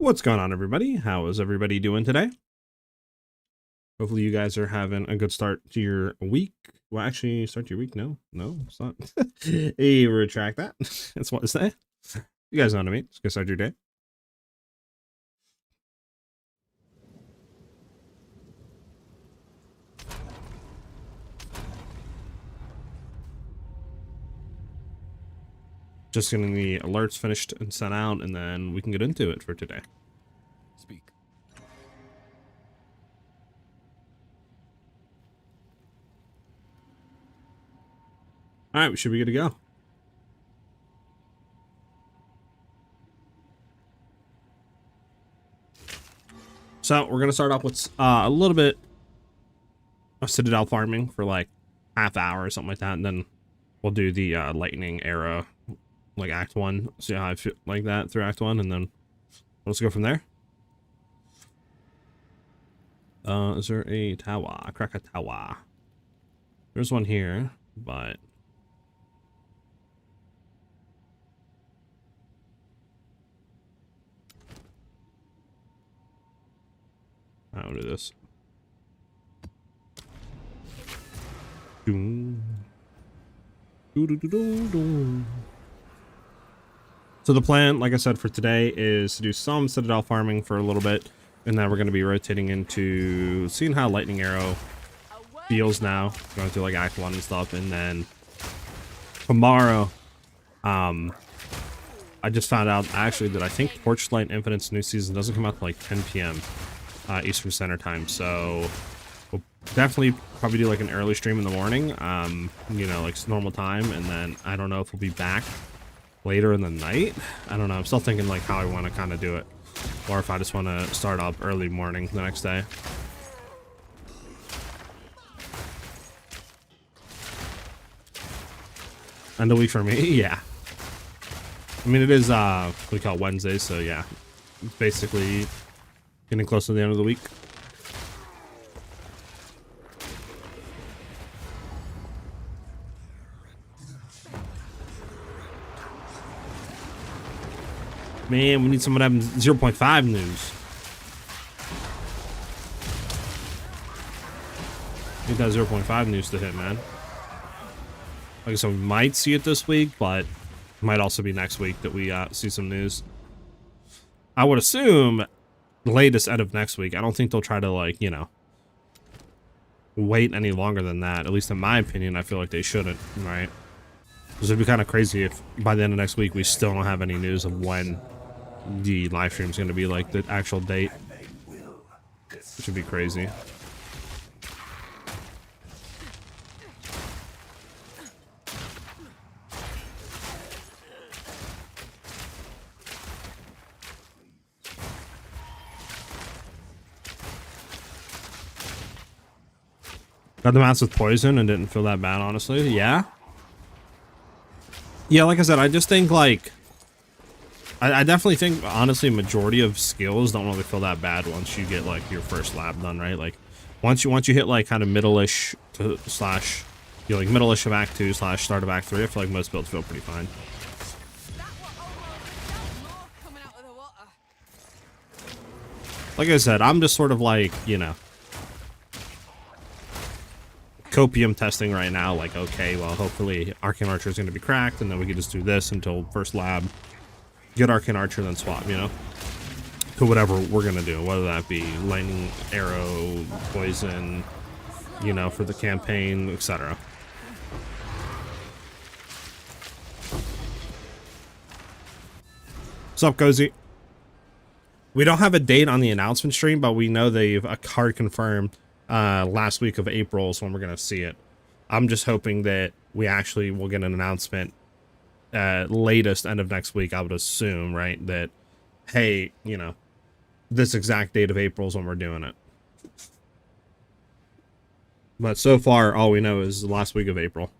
What's going on, everybody? How is everybody doing today? Hopefully you guys are having a good start to your week. Well, actually, start to your week? No, it's not. Hey, retract that. That's what to say. You guys know what I mean. Let's get started your day. Just getting the alerts finished and sent out, and then we can get into it for today. Speak. All right, we should be good to go. So we're gonna start off with a little bit of Citadel farming for like half hour or something like that, and then we'll do the lightning arrow, like Act 1. See how I feel like that through Act 1, and then let's go from there. Is there a tower? Krakatawa. There's one here, but I don't do this. So the plan, like I said, for today is to do some Citadel farming for a little bit, and then we're going to be rotating into seeing how Lightning Arrow feels now, going through like Act 1 and stuff, and then tomorrow, I just found out actually that I think Torchlight Infinite's new season doesn't come out till like 10 p.m. Eastern Standard Time, so we'll definitely probably do like an early stream in the morning, you know, like normal time, and then I don't know if we'll be back later in the night. I don't know. I'm still thinking like how I want to kind of do it, or if I just want to start up early morning the next day. End of the week for me, yeah. I mean, it is what we call Wednesday, so yeah, it's basically getting close to the end of the week. Man, we need some of that 0.5 news. Need that 0.5 news to hit, man. Like I said, we might see it this week, but it might also be next week that we see some news. I would assume the latest end of next week. I don't think they'll try to, like, you know, wait any longer than that. At least in my opinion, I feel like they shouldn't, right? Because it'd be kind of crazy if by the end of next week we still don't have any news of when the live stream is going to be, like the actual date, which would be crazy. Got the mouse with poison and didn't feel that bad, honestly. Yeah, like I said, I just think like I definitely think, honestly, majority of skills don't really feel that bad once you get like your first lab done, right? Like once you hit like kind of middle-ish to slash, you know, like middle-ish of Act 2 slash start of Act 3, I feel like most builds feel pretty fine. Like I said, I'm just sort of like, you know, copium testing right now. Like, okay, well, hopefully Arcane Archer is going to be cracked, and then we can just do this until first lab. Get Arcane Archer, then swap, you know, to whatever we're gonna do, whether that be lightning arrow, poison, you know, for the campaign, etc. What's up, Cozy? We don't have a date on the announcement stream, but we know they've a card confirmed last week of April is when we're gonna see it. I'm just hoping that we actually will get an announcement latest end of next week, I would assume, right? That, hey, you know, this exact date of April is when we're doing it. But so far, all we know is the last week of April.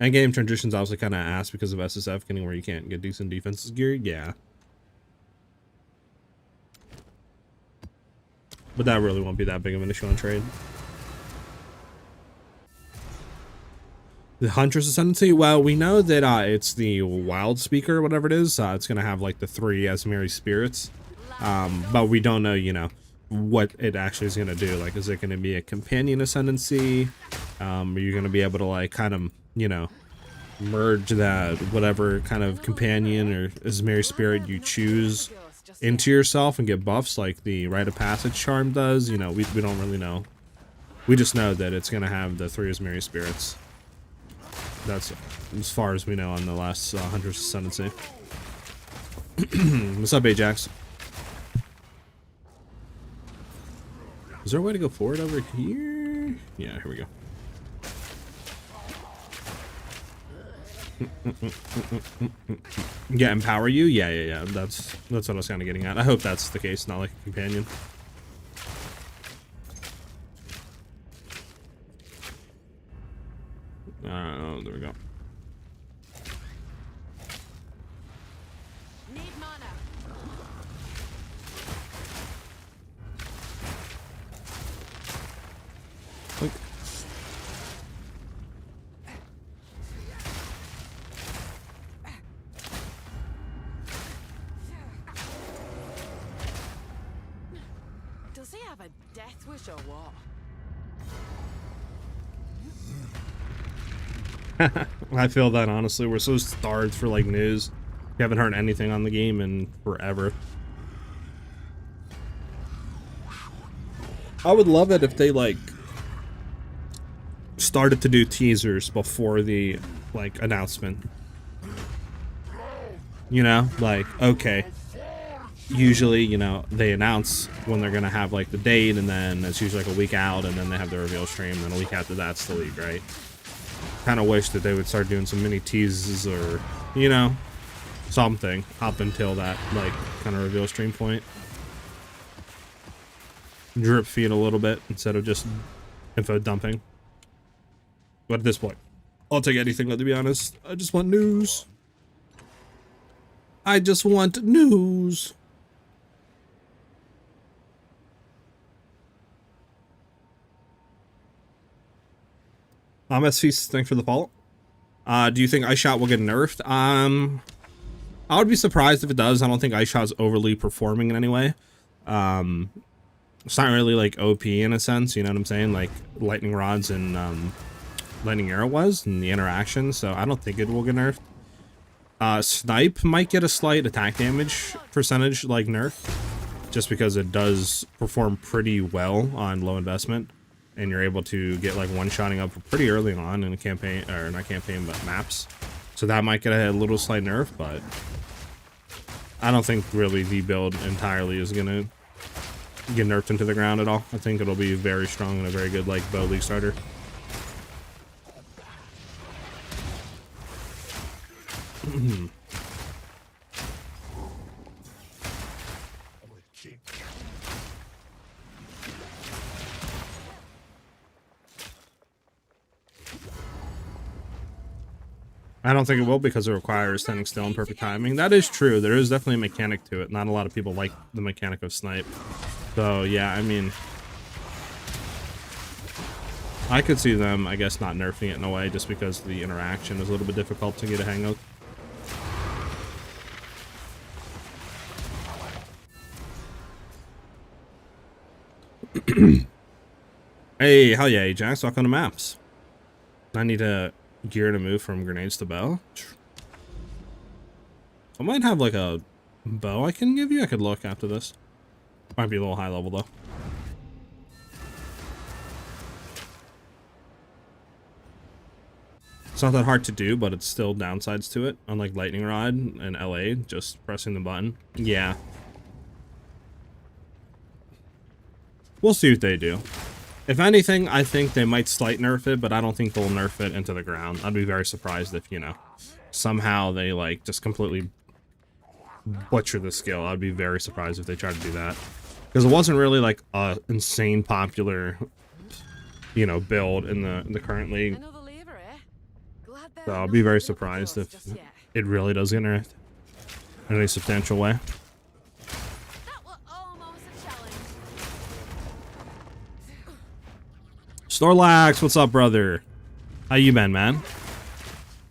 Endgame transitions obviously kind of ass because of SSF getting where you can't get decent defenses geared. Yeah. But that really won't be that big of an issue on trade. The Huntress Ascendancy? Well, we know that it's the Wild Speaker, whatever it is. It's going to have like the 3 Asmeri spirits. But we don't know, you know, what it actually is going to do. Like, is it going to be a companion ascendancy? Are you going to be able to like kind of, you know, merge that whatever kind of companion or Asmeri spirit you choose into yourself and get buffs like the Rite of Passage charm does? You know, we don't really know. We just know that it's going to have the 3 Asmeri spirits. That's as far as we know on the last Huntress Ascendancy. What's up, Ajax? Is there a way to go forward over here? Yeah, here we go. Yeah, empower you? Yeah. That's what I was kind of getting at. I hope that's the case, not like a companion. Oh, there we go. Need mana. Like, Does he have a death wish or what? I feel that, honestly. We're so starved for like news. We haven't heard anything on the game in forever. I would love it if they like started to do teasers before the like announcement. You know, like, okay, usually, you know, they announce when they're gonna have like the date, and then it's usually like a week out, and then they have the reveal stream, and then a week after that's the leak, right? Kind of wish that they would start doing some mini teases or, you know, something up until that like kind of reveal stream point. Drip feed a little bit instead of just info dumping. But at this point, I'll take anything, to be honest. I just want news. I just want news. SC, thanks for the follow. Do you think Ice Shot will get nerfed? I would be surprised if it does. I don't think Ice Shot's overly performing in any way. It's not really like OP in a sense, you know what I'm saying? Like Lightning Rods and Lightning Arrow was in the interaction, so I don't think it will get nerfed. Snipe might get a slight attack damage percentage like nerf, just because it does perform pretty well on low investment, and you're able to get like one-shotting up pretty early on in a campaign, or not campaign, but maps. So that might get a little slight nerf, but I don't think really the build entirely is gonna get nerfed into the ground at all. I think it'll be very strong and a very good like bow league starter. I don't think it will, because it requires standing still and perfect timing. That is true. There is definitely a mechanic to it. Not a lot of people like the mechanic of snipe. So yeah, I mean, I could see them, I guess, not nerfing it in a way, just because the interaction is a little bit difficult to get a hang of. Hey, hell yeah, Ajax, welcome to maps. I need to gear to move from grenades to bow. I might have like a bow I can give you. I could look after this. Might be a little high level though. It's not that hard to do, but it's still downsides to it. Unlike Lightning Rod and LA, just pressing the button. Yeah. We'll see what they do. If anything, I think they might slight nerf it, but I don't think they'll nerf it into the ground. I'd be very surprised if, you know, somehow they, like, just completely butcher the skill. I'd be very surprised if they tried to do that. Because it wasn't really, like, a insane popular, you know, build in the current league. So I'll be very surprised if it really does get nerfed in any substantial way. Snorlax, what's up, brother? How you been, man?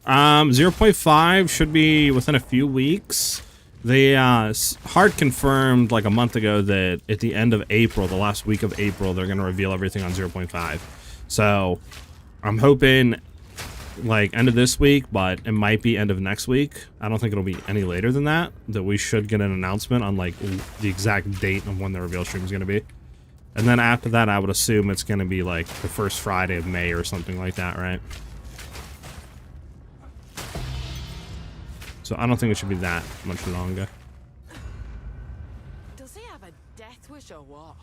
0 0.5 should be within a few weeks. They hard confirmed like a month ago that at the end of April, the last week of April, they're going to reveal everything on 0 0.5. So I'm hoping like end of this week, but it might be end of next week. I don't think it'll be any later than that we should get an announcement on like the exact date of when the reveal stream is going to be. And then after that, I would assume it's going to be like the first Friday of May or something like that, right? So I don't think it should be that much longer. Does he have a death wish or what?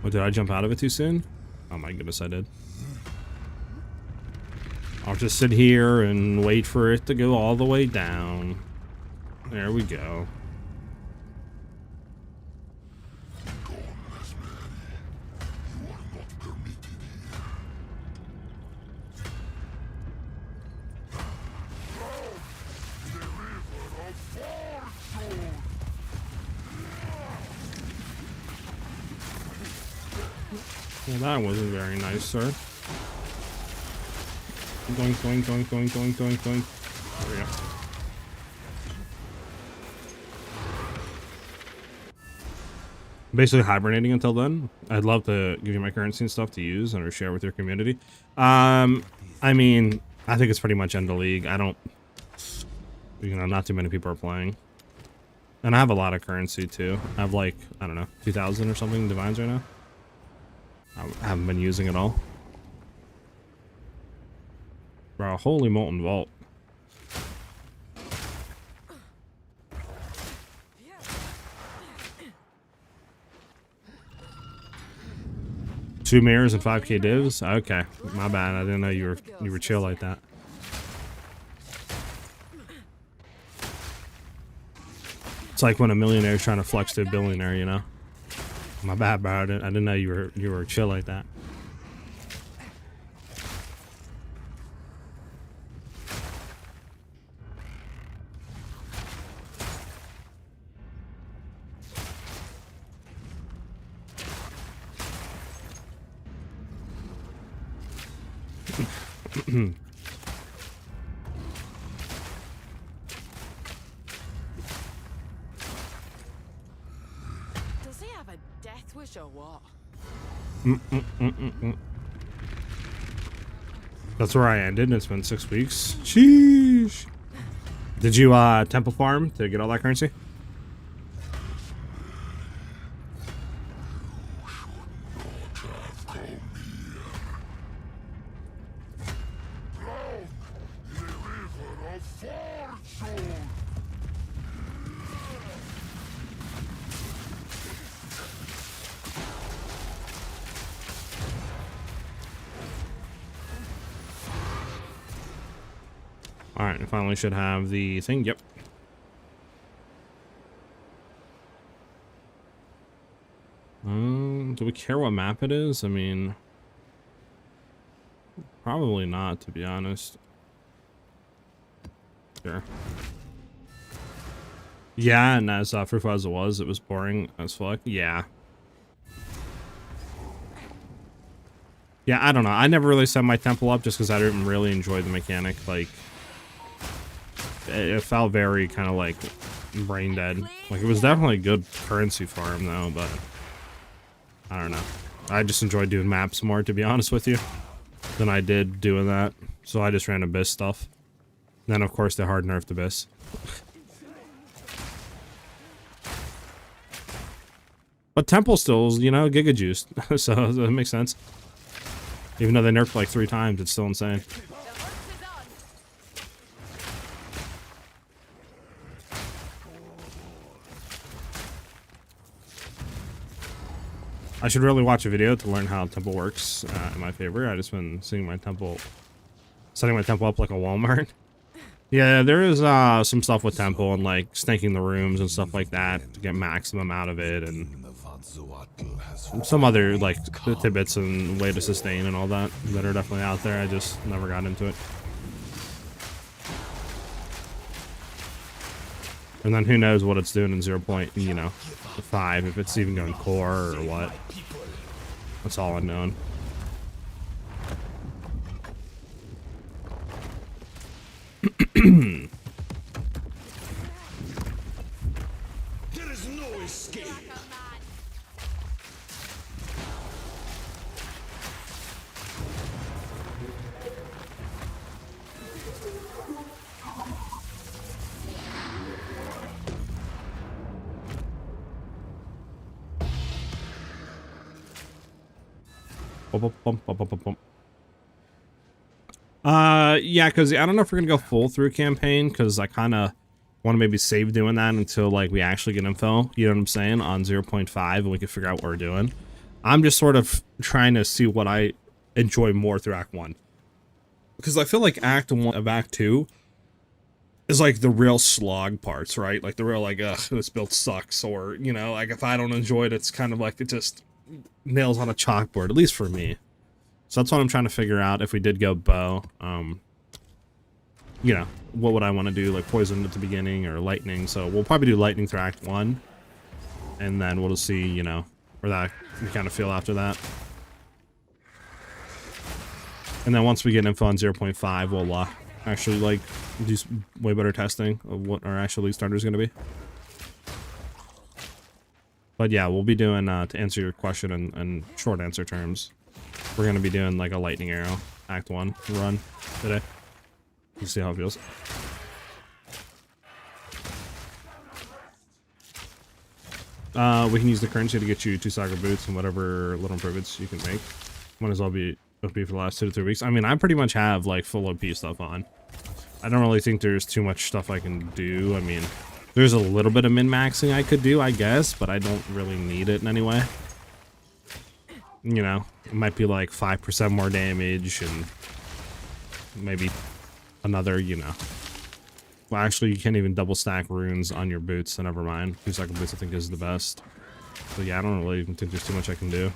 Oh, did I jump out of it too soon? Oh my goodness, I did. I'll just sit here and wait for it to go all the way down. There we go. Well, that wasn't very nice, sir. Doink, doink, doink, doink, doink, doink, doink. There we go. Basically hibernating until then. I'd love to give you my currency and stuff to use and or share with your community. I mean, I think it's pretty much end of league. I don't, you know, not too many people are playing. And I have a lot of currency too. I have like, I don't know, 2,000 or something divines right now. I haven't been using it all. Bro, holy molten vault. Two mirrors and 5k divs? Okay, my bad. I didn't know you were chill like that. It's like when a millionaire's trying to flex to a billionaire, you know? My bad, bro. I didn't know you were chill like that. Does he have a death wish or what? That's where I ended, and it's been 6 weeks. Sheesh. Did you temple farm to get all that currency? Alright, I finally should have the thing. Yep. Do we care what map it is? I mean, probably not, to be honest. Sure. Yeah, and as fruitful as it was boring as fuck. Yeah. Yeah, I don't know. I never really set my temple up just because I didn't really enjoy the mechanic. Like, it felt very kind of like brain dead. Like, it was definitely a good currency farm though, but I don't know. I just enjoyed doing maps more, to be honest with you, than I did doing that. So I just ran Abyss stuff. Then of course they hard nerfed Abyss. But Temple still, you know, giga juiced, so that makes sense. Even though they nerfed like 3 times, it's still insane. I should really watch a video to learn how Temple works in my favor. I just been seeing my Temple, setting my Temple up like a Walmart. Yeah, there is some stuff with Temple and like snaking the rooms and stuff like that to get maximum out of it, and some other like tidbits and way to sustain and all that that are definitely out there. I just never got into it. And then who knows what it's doing in 0.5, if it's even going core or what. That's all I'm doing. There is no escape. Yeah, because I don't know if we're gonna go full through campaign, because I kind of want to maybe save doing that until like we actually get info, you know what I'm saying, on 0.5, and we can figure out what we're doing. I'm just sort of trying to see what I enjoy more through Act 1. Because I feel like Act 1 of Act 2 is like the real slog parts, right? Like the real like, ugh, this build sucks, or, you know, like if I don't enjoy it, it's kind of like it just nails on a chalkboard, at least for me. So that's what I'm trying to figure out. If we did go bow, you know, what would I want to do, like poison at the beginning or lightning? So we'll probably do lightning through Act 1, and then we'll see, you know, where that we kind of feel after that. And then once we get info on 0.5, we'll actually like do way better testing of what our actual league starter is going to be. But yeah, we'll be doing, to answer your question in short answer terms, we're going to be doing like a lightning arrow Act 1 run today. We'll see how it feels. We can use the currency to get you 2 soccer boots and whatever little improvements you can make. Might as well be OP for the last 2 to 3 weeks. I mean, I pretty much have like full OP stuff on. I don't really think there's too much stuff I can do. I mean, there's a little bit of min-maxing I could do, I guess, but I don't really need it in any way. You know, it might be like 5% more damage and maybe another, you know. Well, actually, you can't even double stack runes on your boots, so never mind. 2 cycle boots I think is the best. So yeah, I don't really even think there's too much I can do.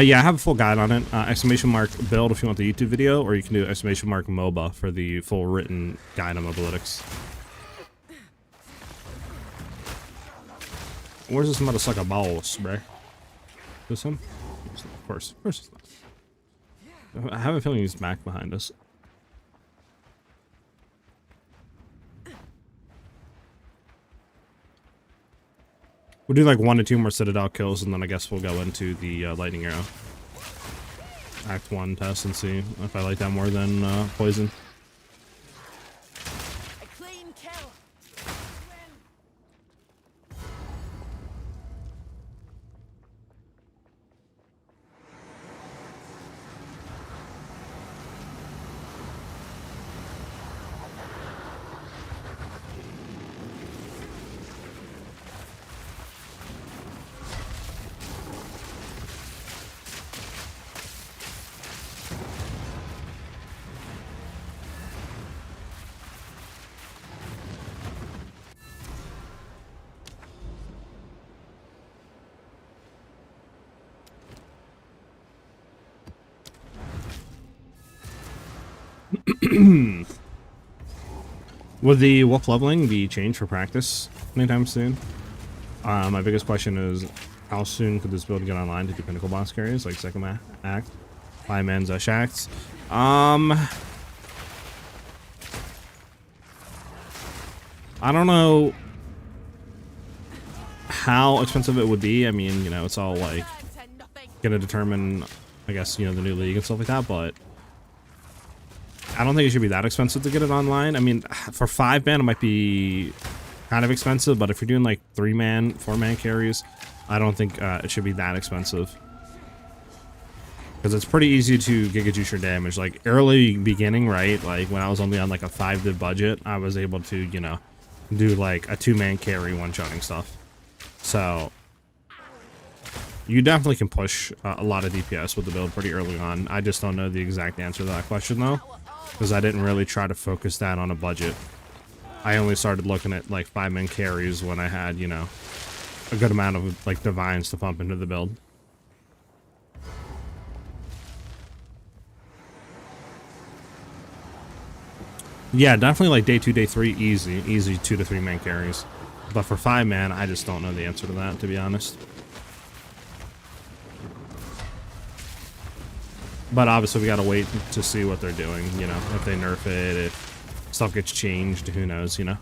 Yeah, I have a full guide on it. Exclamation mark build if you want the YouTube video, or you can do exclamation mark MOBA for the full written guide on mobalytics. Where's this motherfucker boss, bruh? This him? Of course it's not. I have a feeling he's back behind us. We'll do like 1 to 2 more Citadel kills, and then I guess we'll go into the lightning arrow Act 1 test and see if I like that more than poison. A clean kill. Will the wolf leveling be changed for practice anytime soon? My biggest question is, how soon could this build get online to do Pinnacle boss carries, like second act, 5-man's shacks? I don't know how expensive it would be. I mean, you know, it's all like gonna determine, I guess, you know, the new league and stuff like that, but I don't think it should be that expensive to get it online. I mean, for 5-man, it might be kind of expensive, but if you're doing like 3-man, 4-man carries, I don't think it should be that expensive. Because it's pretty easy to Giga Juice your damage. Like, early beginning, right? Like, when I was only on like a 5-div budget, I was able to, you know, do like a 2-man carry one-shotting stuff. So, you definitely can push a lot of DPS with the build pretty early on. I just don't know the exact answer to that question, though, because I didn't really try to focus that on a budget. I only started looking at like 5-man carries when I had, you know, a good amount of like divines to pump into the build. Yeah, definitely like day 2, day 3, easy 2 to 3 man carries. But for 5 man, I just don't know the answer to that, to be honest. But obviously we gotta wait to see what they're doing, you know, if they nerf it, if stuff gets changed, who knows, you know.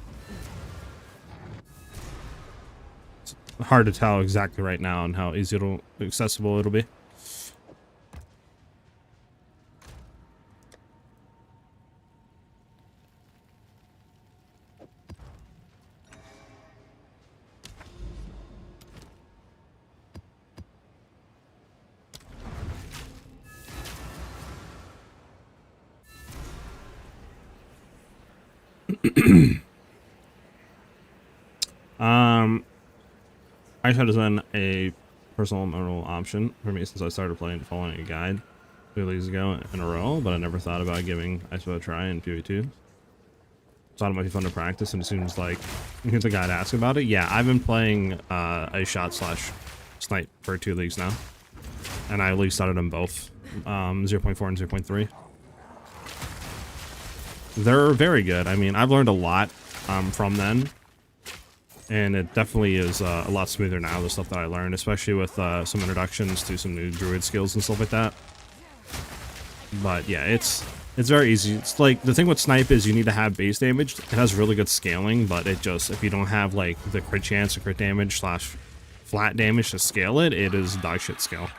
It's hard to tell exactly right now and how accessible it'll be. iShot has been a personal memorable option for me since I started following a guide 2 leagues ago in a row, but I never thought about giving iShot a try in PoE 2. Thought it might be fun to practice, and it seems like here's the guy to ask about it. Yeah, I've been playing iShot / Snipe for 2 leagues now, and I at least started them both, 0.4 and 0.3. They're very good. I mean, I've learned a lot from them, and it definitely is a lot smoother now, the stuff that I learned, especially with some introductions to some new druid skills and stuff like that. But yeah, it's very easy. It's like, the thing with Snipe is you need to have base damage. It has really good scaling, but it just, if you don't have like the crit chance or crit damage / flat damage to scale it, it is dog shit scale.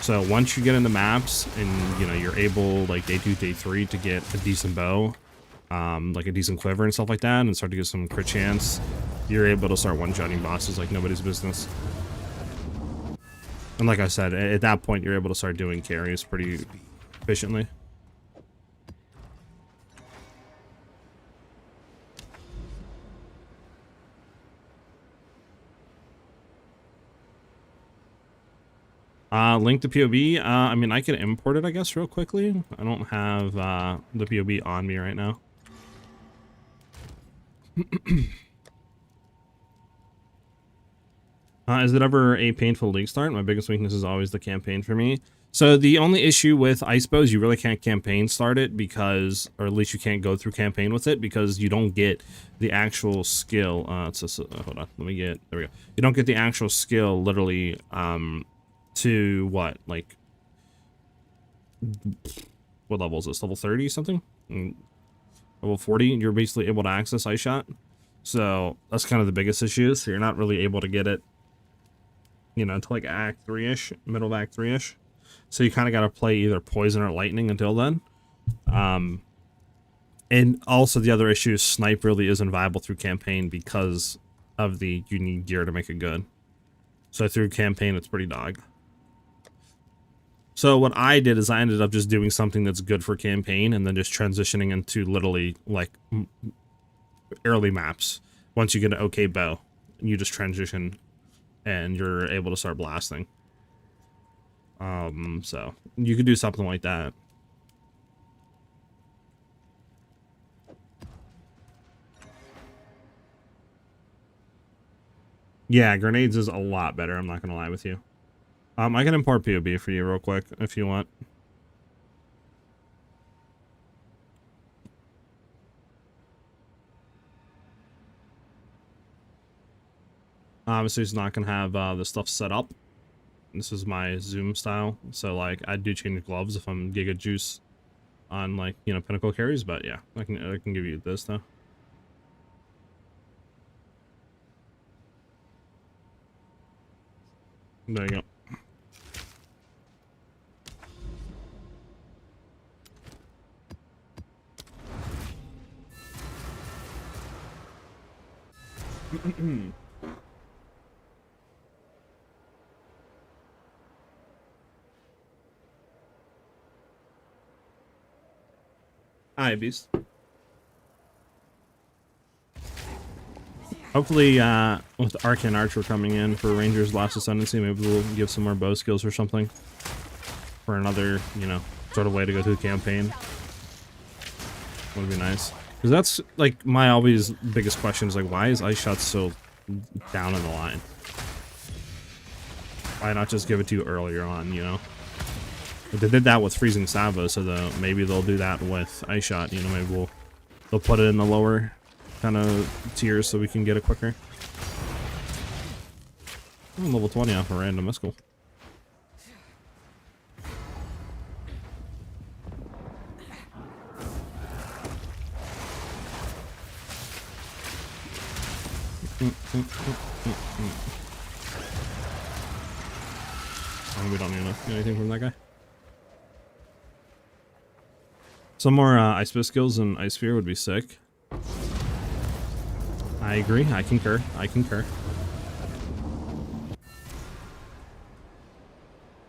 So once you get into maps and, you know, you're able, like day 2, day 3, to get a decent bow, like a decent quiver and stuff like that, and start to get some crit chance, you're able to start one-shotting bosses like nobody's business. And like I said, at that point, you're able to start doing carries pretty efficiently. Link to POB. I mean, I can import it, I guess, real quickly. I don't have the POB on me right now. Is it ever a painful league start? My biggest weakness is always the campaign for me. So the only issue with Icebow is you really can't campaign start it because, or at least you can't go through campaign with it because you don't get the actual skill. Hold on, let me get, there we go. You don't get the actual skill literally to what, like, what level is this? Level 30 something? Level 40, you're basically able to access iShot. So that's kind of the biggest issue. So you're not really able to get it, you know, until like Act 3-ish, middle of Act 3-ish. So you kind of got to play either Poison or Lightning until then. And also the other issue is Snipe really isn't viable through campaign because of the, you need gear to make it good. So through campaign, it's pretty dog. So what I did is I ended up just doing something that's good for campaign and then just transitioning into literally like early maps. Once you get an okay bow, you just transition and you're able to start blasting. So you could do something like that. Yeah, grenades is a lot better, I'm not gonna lie with you. I can import POB for you real quick if you want. Obviously, it's not gonna have the stuff set up. This is my zoom style, so like I do change gloves if I'm Giga Juice on, like, you know, Pinnacle carries, but yeah, I can give you this though. There you go. Hi, Beast. Hopefully, with Arcane Archer coming in for Ranger's last Ascendancy, maybe we'll give some more bow skills or something. For another, you know, sort of way to go through the campaign. Would be nice. Because that's, like, my always biggest question is, like, why is iShot so down in the line? Why not just give it to you earlier on, you know? But they did that with Freezing Sava, so maybe they'll do that with iShot, you know, maybe we'll they'll put it in the lower kind of tiers so we can get it quicker. I'm level 20 off a random. That's cool. Oh, we don't need anything from that guy. Some more Ice Fist skills and Ice Sphere would be sick. I agree. I concur. I concur.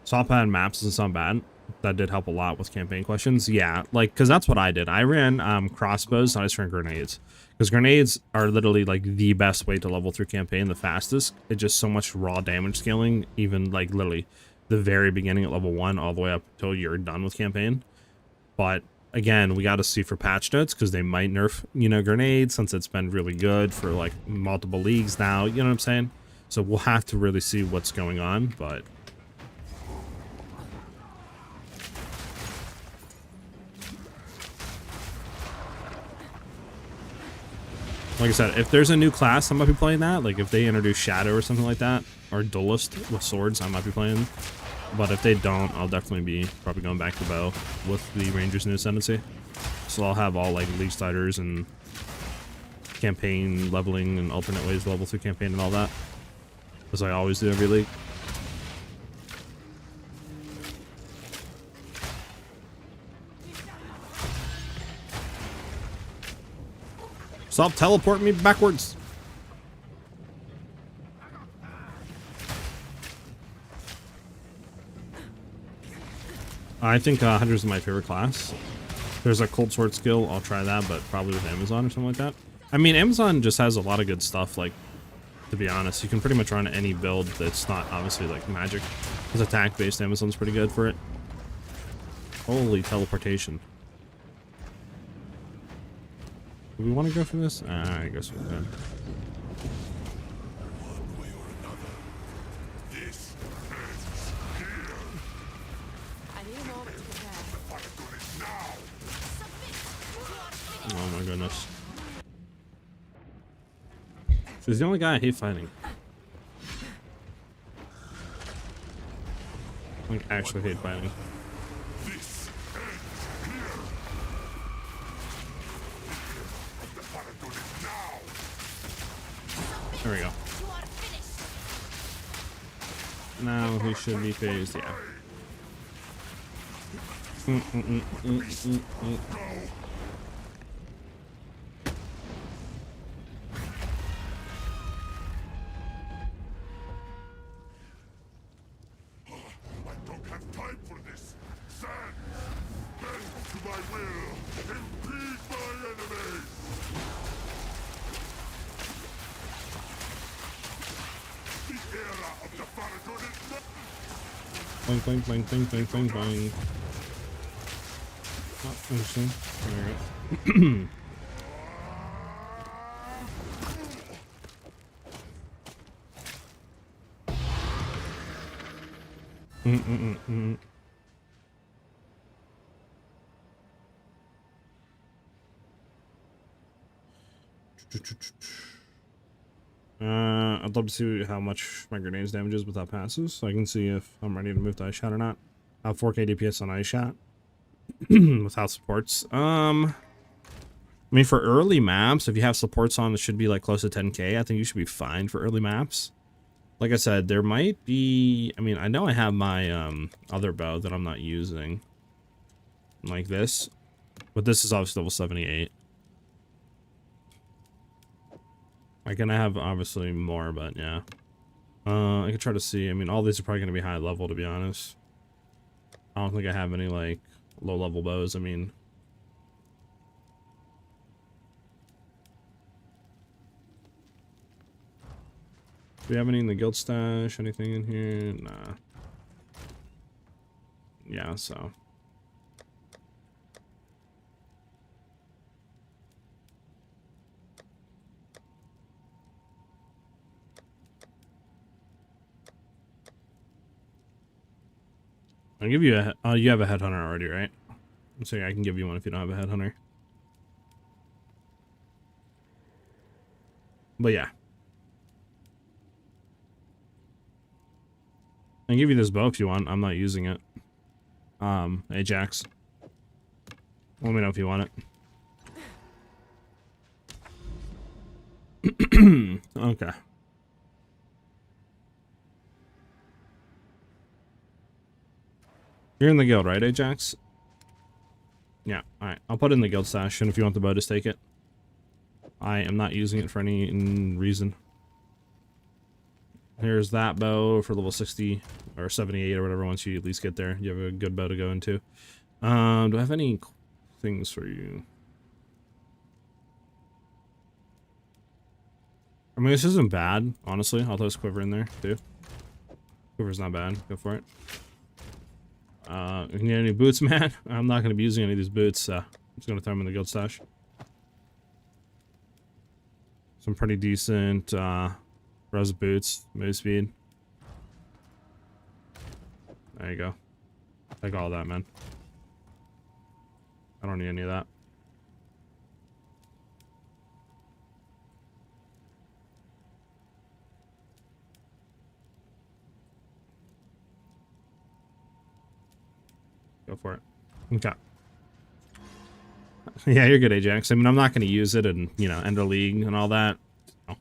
Swap pad maps isn't so bad. That did help a lot with campaign questions. Yeah, like, because that's what I did. I ran crossbows and I just ran grenades. Because grenades are literally, like, the best way to level through campaign, the fastest. It's just so much raw damage scaling, even, like, literally the very beginning at level 1 all the way up until you're done with campaign. But, again, we got to see for patch notes, because they might nerf, you know, grenades, since it's been really good for, like, multiple leagues now, you know what I'm saying? So we'll have to really see what's going on, but... like I said, if there's a new class, I might be playing that. Like, if they introduce Shadow or something like that, or Duelist with swords, I might be playing. But if they don't, I'll definitely be probably going back to Bow with the Ranger's new Ascendancy. So I'll have all, like, League starters and campaign leveling and alternate ways to level through campaign and all that. As I always do every league. Stop teleporting me backwards. I think Huntress is my favorite class. There's a cold sword skill. I'll try that, but probably with Amazon or something like that. I mean, Amazon just has a lot of good stuff. Like, to be honest, you can pretty much run any build that's not obviously like magic. Because attack-based Amazon's pretty good for it. Holy teleportation. Do we want to go for this? I guess we can. Oh my goodness. He's the only guy I hate fighting. Like, actually hate fighting. There we go. Now he should be phased, yeah. Boing, boing, boing, boing, boing, boing, boing. Oh, interesting. There we go. I'd love to see how much my grenades damages without passes, so I can see if I'm ready to move to Ice Shot or not. I have 4K DPS on Ice Shot without supports. I mean, for early maps, if you have supports on, it should be like close to 10K. I think you should be fine for early maps. Like I said, there might be. I mean, I know I have my other bow that I'm not using, like this, but this is obviously level 78. I can have obviously more, but yeah. I could try to see. I mean, all these are probably going to be high level, to be honest. I don't think I have any, like, low level bows. I mean, do we have any in the guild stash? Anything in here? Nah. Yeah, so. I'll give you a, you have a headhunter already, right? So yeah, I can give you one if you don't have a headhunter. But yeah. I can give you this bow if you want. I'm not using it. Ajax. Let me know if you want it. Okay. You're in the guild, right, Ajax? Yeah, alright. I'll put it in the guild stash, and if you want the bow, just take it. I am not using it for any reason. Here's that bow for level 60 or 78 or whatever. Once you at least get there, you have a good bow to go into. Do I have any things for you? I mean, this isn't bad, honestly. I'll throw this quiver in there, too. Quiver's not bad. Go for it. You need any boots, man? I'm not going to be using any of these boots, so I'm just going to throw them in the guild stash. Some pretty decent, res boots, move speed. There you go. Take all that, man. I don't need any of that. Go for it. Okay. Yeah, you're good, Ajax. I mean, I'm not going to use it and, you know, end the league and all that. So,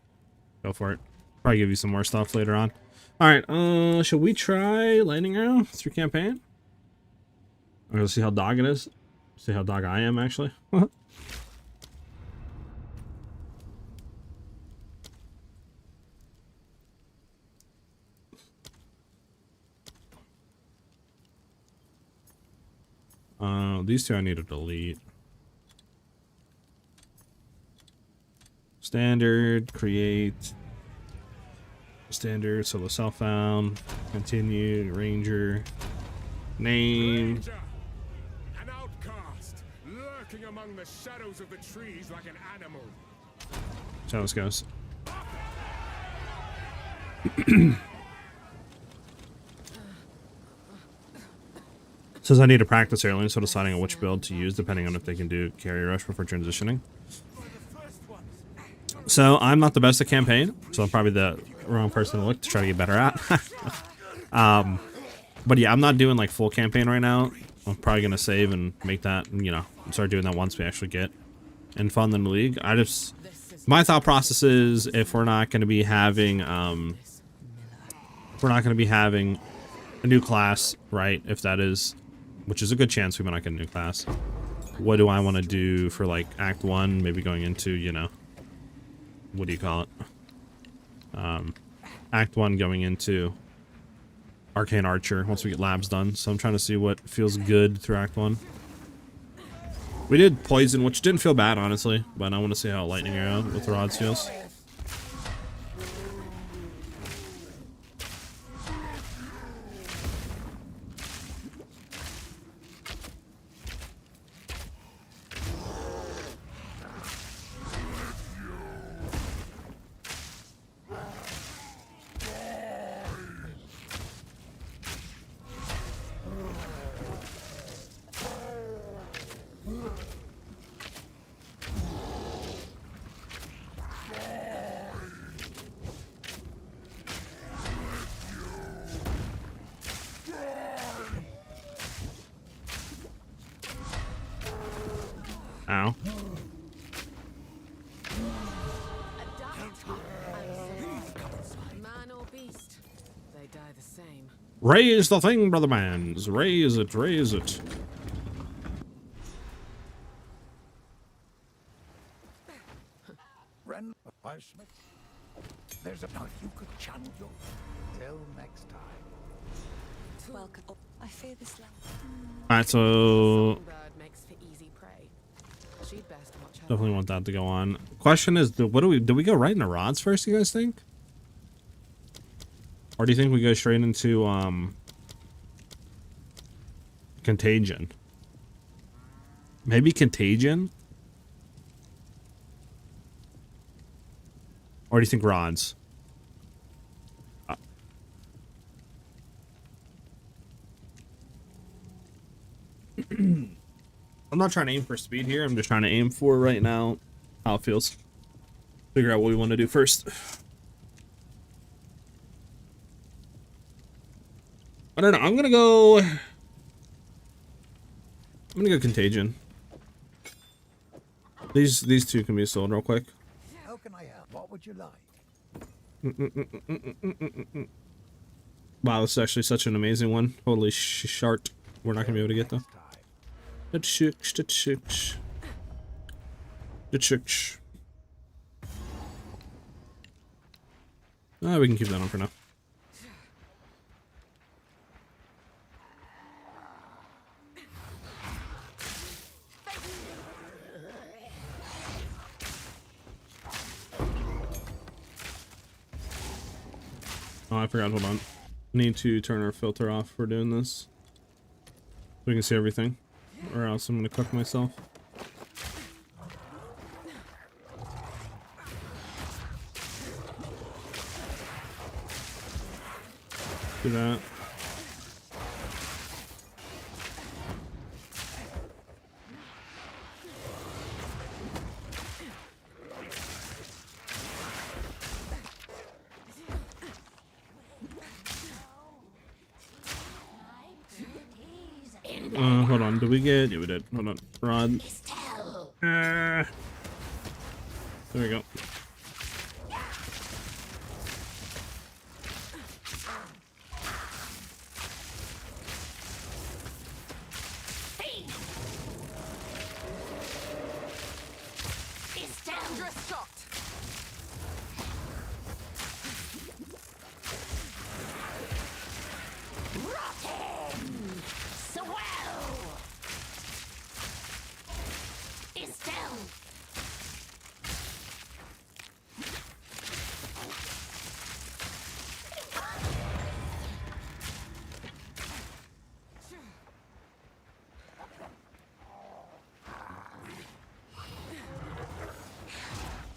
go for it. Probably give you some more stuff later on. Alright, should we try lightning arrow through campaign? I'm gonna see how dog it is. See how dog I am, actually. These two I need to delete. Standard, create. Standard, solo self-found, continue, ranger, name. Ranger, an outcast, lurking among the shadows of the trees like an animal. See how this goes. Says I need to practice early, so deciding on which build to use depending on if they can do carry rush before transitioning. So I'm not the best at campaign, so I'm probably the wrong person to look to try to get better at. But yeah, I'm not doing like full campaign right now. I'm probably gonna save and make that, you know, start doing that once we actually get in fun in the league. My thought process is if we're not gonna be having a new class, right? If that is, which is a good chance we might not get a new class. What do I want to do for like Act 1? Maybe going into, you know, what do you call it? Act 1 going into Arcane Archer once we get labs done. So I'm trying to see what feels good through Act 1. We did Poison, which didn't feel bad, honestly. But I want to see how Lightning Arrow with the rods feels. Ow. Man or beast, they die the same. Raise the thing, brother mans. Raise it, raise it. There's a knife you could channel your. Till next time. Welcome. Oh, I fear this land. Alright, so Songbird makes for easy prey. She'd best watch her. definitely want that to go on. Question is, do we go right into rods first, you guys think? Or do you think we go straight into Contagion? Maybe Contagion? Or do you think rods? I'm not trying to aim for speed here. I'm just trying to aim for right now how it feels. Figure out what we want to do first. I don't know. I'm gonna go Contagion. These two can be sold real quick. How can I help? What would you like? Wow, this is actually such an amazing one. Holy shart. We're not gonna be able to get them. The chicks. We can keep that on for now. Oh, I forgot. Hold on. Need to turn our filter off for doing this. So we can see everything. Or else I'm gonna cook myself. Do that. Hold on. Did we get? Yeah, we did. Hold on. Rod. There we go. Huntress shot. Rotten! Swell! Estelle!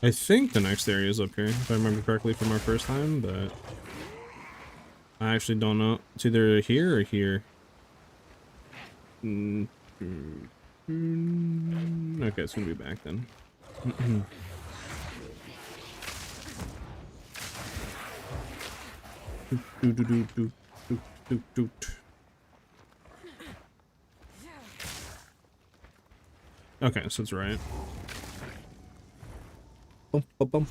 I think the next area is up here, if I remember correctly from our first time, but I actually don't know. It's either here or here. Okay, it's gonna be back then. Okay, so it's right. Bum.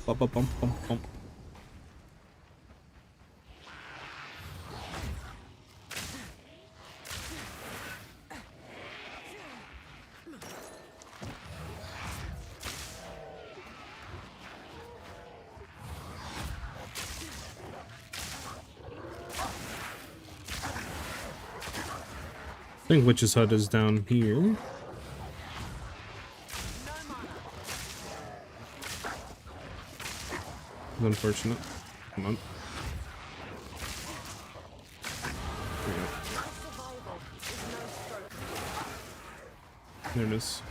I think Witch's Hut is down here. It's unfortunate. Come on. There it is.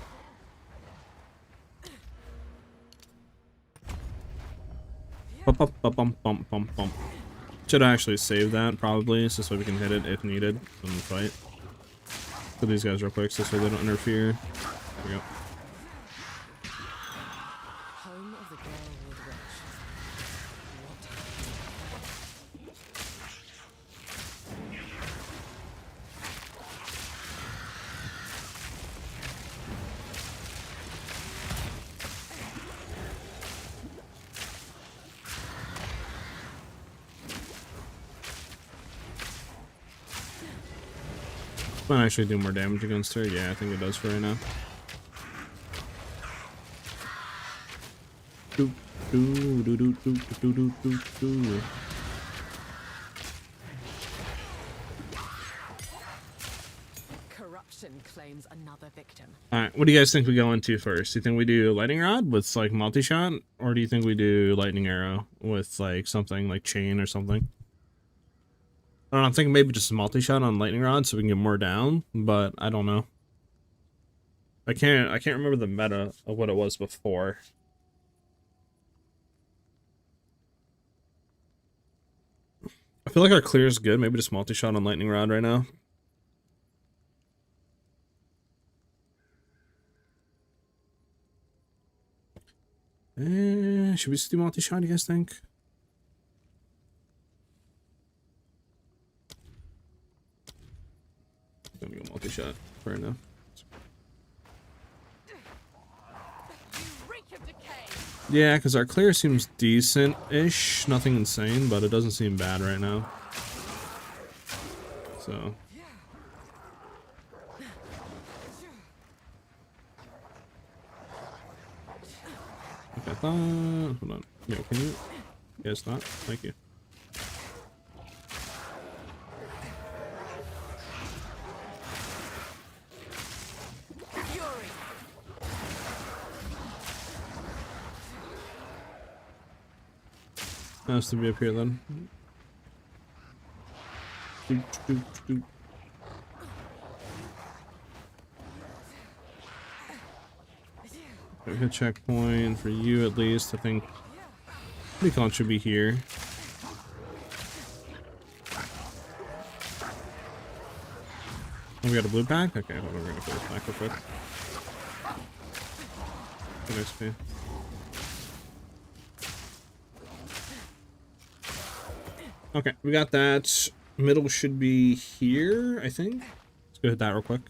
Bum. Should actually save that probably, so we can hit it if needed in the fight. Put these guys real quick so they don't interfere. There we go. Home of the Girlwood Witch. Might actually do more damage against her. Yeah, I think it does for right now. Do. Corruption claims another victim. Alright, what do you guys think we go into first? Do you think we do lightning rod with like multi-shot? Or do you think we do lightning arrow with like something like chain or something? I don't know, I'm thinking maybe just a multi-shot on lightning rod so we can get more down, but I don't know. I can't remember the meta of what it was before. I feel like our clear is good. Maybe just multi-shot on lightning rod right now. Should we just do multi-shot, you guys think? I'm gonna go multi-shot right now. Yeah, because our clear seems decent-ish. Nothing insane, but it doesn't seem bad right now. So. Okay, hold on. Yo, can you? Yes, not. Thank you. Has to be up here then. Doot, doot, doot. Okay, hit checkpoint for you at least. I think Recon should be here. Oh, we got a blue pack? Okay, hold on, we're gonna put this back real quick. Good XP. Okay, we got that. Middle should be here, I think. Let's go hit that real quick.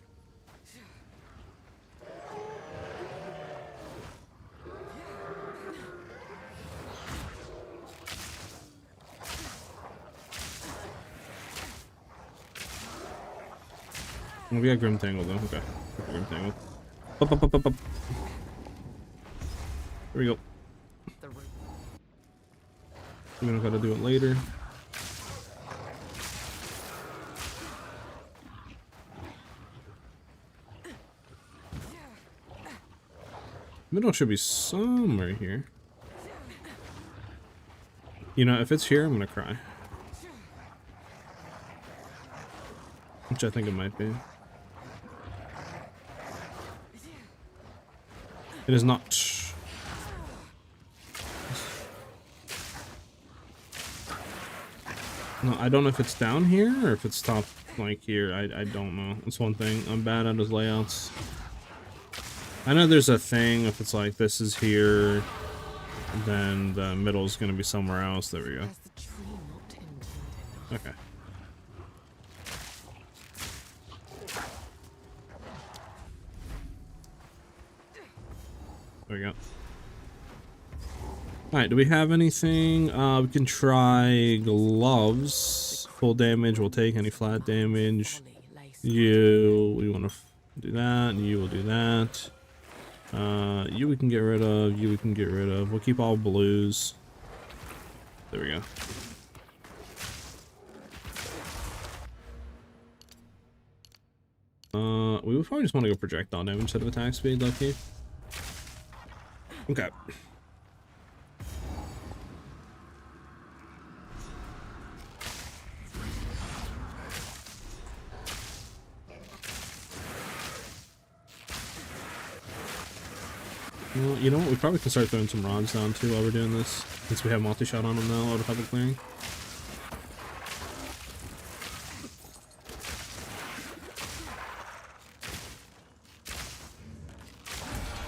Oh, we got Grim Tangle though. Okay. Grim Tangle. Up, up, up, up, up. Here we go. We're gonna gotta do it later. Middle should be somewhere here. You know, if it's here, I'm gonna cry. Which I think it might be. It is not. No, I don't know if it's down here or if it's top like here. I don't know. That's one thing. I'm bad at his layouts. I know there's a thing if it's like this is here, then the middle is gonna be somewhere else. There we go. Okay. There we go. Alright, do we have anything? We can try gloves. Full damage will take any flat damage. We want to do that, and you will do that. You we can get rid of, you we can get rid of. We'll keep all blues. There we go. We would probably just want to go projectile damage instead of attack speed, lucky. Okay. Well, you know what? We probably can start throwing some rods down too while we're doing this, since we have multi-shot on them now out of public clearing.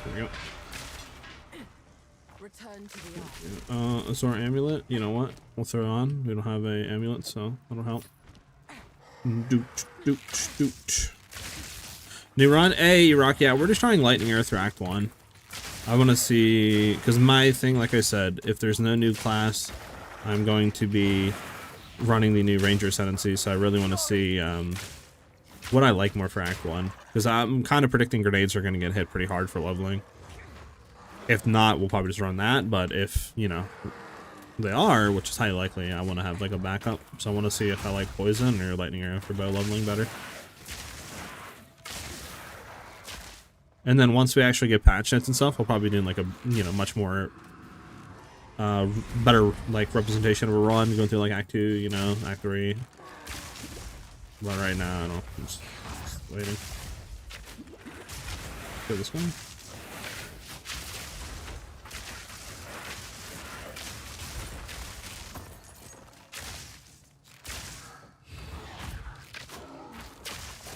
There we go. Return to the So our amulet, you know what? We'll throw it on. We don't have a amulet, so that'll help. Doot, doot, doot. New run? Hey, Rock, yeah, we're just trying Lightning Earth for Act 1. I want to see, because my thing, like I said, if there's no new class, I'm going to be running the new Ranger Ascendancy, so I really want to see what I like more for Act 1. Because I'm kind of predicting grenades are going to get hit pretty hard for leveling. If not, we'll probably just run that, but if, you know, they are, which is highly likely, I want to have like a backup. So I want to see if I like Poison or Lightning Arrow for bow leveling better. And then once we actually get patch nets and stuff, we'll probably do like a, you know, much more better like representation of a run, going through like Act 2, you know, Act 3. But right now, I don't know, I'm just waiting. Go this way.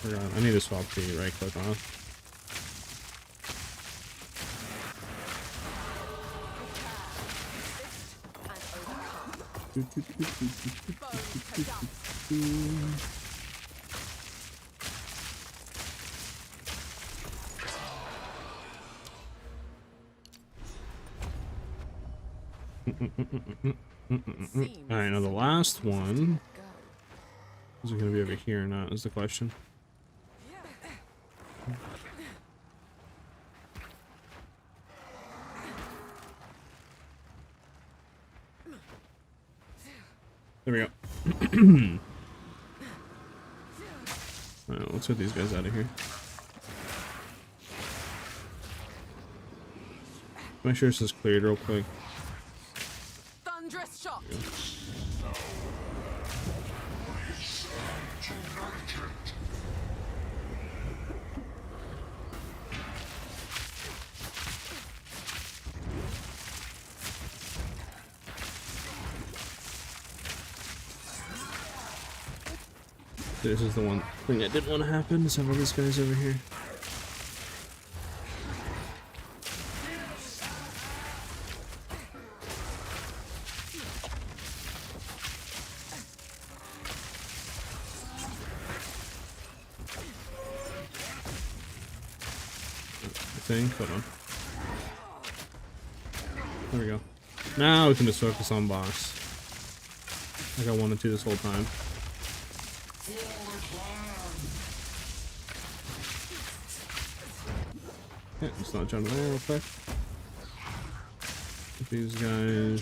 I need to swap the right click off. Alright, now the last one. Is it gonna be over here or not, is the question. There we go. Alright, let's get these guys out of here. Make sure this is cleared real quick. Thunderous shot. This is the one thing that didn't want to happen. Some of these guys over here. Hold on. There we go. Now we can just focus on boss. Like I wanted to this whole time. Yeah, just not jump there real quick. Get these guys.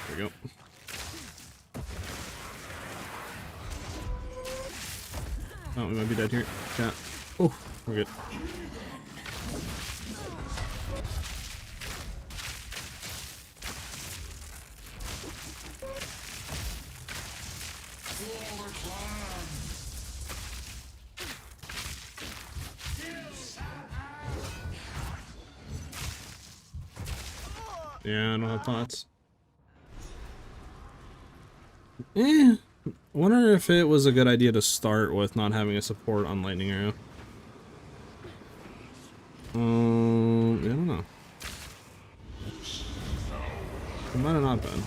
There we go. Oh, we might be dead here. Chat. Oh, we're good. Yeah, I don't have pots. I wonder if it was a good idea to start with not having a support on Lightning Arrow. I don't know. It might have not been.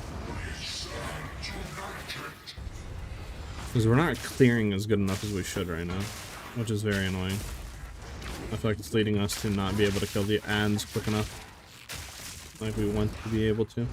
Because we're not clearing as good enough as we should right now, which is very annoying. I feel like it's leading us to not be able to kill the ads quick enough. Like we want to be able to.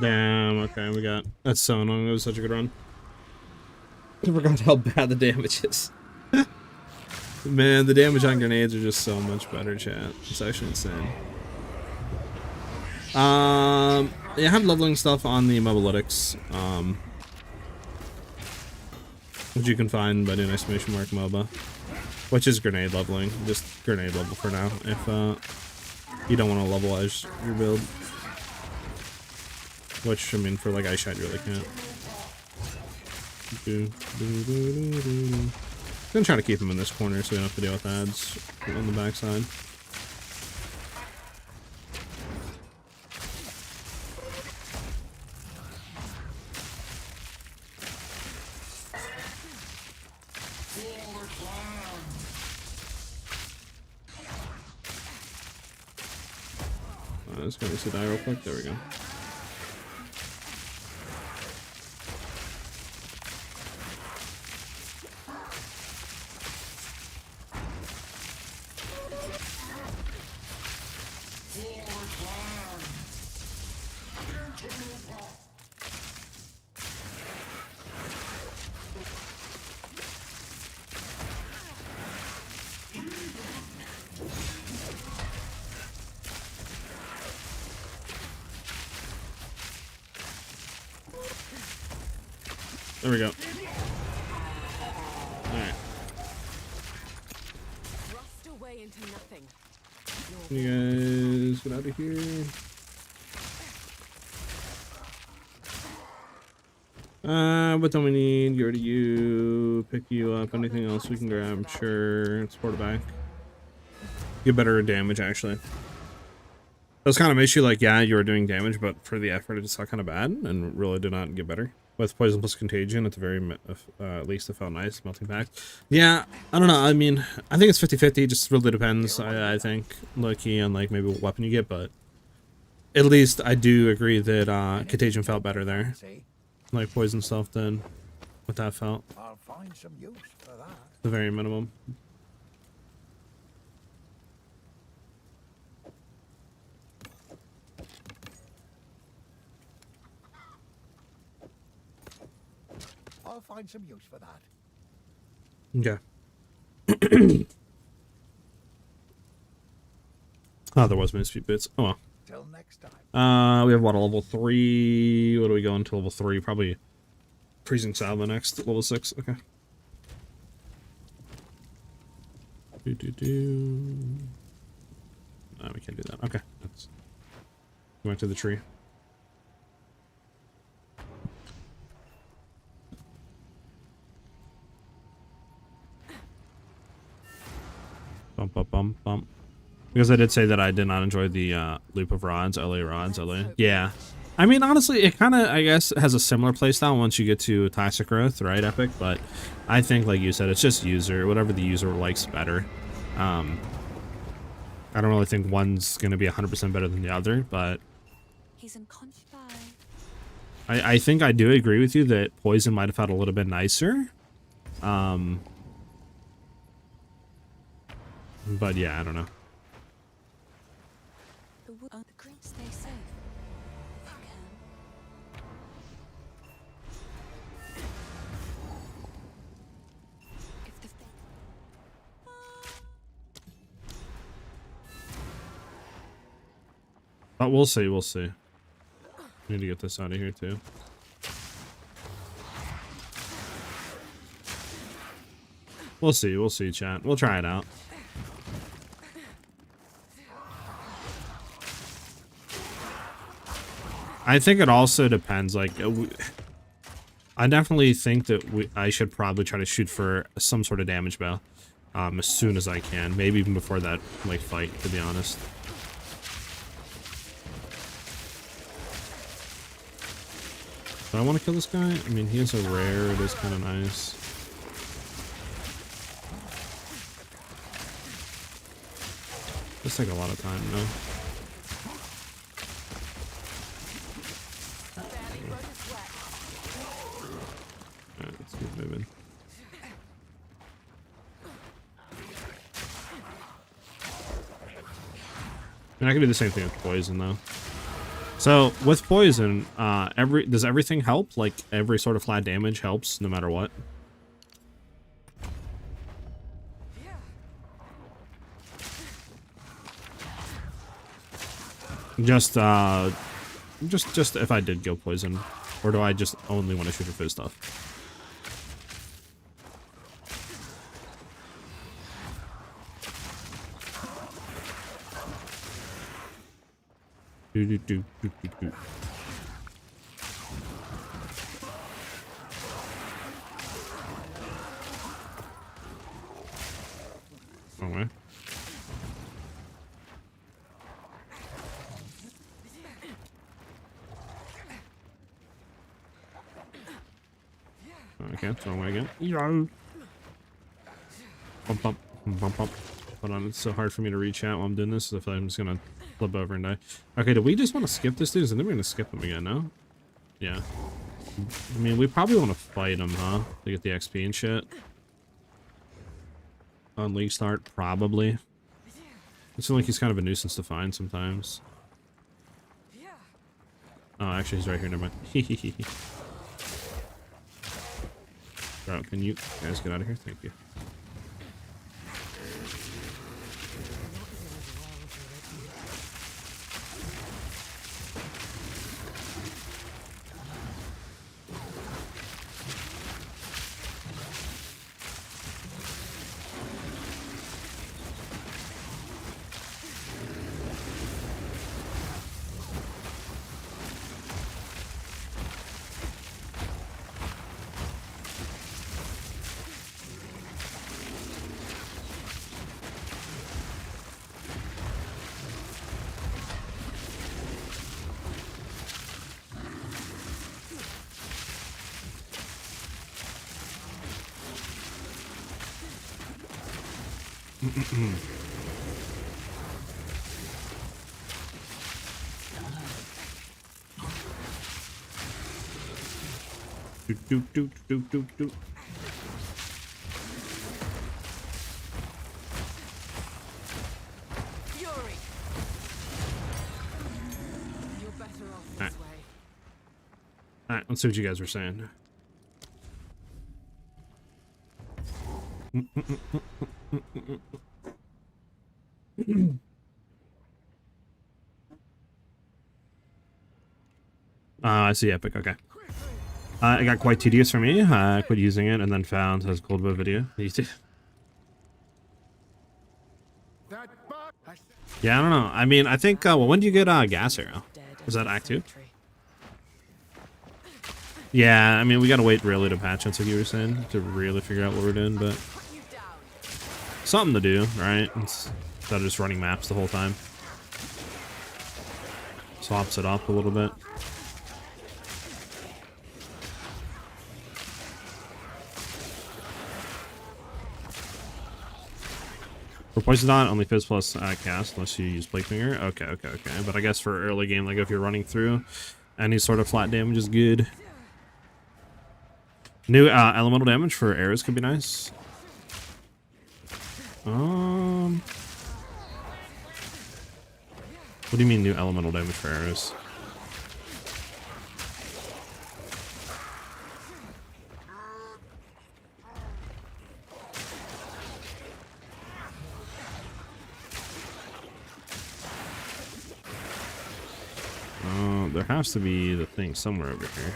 Damn, okay, we got... That's so annoying, it was such a good run. I forgot how bad the damage is. Man, the damage on grenades are just so much better, chat. It's actually insane. Yeah, I have leveling stuff on the mobalytics, which you can find by doing exclamation mark MOBA, which is grenade leveling, just grenade level for now, if you don't want to level edge your build. Which, I mean, for like Ice Shot, you really can't. I'm gonna try to keep him in this corner so we don't have to deal with ads on the backside. Just gonna see die real quick. There we go. There we go. Alright. Rust away into nothing. You guys get out of here. What do we need? Go to you. Pick you up. Anything else we can grab? Sure. Support it back. Get better damage, actually. That was kind of an issue, like, yeah, you were doing damage, but for the effort, it just got kind of bad, and really did not get better. With Poison plus Contagion, at the very at least it felt nice. Melting Pact. Yeah, I don't know. I mean, I think it's 50-50. Just really depends, I think, low-key, on, like, maybe what weapon you get, but at least I do agree that Contagion felt better there. Like Poison stuff did. What that felt. I'll find some use for that. The very minimum. I'll find some use for that. Okay. Oh, there was misfeed bits. Oh well. Till next time. We have what, a level 3? What do we go into level 3? Probably Freezing Salva next, level 6. Okay. No, we can't do that. Okay. Let's go back to the tree. Bump, bump, bump, bump. Because I did say that I did not enjoy the loop of rods, LA rods, LA. Yeah. I mean, honestly, it kind of, I guess, has a similar playstyle once you get to Toxic Growth, right, Epic? But I think, like you said, it's just user, whatever the user likes better. I don't really think one's going to be 100% better than the other, but He's unconscious. I think I do agree with you that Poison might have felt a little bit nicer. But yeah, I don't know. The green stay safe. If you can. If the But we'll see, we'll see. Need to get this out of here too. We'll see, chat. We'll try it out. I think it also depends, like, I definitely think that I should probably try to shoot for some sort of damage bow as soon as I can. Maybe even before that, like, fight, to be honest. Do I want to kill this guy? I mean, he has a rare. It is kind of nice. This take a lot of time, no? Alright, let's keep moving. And I can do the same thing with Poison, though. So, with Poison, does everything help? Like, every sort of flat damage helps, no matter what? Just if I did go Poison. Or do I just only want to shoot for fizz stuff? Do. Wrong way. Okay, it's wrong way again. Bump, bump, bump, bump. Hold on, it's so hard for me to reach out while I'm doing this, so I feel like I'm just gonna flip over and die. Okay, do we just want to skip this dude? And then we're gonna skip him again, no? Yeah. I mean, we probably want to fight him, huh? To get the XP and shit. On League Start, probably. It seems like he's kind of a nuisance to find sometimes. Oh, actually, he's right here. Never mind. Bro, can you guys get out of here? Thank you. Do. Fury. You're better off this way. Alright, let's see what you guys were saying. I see Epic, okay. It got quite tedious for me. I quit using it and then found his cold bow video. That bug. Yeah, I don't know. I mean, I think, well, when do you get Gas Arrow? Is that Act 2? Yeah, I mean, we gotta wait really to patch it, like you were saying, to really figure out what we're doing, but something to do, right? Instead of just running maps the whole time. Swaps it up a little bit. For Poison Dot, only Fizz plus cast unless you use Plaguefinger. Okay. But I guess for early game, like if you're running through, any sort of flat damage is good. New elemental damage for arrows could be nice. What do you mean new elemental damage for arrows? There has to be the thing somewhere over here.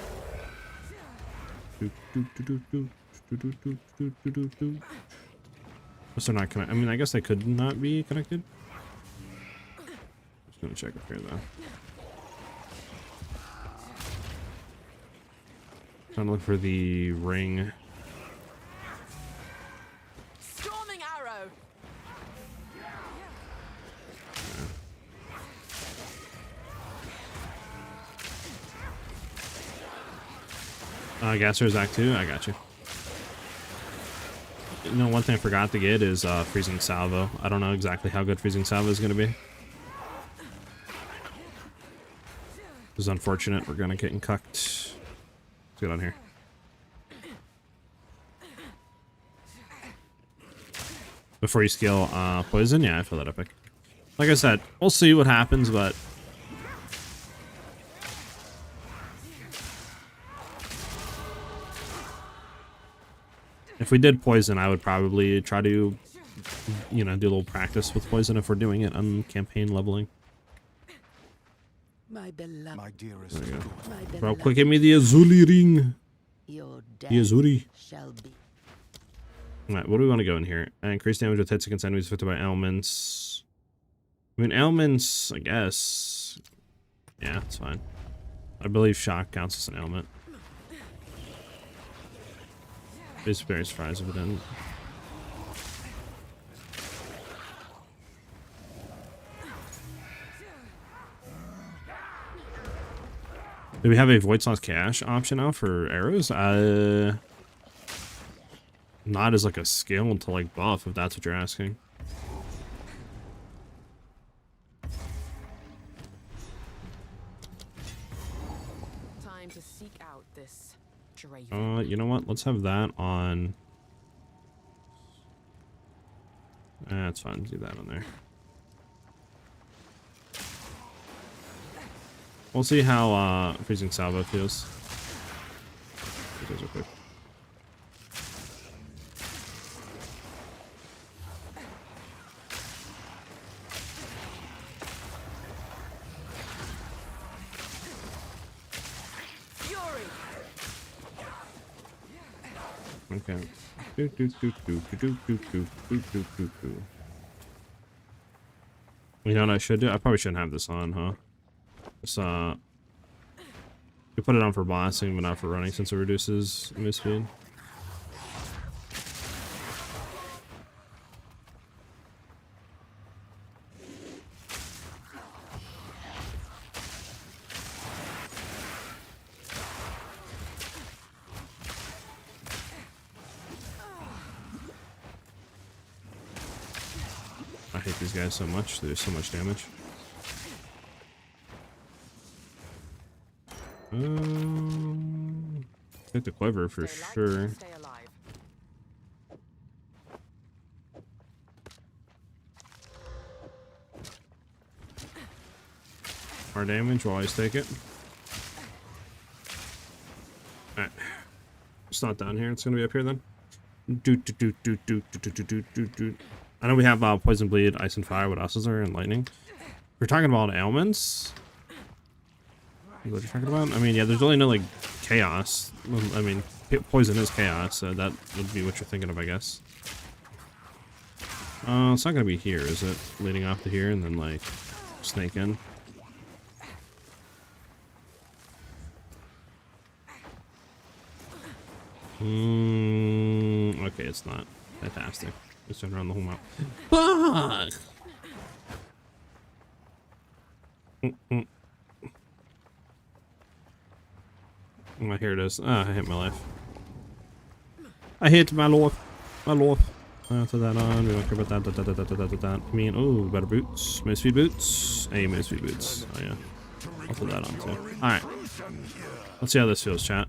Unless they're not connected. I mean, I guess they could not be connected. Just gonna check up here though. Trying to look for the ring. Storming arrow. Gasser's Act 2. I got you. You know, one thing I forgot to get is Freezing Salvo. I don't know exactly how good Freezing Salvo is going to be. This is unfortunate. We're going to get cucked. Let's get on here. Before you scale Poison? Yeah, I feel that epic. Like I said, we'll see what happens, but... if we did Poison, I would probably try to, you know, do a little practice with Poison if we're doing it on campaign leveling. My beloved. My dearest. There we go. My Bro, beloved. quick, give me the Azuli ring. Your The death Azuri. shall be. Alright, what do we want to go in here? Increase damage with hits against enemies affected by ailments. I mean, ailments, I guess. Yeah, it's fine. I believe shock counts as an ailment. It's very surprised if it didn't. Do we have a Void Sauce Cash option now for arrows? Not as like a skill to like buff, if that's what you're asking. Time to seek out this draven. You know what? Let's have that on. That's fine. Do that on there. We'll see how Freezing Salvo feels. Do those real quick. Fury. Okay. You know what I should do? I probably shouldn't have this on, huh? Just, you put it on for bossing, but not for running since it reduces move speed. hate these guys so much. They do so much damage. Take the quiver for sure. Stay alive. More damage, we'll always take it. Alright. It's not down here, it's gonna be up here then. I know we have Poison Bleed, Ice and Fire, what else is there? And Lightning. We're talking about ailments. What are you talking about? I mean, yeah, there's really no, like, chaos. I mean, poison is chaos, so that would be what you're thinking of, I guess. It's not gonna be here, is it? Leading off to here and then, like, snake in. Okay, it's not. Fantastic. Let's turn around the whole map. Fuck! Oh, here it is. Ah, I hate my life. I hate my life. My life. After that on, we don't care about that. I mean, oh, better boots. Moose feed boots. Hey, moose feed boots. Oh, yeah. I'll put that on too. Alright. Let's see how this feels, chat.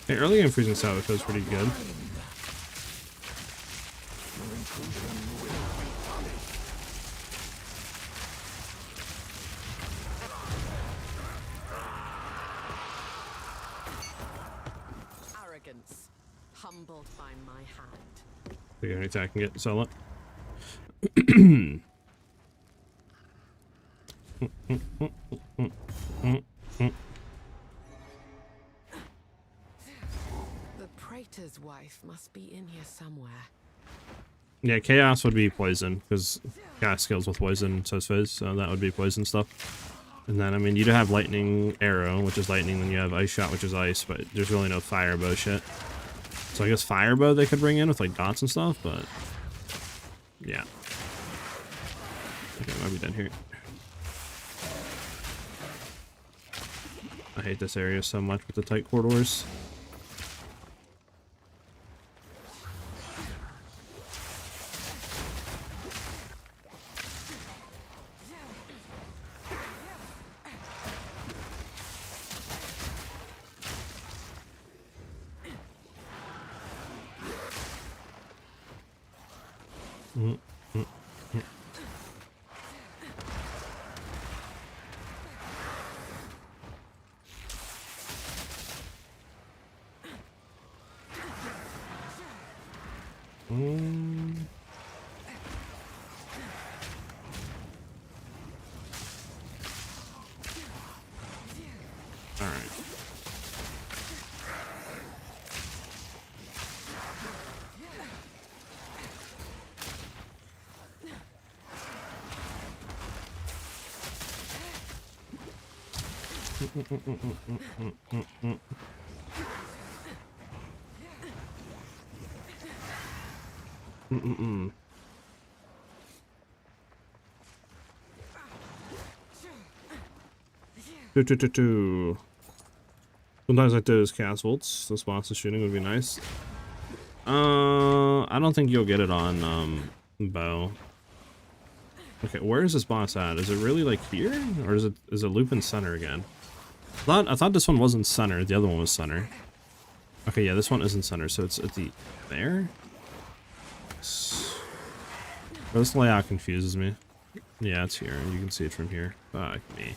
Hey, early game Freezing Salvage feels pretty good. Arrogance, humbled by my hand. We can attack and get sell it. The Praetor's wife must be in here somewhere. Yeah, chaos would be poison because chaos skills with poison, so Fizz, so that would be poison stuff. And then, I mean, you do have lightning arrow, which is lightning, then you have ice shot, which is ice, but there's really no fire bow shit. So I guess fire bow they could bring in with like dots and stuff, but yeah. Okay, might be done here. I hate this area so much with the tight corridors. Sometimes like those castles, those bosses shooting would be nice. I don't think you'll get it on bow. Okay, where is this boss at? Is it really like here, or is it loop in center again? I thought this one wasn't center. The other one was center. Okay, yeah, this one isn't center, so it's at the there. This layout confuses me. Yeah, it's here. You can see it from here. Fuck me.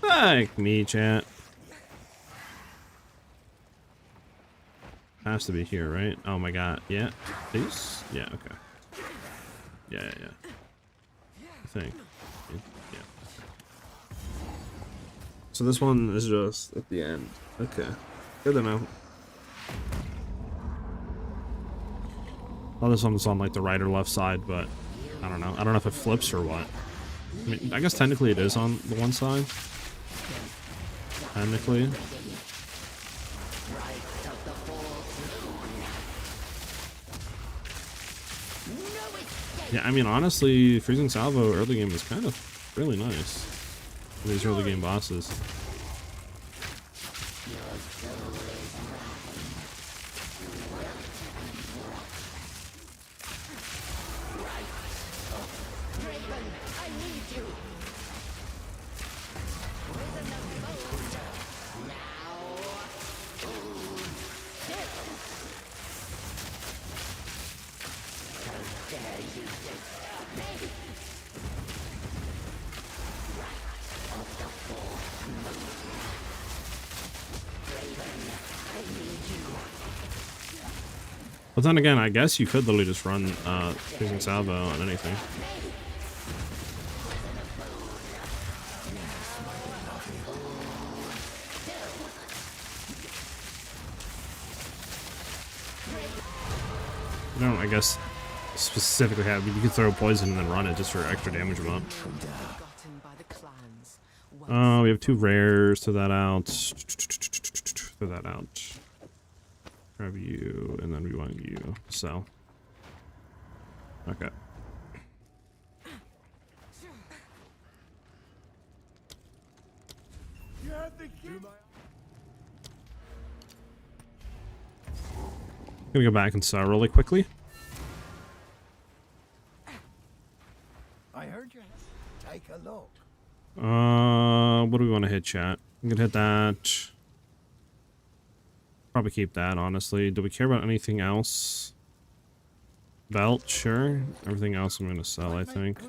Fuck me, chat. Has to be here, right? Oh my god. Yeah. Please? Yeah, okay. Yeah. think. Yeah. So this one is just at the end. Okay. Good to know. Well, this one's on like the right or left side, but I don't know. I don't know if it flips or what. I mean, I guess technically it is on the one side. Technically. Yeah, I mean, honestly, Freezing Salvo early game is kind of really nice. These early game bosses. But then again, I guess you could literally just run Freezing Salvo on anything. You don't, I guess, specifically have. You could throw poison and then run it just for extra damage amount. Forgotten by the clans. Oh, we have 2 rares. Throw that out. Throw that out. Grab you, and then we want you. So. Okay. Gonna go back and sell really quickly. I heard you. Take a look. What do we want to hit, chat? I'm gonna hit that. Probably keep that, honestly. Do we care about anything else? Belt, sure. Everything else I'm gonna sell, I think.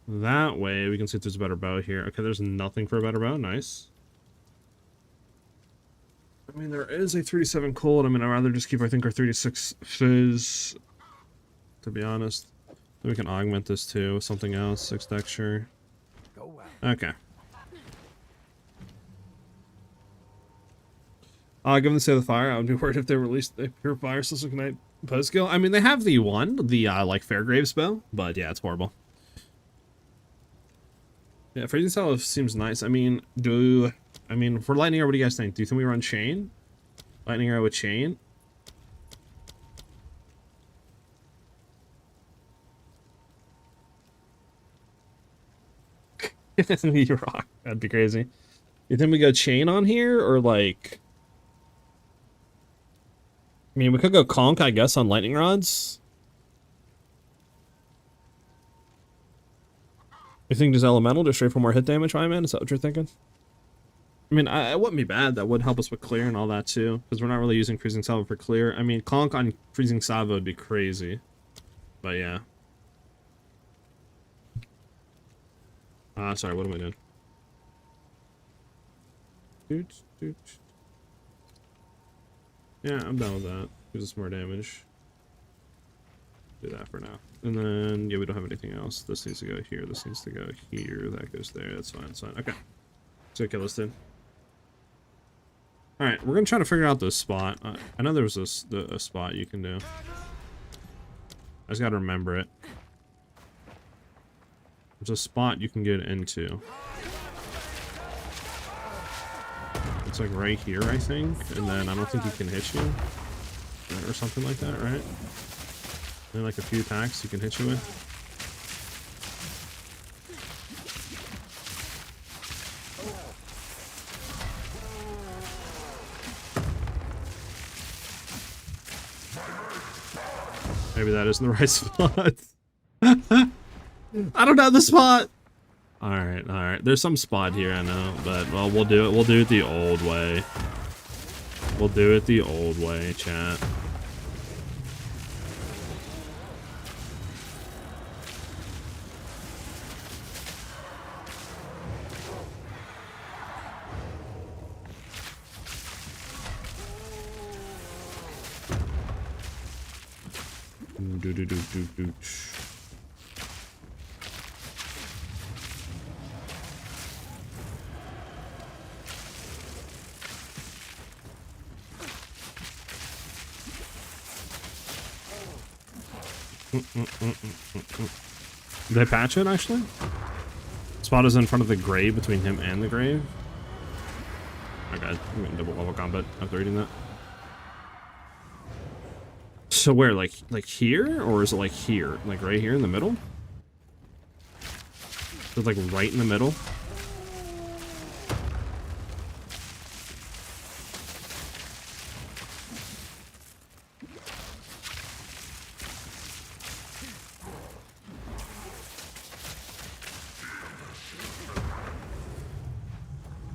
That way, we can see if there's a better bow here. Okay, there's nothing for a better bow. Nice. I mean, there is a 37 cold. I mean, I'd rather just keep, I think, our 36 fizz, to be honest. Then we can augment this too with something else. 6 texture. Okay. Given the state of the fire, I would be worried if they released the pure fire system ignite post skill. I mean, they have the one, the like Fairgraves bow, but yeah, it's horrible. Yeah, Freezing Salvo seems nice. I mean, for Lightning Arrow, what do you guys think? Do you think we run Chain? Lightning Arrow with Chain? You rock. That'd be crazy. You think we go Chain on here, or like... I mean, we could go Conk, I guess, on Lightning Rods. You think just Elemental, just straight for more hit damage, man? Is that what you're thinking? I mean, it wouldn't be bad. That would help us with clear and all that, too. Because we're not really using Freezing Salvo for clear. I mean, Conk on Freezing Salvo would be crazy. But, yeah. Sorry, what am I doing? Yeah, I'm done with that. Gives us more damage. Do that for now. And then, yeah, we don't have anything else. This needs to go here. This needs to go here. That goes there. That's fine. That's fine. Okay. So kill this then. Alright, we're going to try to figure out this spot. I know there was a spot you can do. I just got to remember it. There's a spot you can get into. It's like right here, I think. And then I don't think he can hit you. Or something like that, right? And like a few attacks he can hit you with. Maybe that isn't the right spot. I don't know the spot. All right. There's some spot here, I know, but well, we'll do it. We'll do it the old way. We'll do it the old way, chat. Did I patch it, actually? Spot is in front of the grave between him and the grave. Okay, I'm getting double level combat after reading that. So where, like here? Or is it like here? Like right here in the middle? Is it like right in the middle?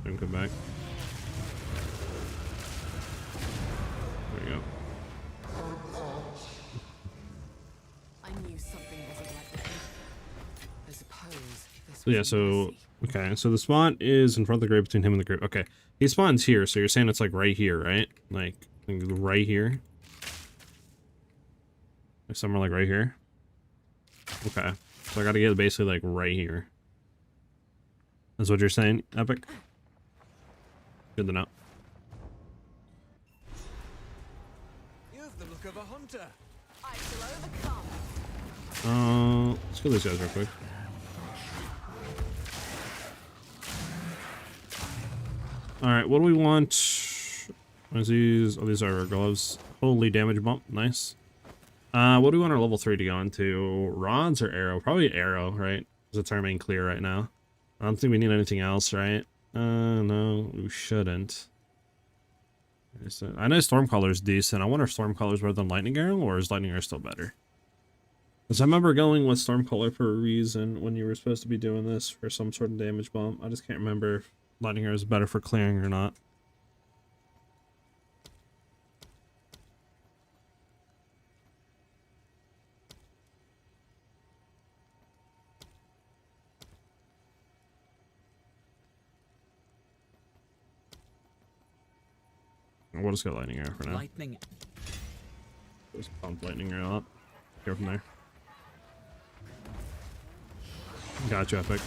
Don't come back. There you go. I knew something wasn't right with him. I suppose this So yeah, was so mercy. okay, so the spot is in front of the grave between him and the grave. Okay, he spawns here, so you're saying it's like right here, right? Like right here, like somewhere like right here. Okay, so I gotta get basically like right here. That's what you're saying, Epic? Good to know. You have the look of a hunter. I shall overcome. Let's kill these guys real quick. Alright, what do we want? What is these? Oh, these are our gloves. Holy damage bump. Nice. What do we want our level 3 to go into? Rods or arrow? Probably arrow, right? Because it's our main clear right now. I don't think we need anything else, right? No, we shouldn't. I know Stormcaller's decent. I wonder if Stormcaller's better than Lightning Arrow, or is Lightning Arrow still better? Because I remember going with Stormcaller for a reason when you were supposed to be doing this for some sort of damage bump. I just can't remember if Lightning Arrow is better for clearing or not. We'll just go Lightning Arrow for now. Lightning. Just pump Lightning Arrow up. Go from there. Gotcha, Epic.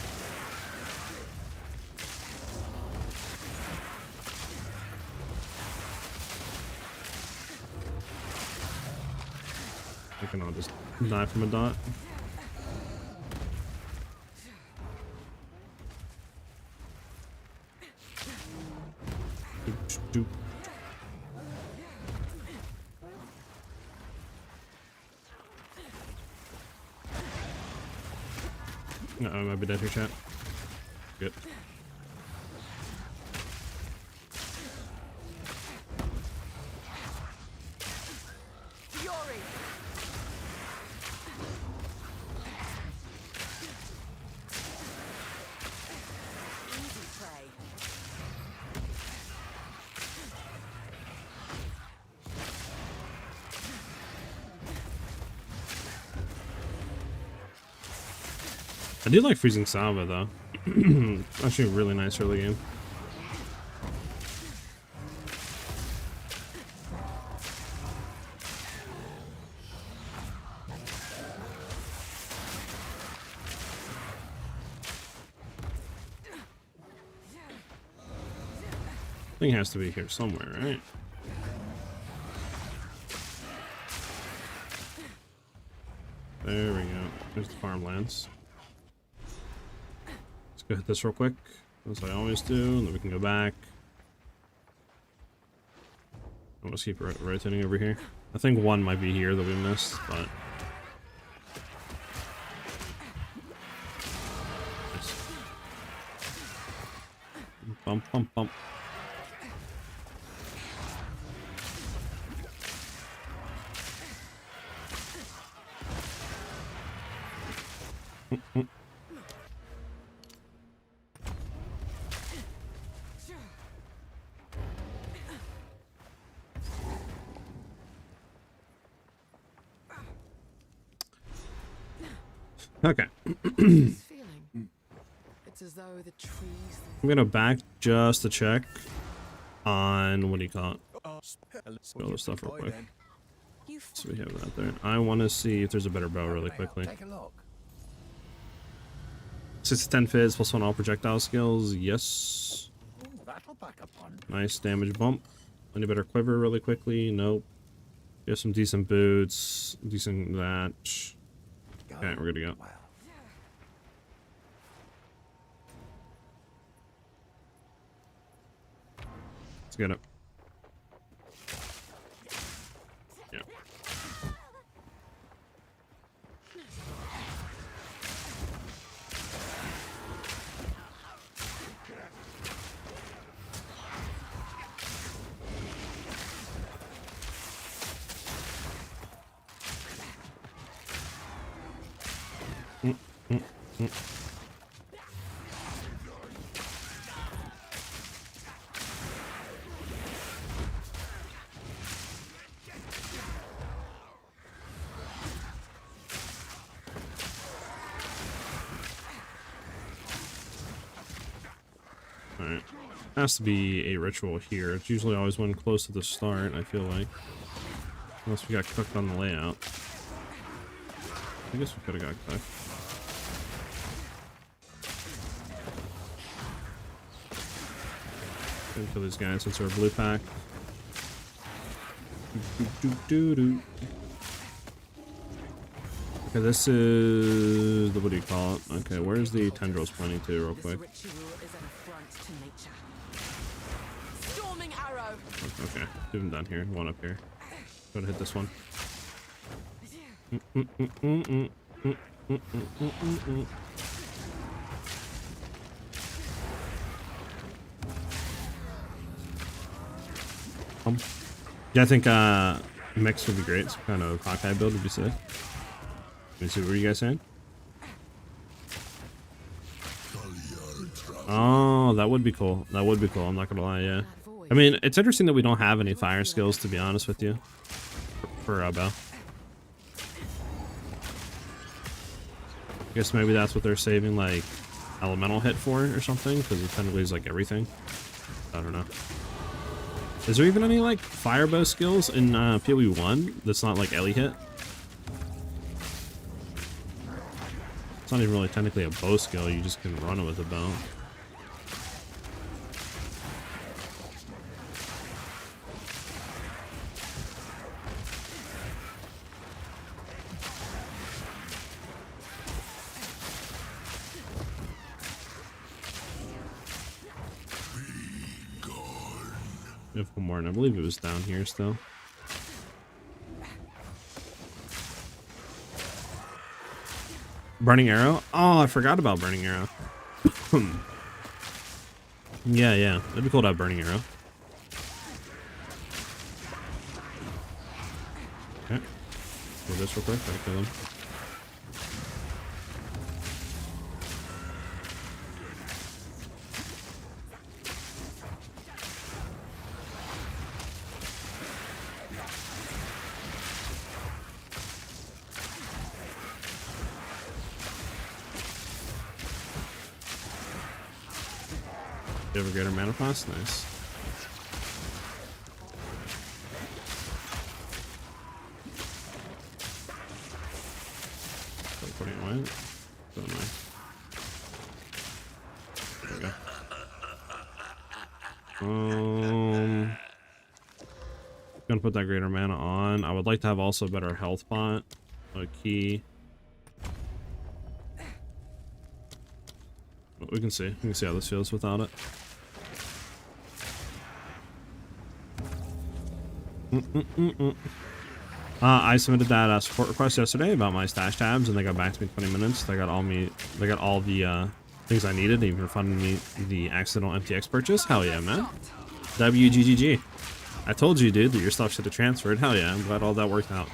I can all just die from a dot. Doop, doop. Uh oh, I might be dead here, chat. Good. Fury. Easy prey. I do like freezing Salva though. Actually, a really nice early game. Thing has to be here somewhere, right? There we go. There's the farmlands. Let's go hit this real quick, as I always do, and then we can go back. I'll just keep rotating over here. I think one might be here that we missed, but... Nice. Bump, bump, bump. Okay. This feeling. It's as though the trees. I'm gonna back just to check on what do you call it? Go this stuff real quick. You So we have that there. I want to see if there's a better bow really quickly. Take a look. 6 to 10 fizz plus 1 all projectile skills. Yes. Ooh, that'll back up on. Nice damage bump. Any better quiver really quickly? Nope. You have some decent boots. Decent that. Okay, we're good to go. Well, Let's get it. Yeah. Alright. Has to be a ritual here. It's usually always one close to the start, I feel like. Unless we got cooked on the layout. I guess we could have got cooked. Gonna kill these guys since they're a blue pack. Okay, this is the, what do you call it? Okay, where's the tendrils pointing to real quick? This ritual is an affront to nature. Storming arrow. Okay, two of them down here, one up here. Go to hit this one. Yeah, I think mix would be great. Some kind of Hawkeye build would be sick. Let me see, what were you guys saying? Oh, that would be cool. That would be cool. I'm not gonna lie, yeah. I mean, it's interesting that we don't have any fire skills, to be honest with you, for Bell. I guess maybe that's what they're saving, like, elemental hit for or something, because it technically is like everything. I don't know. Is there even any, like, fire bow skills in PoE 1 that's not, like, Ellie hit? It's not even really technically a bow skill, you just can run it with a bow. We have one more, and I believe it was down here still. Burning arrow? Oh, I forgot about burning arrow. Yeah. It'd be cool to have burning arrow. Okay. Do this real quick. Try to kill him. You have a greater mana cost? Nice. Teleporting away. So nice. There we go. Gonna put that greater mana on. I would like to have also a better health pot. A key. But we can see. We can see how this feels without it. I submitted that support request yesterday about my stash tabs, and they got back to me in 20 minutes. They got all the things I needed, even funding me the accidental MTX purchase. Hell yeah, man. WGGG. I told you, dude, that your stuff should have transferred. Hell yeah, I'm glad all that worked out.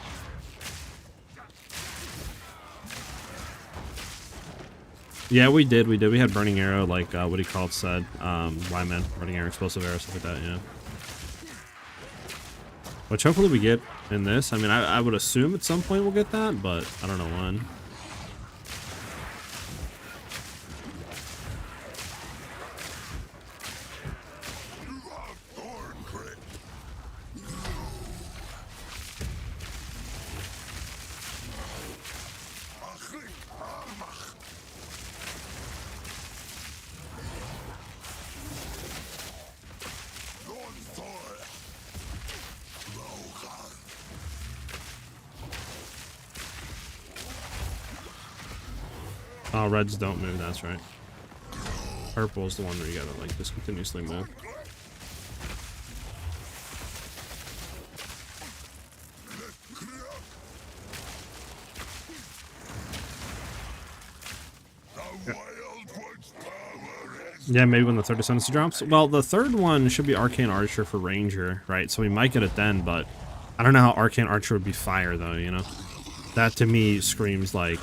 Yeah, we did. We had burning arrow, like what he called said, Lyman, burning arrow, explosive arrow, stuff like that. Yeah. Which hopefully we get in this. I mean, I would assume at some point we'll get that, but I don't know when. Oh, reds don't move, that's right. Purple's the one where you gotta like just continuously move. Yeah, maybe when the third Ascendancy drops. Well, the third one should be Arcane Archer for Ranger, right? So we might get it then, but I don't know how Arcane Archer would be fire, though, you know? That, to me, screams like...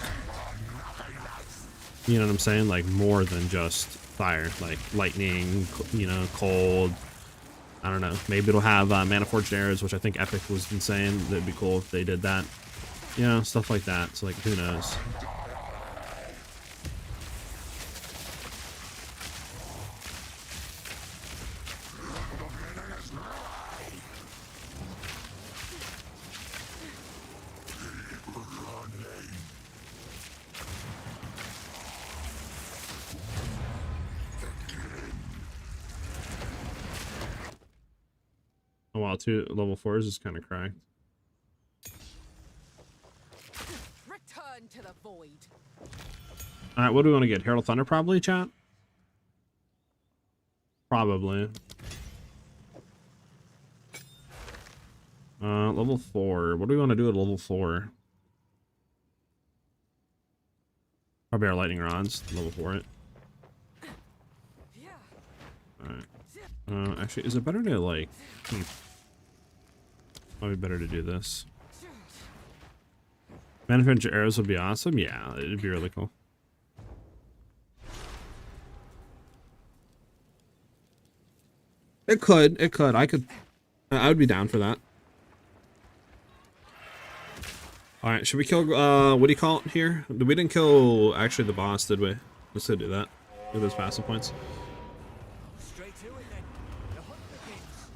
You know what I'm saying? Like, more than just fire. Like, lightning, you know, cold. I don't know. Maybe it'll have Mana Forged Arrows, which I think Epic was insane. That'd be cool if they did that. You know, stuff like that. So, like, who knows? Oh wow, 2 level 4s is kind of cracked. Return to the void. Alright, what do we want to get? Herald Thunder probably, chat? Probably. Level 4. What do we want to do at level 4? Probably our lightning rods. Level 4 it. Alright. Actually, is it better to like... Probably better to do this. Manufacture arrows would be awesome. Yeah, it'd be really cool. It could. I would be down for that. Alright, should we kill, what do you call it here? We didn't kill, actually, the boss, did we? Let's go do that. Get those passive points. Straight to it then. The hunt begins.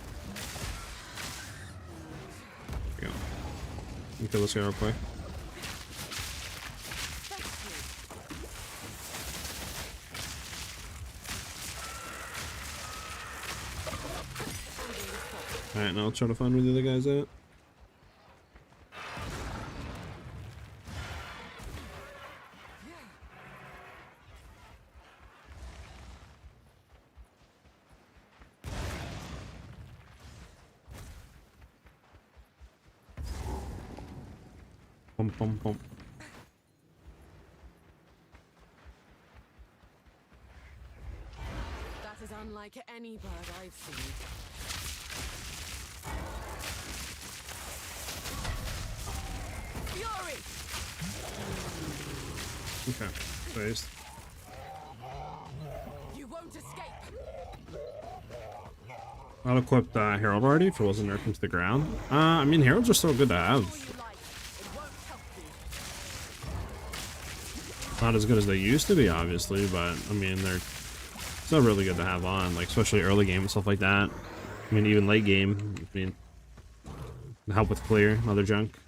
There we go. Let me kill this guy real quick. Alright, now I'll try to find where the other guy's at. Pum, pum, pum. That is unlike any bird I've seen. Fury! Okay, phased. You won't escape. I'll equip Herald already if it wasn't nerfed into the ground. I mean, Heralds are still good to have. You like. It won't help you. Not as good as they used to be, obviously, but I mean, they're still really good to have on, like especially early game and stuff like that. I mean, even late game. I mean, help with clear, other junk.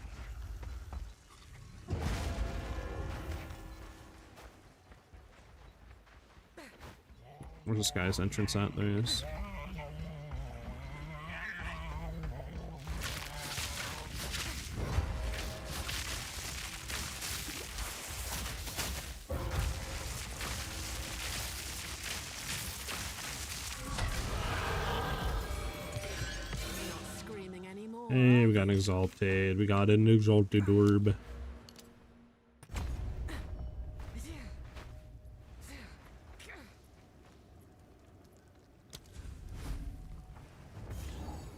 Where's this guy's entrance at? There he is. Not screaming anymore. Hey, we got an exalted. We got an exalted orb.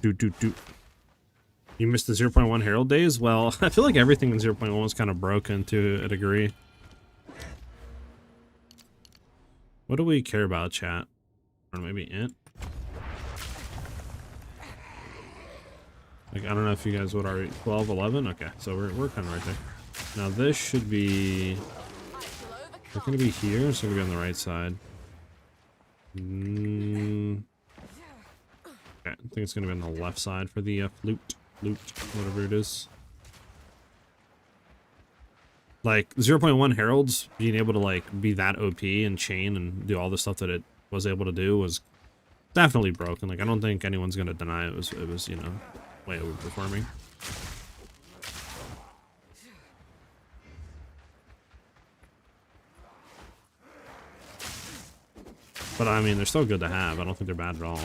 Do. You missed the 0.1 Herald days? Well, I feel like everything in 0.1 was kind of broken to a degree. What do we care about, chat? Or maybe int? Like, I don't know if you guys would already... 12, 11? Okay, so we're kind of right there. Now this should be... We're going to be here, so we're going to be on the right side. Okay, I think it's going to be on the left side for the loot, whatever it is. Like, 0.1 Heralds, being able to, like, be that OP and chain and do all the stuff that it was able to do was definitely broken. Like, I don't think anyone's going to deny it was, you know, way overperforming. But I mean, they're still good to have. I don't think they're bad at all.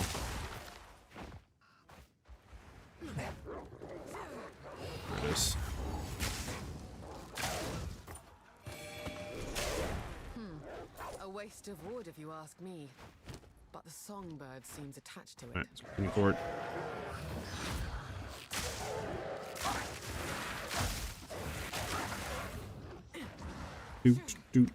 There it is. A waste of wood, if you ask me. But the songbird seems attached to it. Alright, let's continue forward. Doot, doot.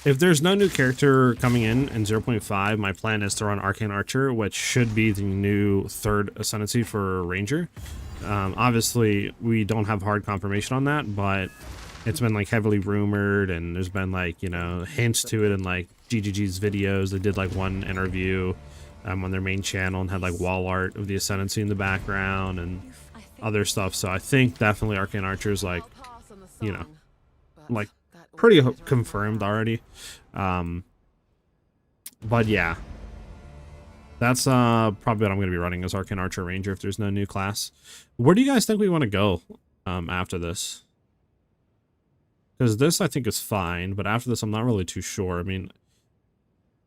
If there's no new character coming in 0.5, my plan is to run Arcane Archer, which should be the new third Ascendancy for Ranger. Obviously, we don't have hard confirmation on that, but it's been like heavily rumored, and there's been like, you know, hints to it in like GGG's videos. They did like one interview on their main channel and had like wall art of the Ascendancy in the background and other stuff. So I think definitely Arcane Archer is like, you know, like pretty confirmed already. But yeah, that's probably what I'm going to be running as Arcane Archer Ranger if there's no new class. Where do you guys think we want to go after this? Because this I think is fine, but after this I'm not really too sure. I mean,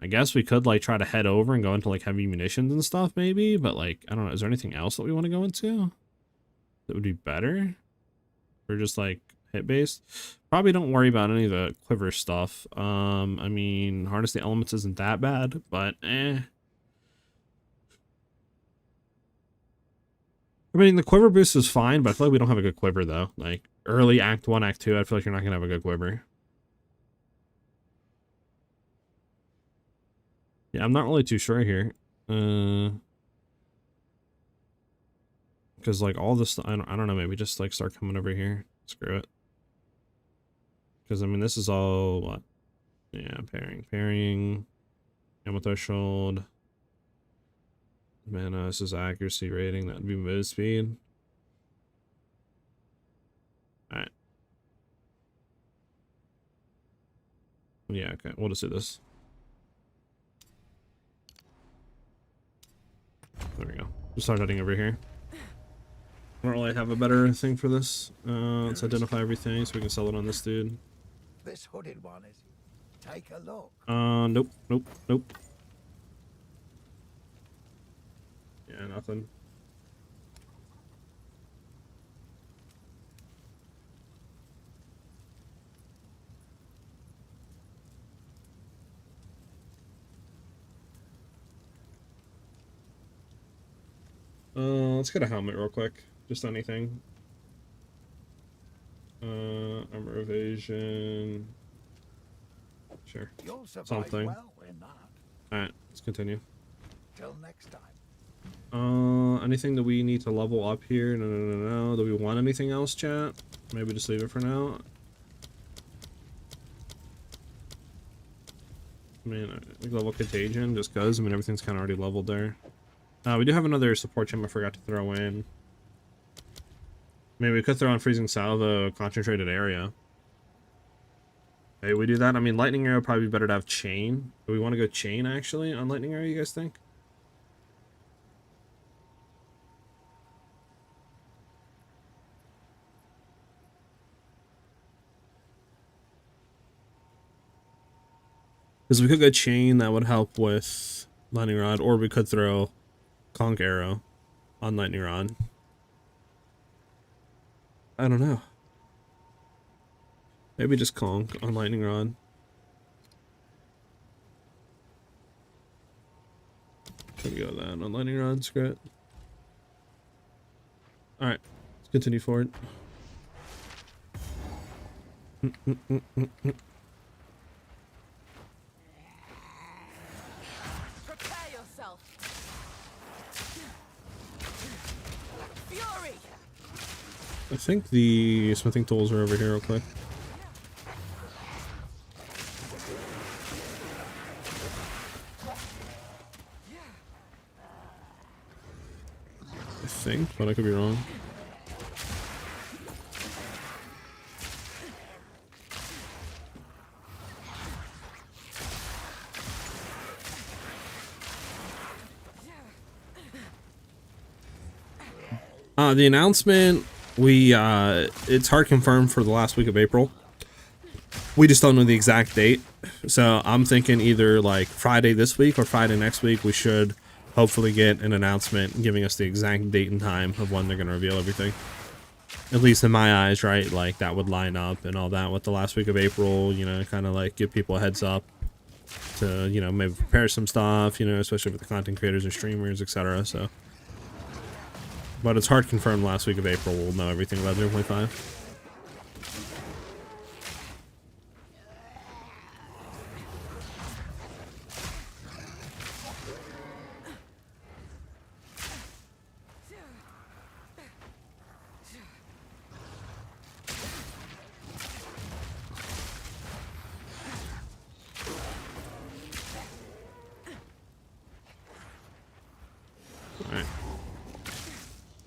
I guess we could like try to head over and go into like heavy munitions and stuff maybe, but like, I don't know, is there anything else that we want to go into that would be better? Or just like hit based? Probably don't worry about any of the quiver stuff. I mean, harness the elements isn't that bad, but I mean, the quiver boost is fine, but I feel like we don't have a good quiver though. Like early Act 1, Act 2, I feel like you're not gonna have a good quiver. Yeah, I'm not really too sure here. Because like all this, I don't know, maybe just like start coming over here. Screw it. Because I mean, this is all what? Yeah, parrying, ammo threshold. Mana, this is accuracy rating. That'd be move speed. All right. Yeah, okay. We'll just do this. There we go. Just start heading over here. I don't really have a better thing for this. Let's identify everything so we can sell it on this dude. This hooded one is. Take a look. Nope. Yeah, nothing. Let's get a helmet real quick. Just anything. Armor evasion. Sure. You'll survive Something. well in that. Alright, let's continue. Till next time. Anything that we need to level up here? No. Do we want anything else, chat? Maybe just leave it for now. I mean, like level Contagion, just cause. I mean, everything's kind of already leveled there. We do have another support gem I forgot to throw in. Maybe we could throw on Freezing Salvo, concentrated area. Hey, we do that? I mean, Lightning Arrow probably better to have Chain. Do we want to go Chain, actually, on Lightning Arrow, you guys think? Because we could go Chain, that would help with Lightning Rod, or we could throw Conk Arrow on Lightning Rod. I don't know. Maybe just Conk on Lightning Rod. Should we go with that on Lightning Rod? Screw it. Alright, let's continue forward. Prepare yourself. Fury. I think the smithing tools are over here real quick. I think, but I could be wrong. The announcement, it's hard confirmed for the last week of April. We just don't know the exact date. So I'm thinking either like Friday this week or Friday next week, we should hopefully get an announcement giving us the exact date and time of when they're going to reveal everything. At least in my eyes, right? Like that would line up and all that with the last week of April, you know, kind of like give people a heads up to, you know, maybe prepare some stuff, you know, especially with the content creators and streamers, etc. So, but it's hard confirmed last week of April. We'll know everything about 0.5.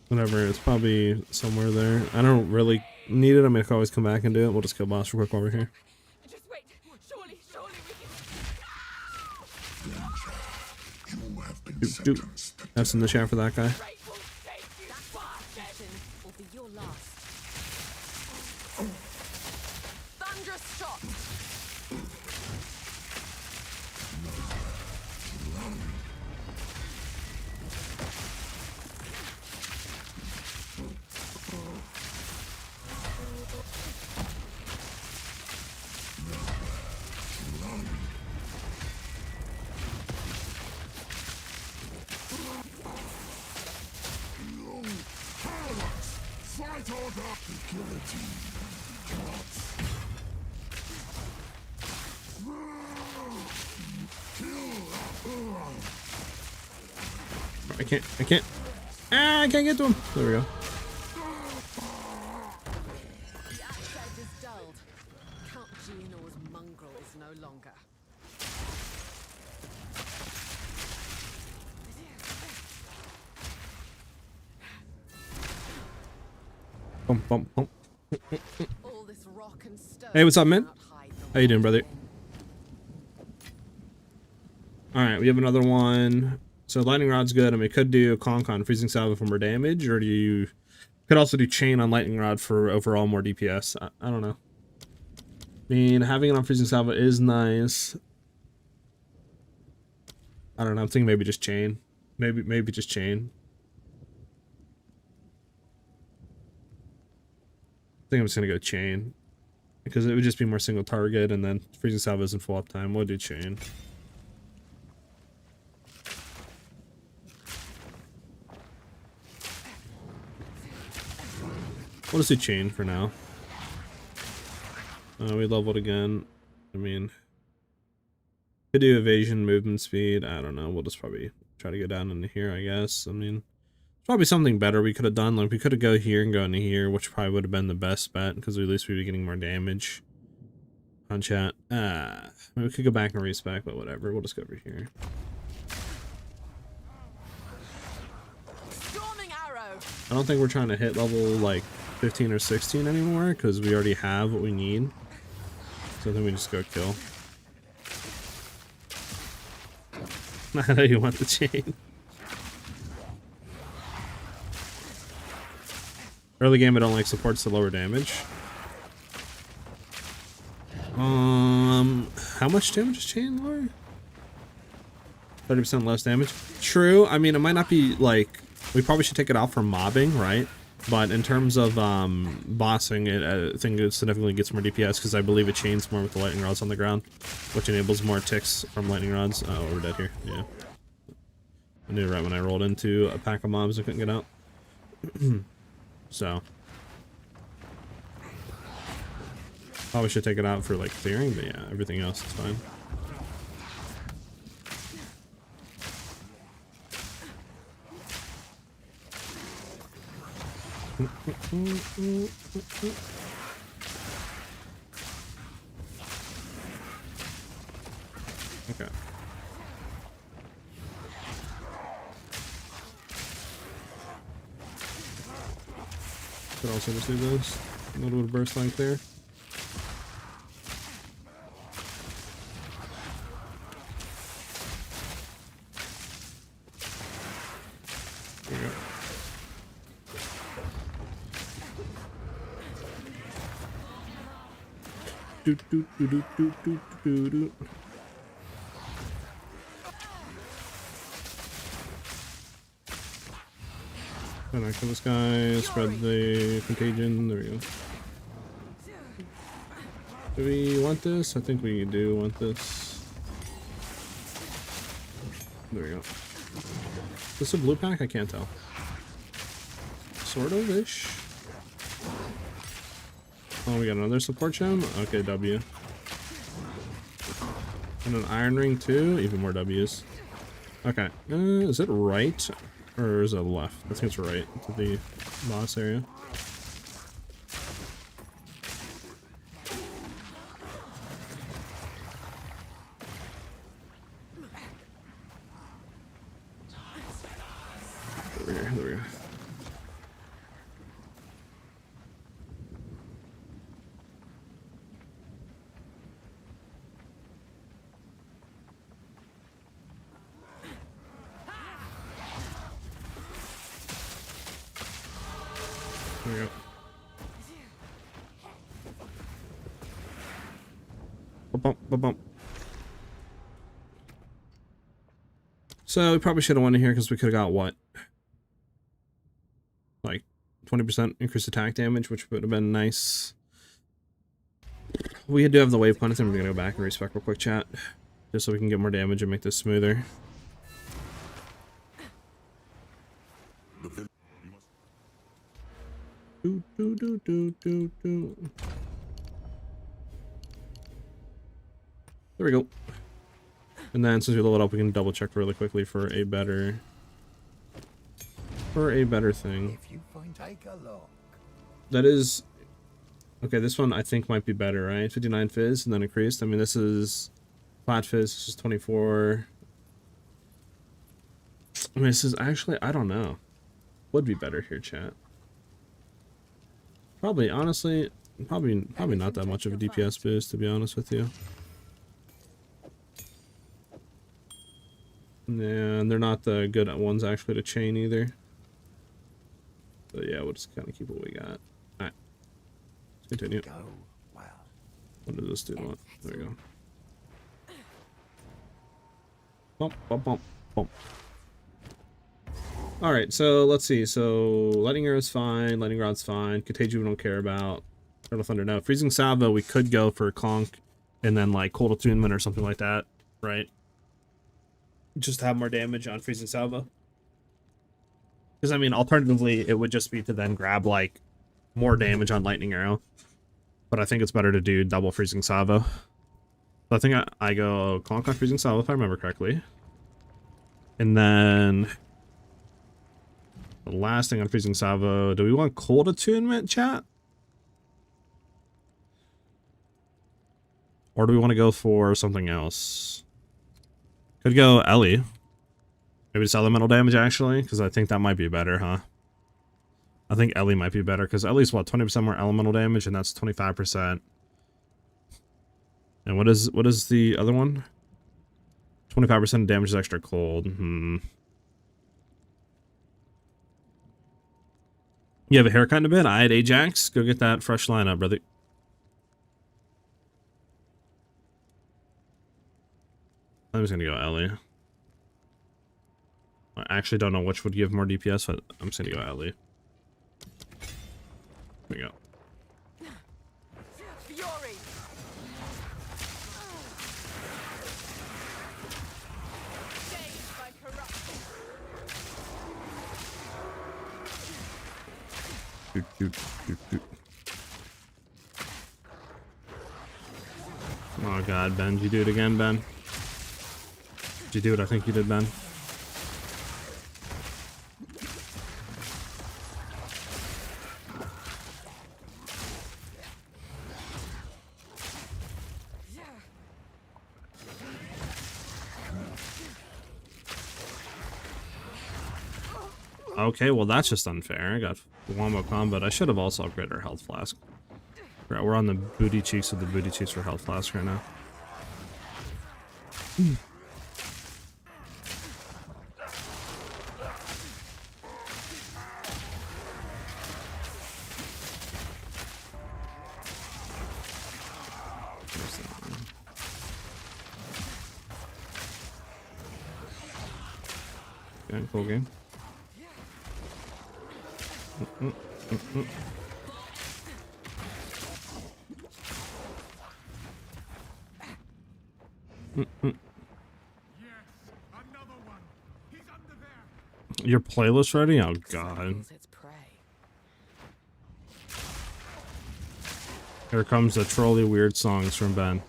Whatever, it's probably somewhere there. I don't really need it. I mean, I can always come back and do it. We'll just kill boss real quick over here. Just wait. Surely we can. Doop. That's in the chat for that guy. Will be your last. Thunderous shot. I can't. Ah, I can't get to him. There we go. The access is dulled. Count Geonor's mongrel is no longer. Bump, bump, bump. All this rock and stone. Hey, what's up, man? cannot hide the How you doing, brother? Alright, we have another one. So lightning rod's good. I mean, could do conk on freezing salvo for more damage, or do you could also do chain on lightning rod for overall more DPS. I don't know. I mean, having it on freezing salvo is nice. I don't know. I'm thinking maybe just chain. Maybe just chain. I think I'm just gonna go chain because it would just be more single target, and then freezing salvo isn't full uptime. We'll do chain. We'll just do chain for now. We leveled again. I mean, could do evasion, movement speed. I don't know. We'll just probably try to go down into here, I guess. I mean, probably something better we could have done. Like, we could have go here and go into here, which probably would have been the best bet, because at least we'd be getting more damage on chat. Maybe we could go back and respec, but whatever. We'll just go over here. storming arrow. I don't think we're trying to hit level, like, 15 or 16 anymore, because we already have what we need. So then we just go kill. I know you want the chain. Early game, I don't like supports the lower damage. How much damage is chain lower? 30% less damage. True. I mean, it might not be like we probably should take it out for mobbing, right? But in terms of bossing, I think it significantly gets more DPS because I believe it chains more with the lightning rods on the ground, which enables more ticks from lightning rods. Oh, we're dead here. Yeah. I knew right when I rolled into a pack of mobs I couldn't get out. So. Probably should take it out for like clearing, but yeah, everything else is fine. Okay. Could also just do this. A little bit of burst length there. There we go. And I kill this guy, spread the contagion. There we go. Do we want this? I think we do want this. There we go. Is this a blue pack? I can't tell. Sort of ish. Oh, we got another support gem? Okay, W. And an iron ring too? Even more W's. Okay. Is it right? Or is it left? I think it's right to the boss area. Over here, there we go. There we go. Bump, bump, bump. So we probably should have won here because we could have got what? Like 20% increased attack damage, which would have been nice. We do have the wave point. I think we're gonna go back and respec real quick, chat. Just so we can get more damage and make this smoother. Do, do, do, do, do, do. There we go. And then since we level it up, we can double check really quickly for a better thing. If you find take a look. That is okay. This one I think might be better, right? 59 fizz and then increased. I mean, this is flat fizz. This is 24. I mean, this is actually, I don't know. Would be better here, chat. Probably, honestly, probably not that much of a DPS boost, to be honest with you. Yeah, and they're not the good ones actually to chain either. So yeah, we'll just kind of keep what we got. Alright. Let's continue. Go well. What does this dude want? There we go. Bump, bump, bump, bump. Alright, so let's see. So Lightning Arrow's fine, Lightning Rod's fine, Contagion we don't care about. Turtle Thunder, no. Freezing Salvo, we could go for Conk and then like Cold Attunement or something like that, right? Just to have more damage on Freezing Salvo. Because I mean, alternatively, it would just be to then grab like more damage on Lightning Arrow. But I think it's better to do double Freezing Salvo. So I think I go Conk on Freezing Salvo if I remember correctly. And then the last thing on Freezing Salvo, do we want Cold Attunement, chat? Or do we want to go for something else? Could go Ellie. Maybe just elemental damage, actually, because I think that might be better, huh? I think Ellie might be better, because Ellie's, what, 20% more elemental damage, and that's 25%. And what is the other one? 25% damage is extra cold. You have a haircut in a bit? I had Ajax. Go get that fresh lineup, brother. I'm just gonna go Ellie. I actually don't know which would give more DPS, but I'm just gonna go Ellie. There we go. Fury. Saved by corruption. Doot, doot, doot, doot. Oh god, Ben, did you do it again, Ben? Did you do what I think you did, Ben? Okay, well that's just unfair. I got wombo combo. I should have also upgraded our health flask. Right, we're on the booty cheeks of the booty cheeks for health flask right now. Okay, cool game. Another one. He's under there. Your playlist ready? Oh god. Resembles its prey. Here comes the trolley weird songs from Ben.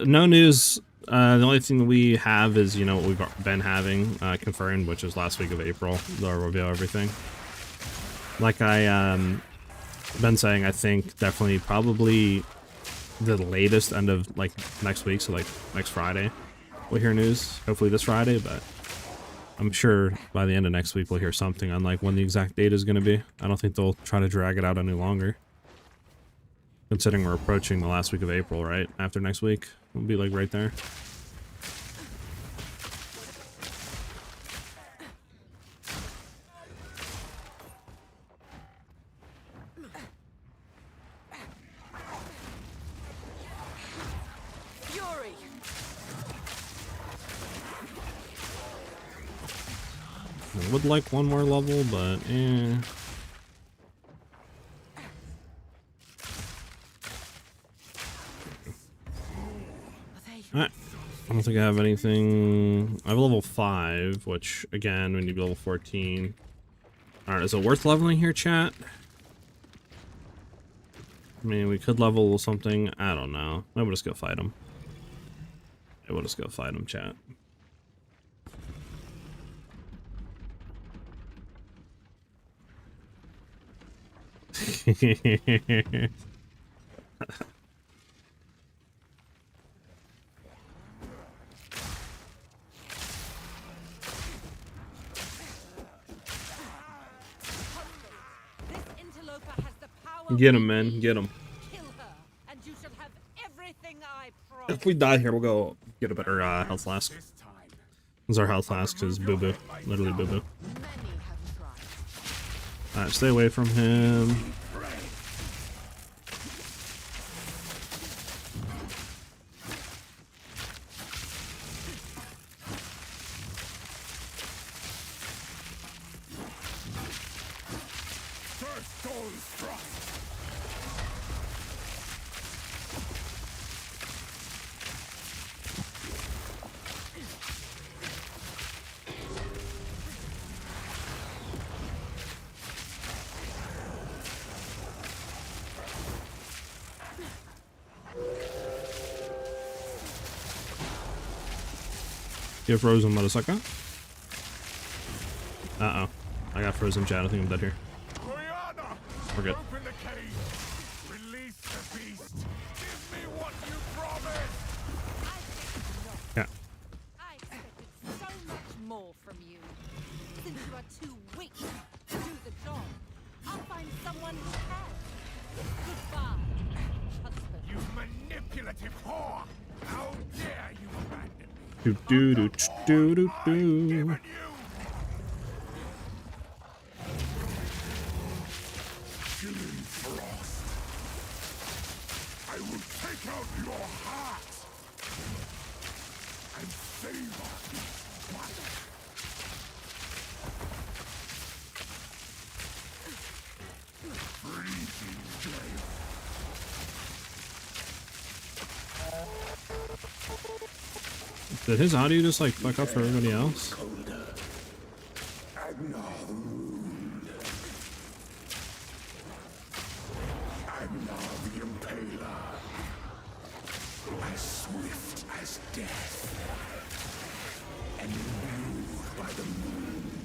No news. The only thing we have is, you know, what we've been having confirmed, which is last week of April. They'll reveal everything. Like I been saying, I think definitely probably the latest end of like next week, so like next Friday, we'll hear news. Hopefully this Friday, but I'm sure by the end of next week we'll hear something on like when the exact date is going to be. I don't think they'll try to drag it out any longer. Considering we're approaching the last week of April, right? After next week, we'll be like right there. Fury. I would like one more level, but eh. Alright. I don't think I have anything. I have a level 5, which again, we need level 14. Alright, is it worth leveling here, chat? I mean, we could level something. I don't know. Maybe we'll just go fight him. Maybe we'll just go fight him, chat. This interloper has the power. Get him, man. Get him. Kill her, and you shall have everything I promise. If we die here, we'll go get a better health flask. This time. This is our health flask, is boo boo. Literally boo boo. Many have tried. Alright, stay away from him. First soul's thrust. Get frozen, motherfucker. Uh-oh. I got frozen, chat. I think I'm dead here. Oriana, We're good. open the cage. Release the beast. Give me what you promised. Yeah. I expected so much more from you. Since you are too weak to do the job, I'll find someone who can. Goodbye, husband. You manipulative whore. How dare you abandon me? Do do do do do do. Given you. Killing frost. I will take out your heart and savor its body. Freezing gale. Did his audio just like fuck up for everybody else? Agnar the Ruined. Agnar the Impaler. As swift as death. And imbued by the moon.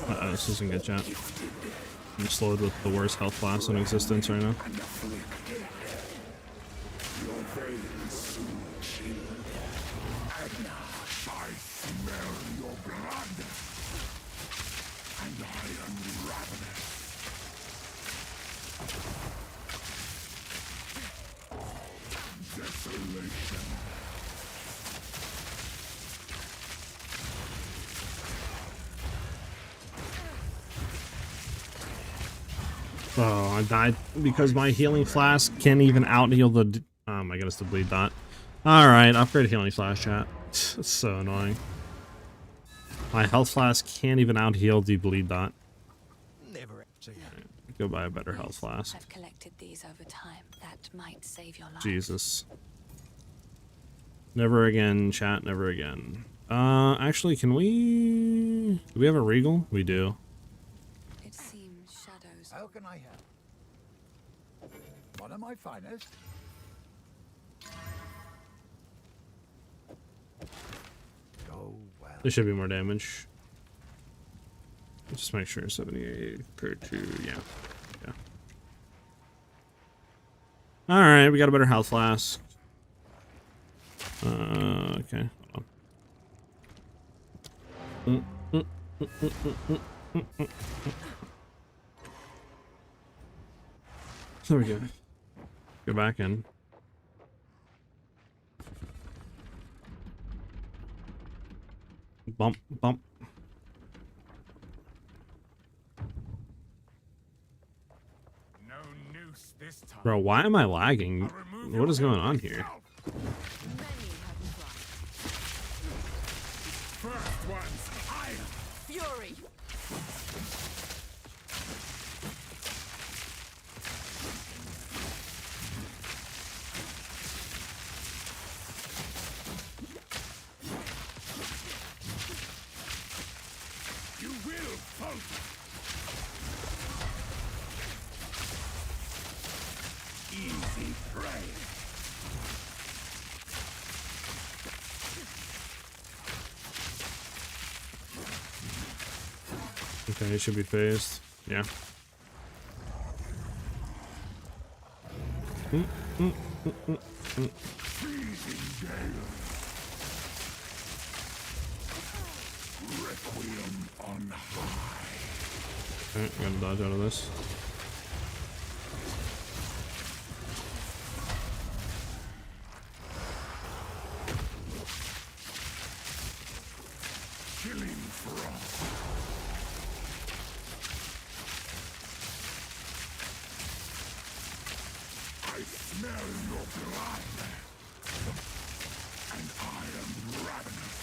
Uh-oh, this isn't good, chat. I'm slowed with the worst health class in existence right now. And afflicted. Your Oh, I died because my healing flask can't even out heal the. Oh my goodness, to bleed that. Alright, upgrade healing flask, chat. It's so annoying. My health flask can't even out heal the bleed dot. Never actually. Go buy a better health flask. I've collected these over time. That might save your life. Jesus. Never again, chat, never again. Actually, can we... Do we have a regal? We do. It seems shadows. How can I help? One of my finest. Go well. There should be more damage. Just make sure 78 compared to... Yeah. Yeah. Alright, we got a better health flask. Okay. Hold on. There we go. Go back in. Bump, bump. No noose this time. Bro, why am I lagging? What is going on here? Many have tried. First one's higher. Fury! You will falter. Easy prey. Okay, it should be phased. Yeah. Requiem on high. Alright, I gotta dodge out of this. Killing frost. I smell your blood. And I am ravenous.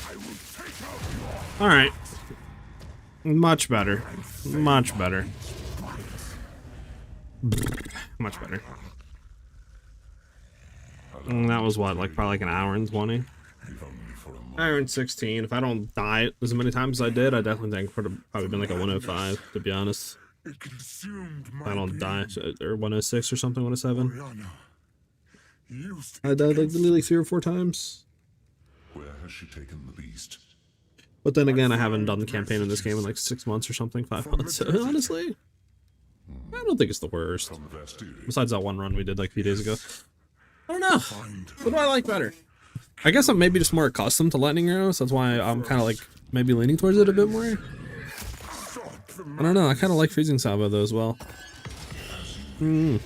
I will take out your Alright. Much better. Much better. Much better. And that was what, like probably like an hour and 20? Hour and 16. If I don't die as many times as I did, I definitely think it would have probably been like a 105, to be honest. It consumed my If I don't die, or 106 or something, 107. Oriana used I died like literally 3 or 4 times. Where has she taken the beast? But then again, I haven't done the campaign in this game in like 6 months or something, 5 months. So honestly, I don't think it's the worst. From the Vastiri. Besides that one run we did like a few days ago. I don't know. What do I like better? I guess I'm maybe just more accustomed to lightning arrows. That's why I'm kind of like maybe leaning towards it a bit more. I don't know. I kind of like freezing salvo though as well. This'll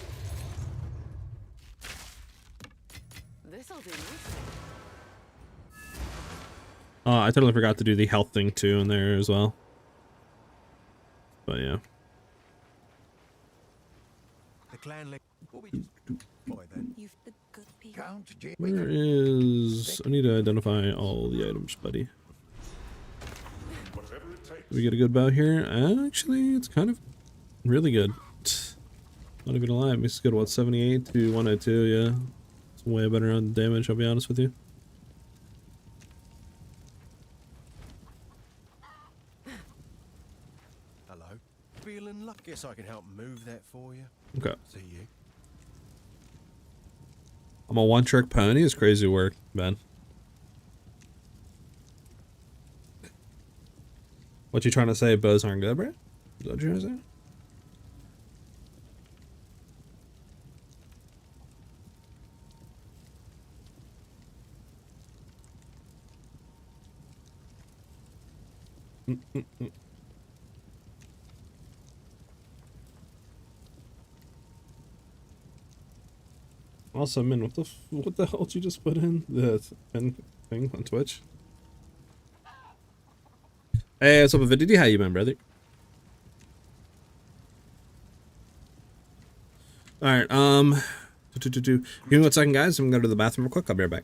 do. I totally forgot to do the health thing too in there as well. But yeah. The clan boy then. You've the good people. Count J. Where is... I need to identify all the items, buddy. Whatever it takes. Do we get a good bow here? Actually, it's kind of really good. Not even gonna lie, it makes it good. What, 78 to 102? Yeah, it's way better on damage. I'll be honest with you. Hello. Feeling lucky? Guess I can help move that for you. Okay, See you. I'm a one-trick pony. It's crazy work, Ben. What you trying to say? Bows aren't good, bro? Is that what you're trying to say? Also, man, what the hell did you just put in the thing on Twitch? Hey, what's up, Viability? How you been, brother? All right, give me 1 second, guys. I'm gonna go to the bathroom real quick. I'll be right back.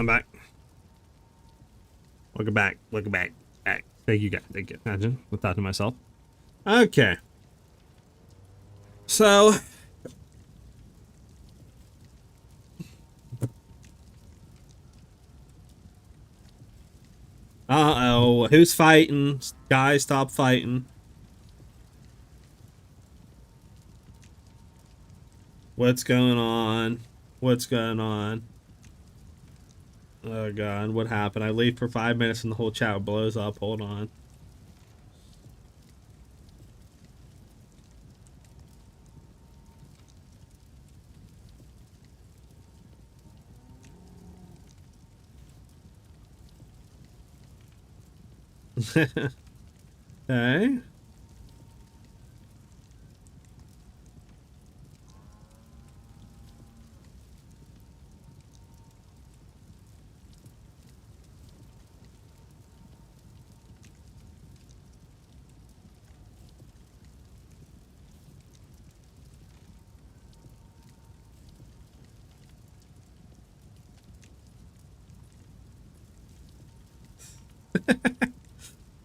I'm back. Welcome back. Welcome back. Back. Thank you guys. Thank you. Imagine. I thought to myself. Okay. So. Uh-oh. Who's fighting? Guys, stop fighting. What's going on? What's going on? Oh god, what happened? I leave for 5 minutes and the whole chat blows up. Hold on. Okay.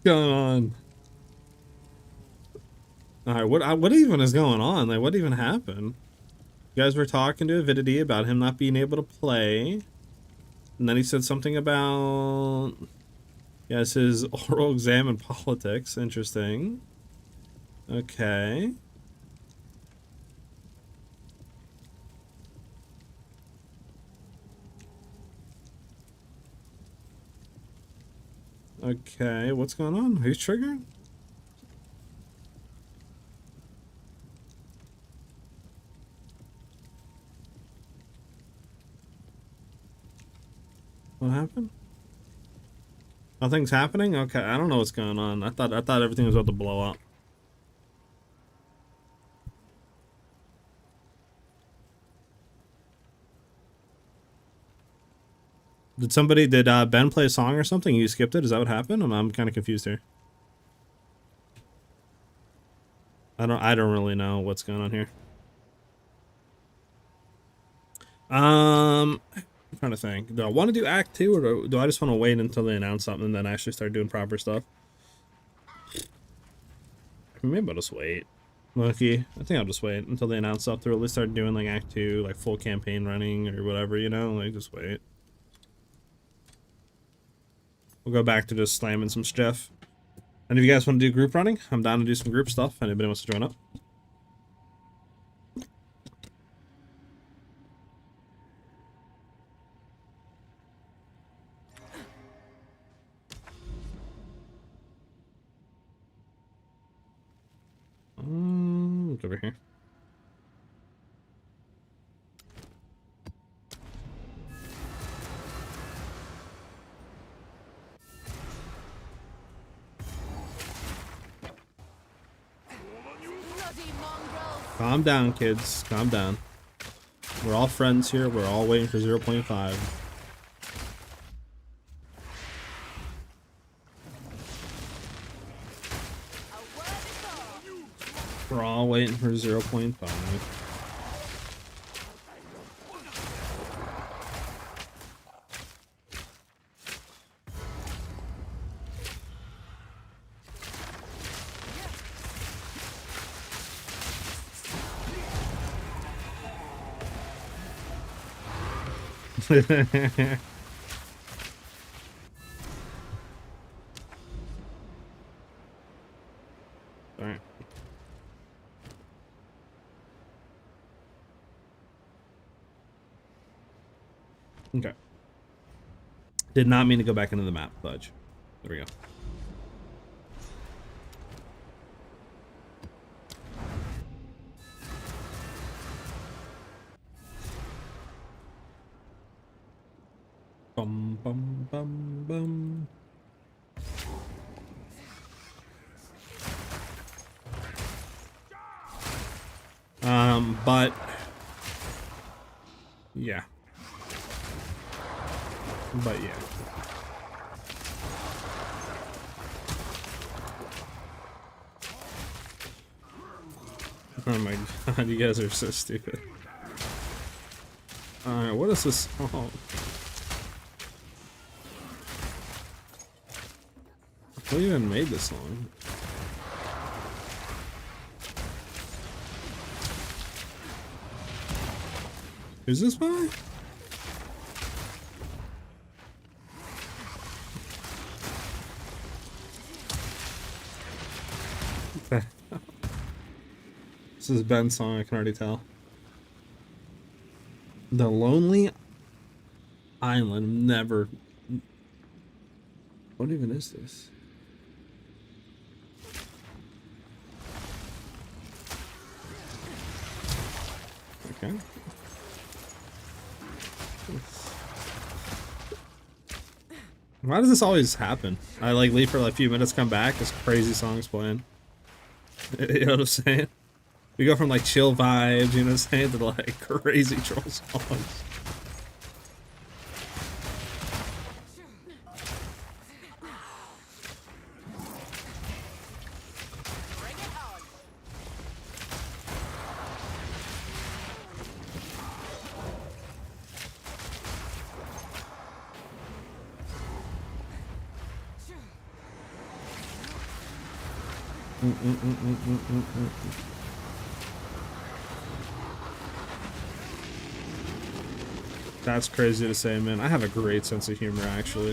Going on? All right, what even is going on? Like, what even happened? You guys were talking to Avidity about him not being able to play, and then he said something about, yes, his oral exam in politics. Interesting. Okay. Okay, what's going on? Who's triggering? What happened? Nothing's happening? Okay, I don't know what's going on. I thought everything was about to blow up. Did Ben play a song or something? You skipped it? Is that what happened? I'm kind of confused here. I don't really know what's going on here. I'm trying to think. Do I want to do Act 2 or do I just want to wait until they announce something and then actually start doing proper stuff? Maybe I'll just wait. Lucky. I think I'll just wait until they announce stuff to really start doing like Act 2, like full campaign running or whatever, you know? Like, just wait. We'll go back to just slamming some stuff. And if you guys want to do group running, I'm down to do some group stuff. Anybody wants to join up? Look over here. Calm down, kids. Calm down. We're all friends here. We're all waiting for 0.5. We're all waiting for 0.5. Alright. Okay. Did not mean to go back into the map, fudge. There we go. Bum bum bum bum. But yeah. But yeah. Oh my god, you guys are so stupid. Alright, what is this? Oh. Who even made this song? Who's this by? This is Ben's song, I can already tell. The Lonely Island. Never. What even is this? Okay. Why does this always happen? I like leave for like a few minutes, come back, this crazy song's playing. You know what I'm saying? We go from like chill vibes, you know what I'm saying, to like crazy troll songs. That's crazy to say, man. I have a great sense of humor, actually.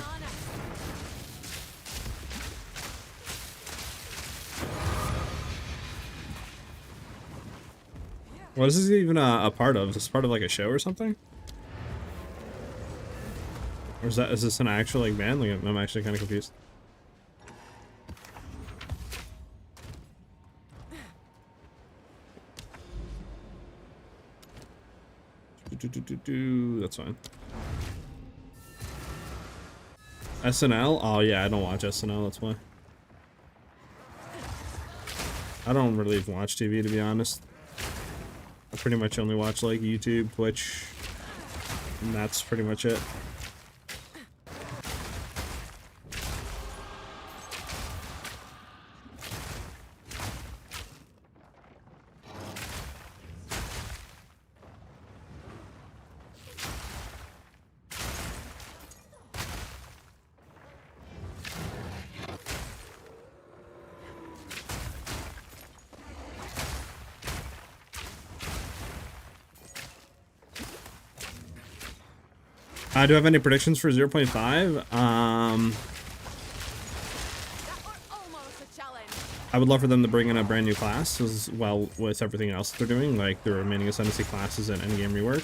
What is this even a part of? Is this part of like a show or something? Or is this an actual like band? Like, I'm actually kind of confused. That's fine. SNL? Oh yeah, I don't watch SNL, that's why. I don't really watch TV, to be honest. I pretty much only watch like YouTube, Twitch, and that's pretty much it. Do I have any predictions for 0.5? I would love for them to bring in a brand new class as well with everything else they're doing, like the remaining Ascendancy classes and endgame rework.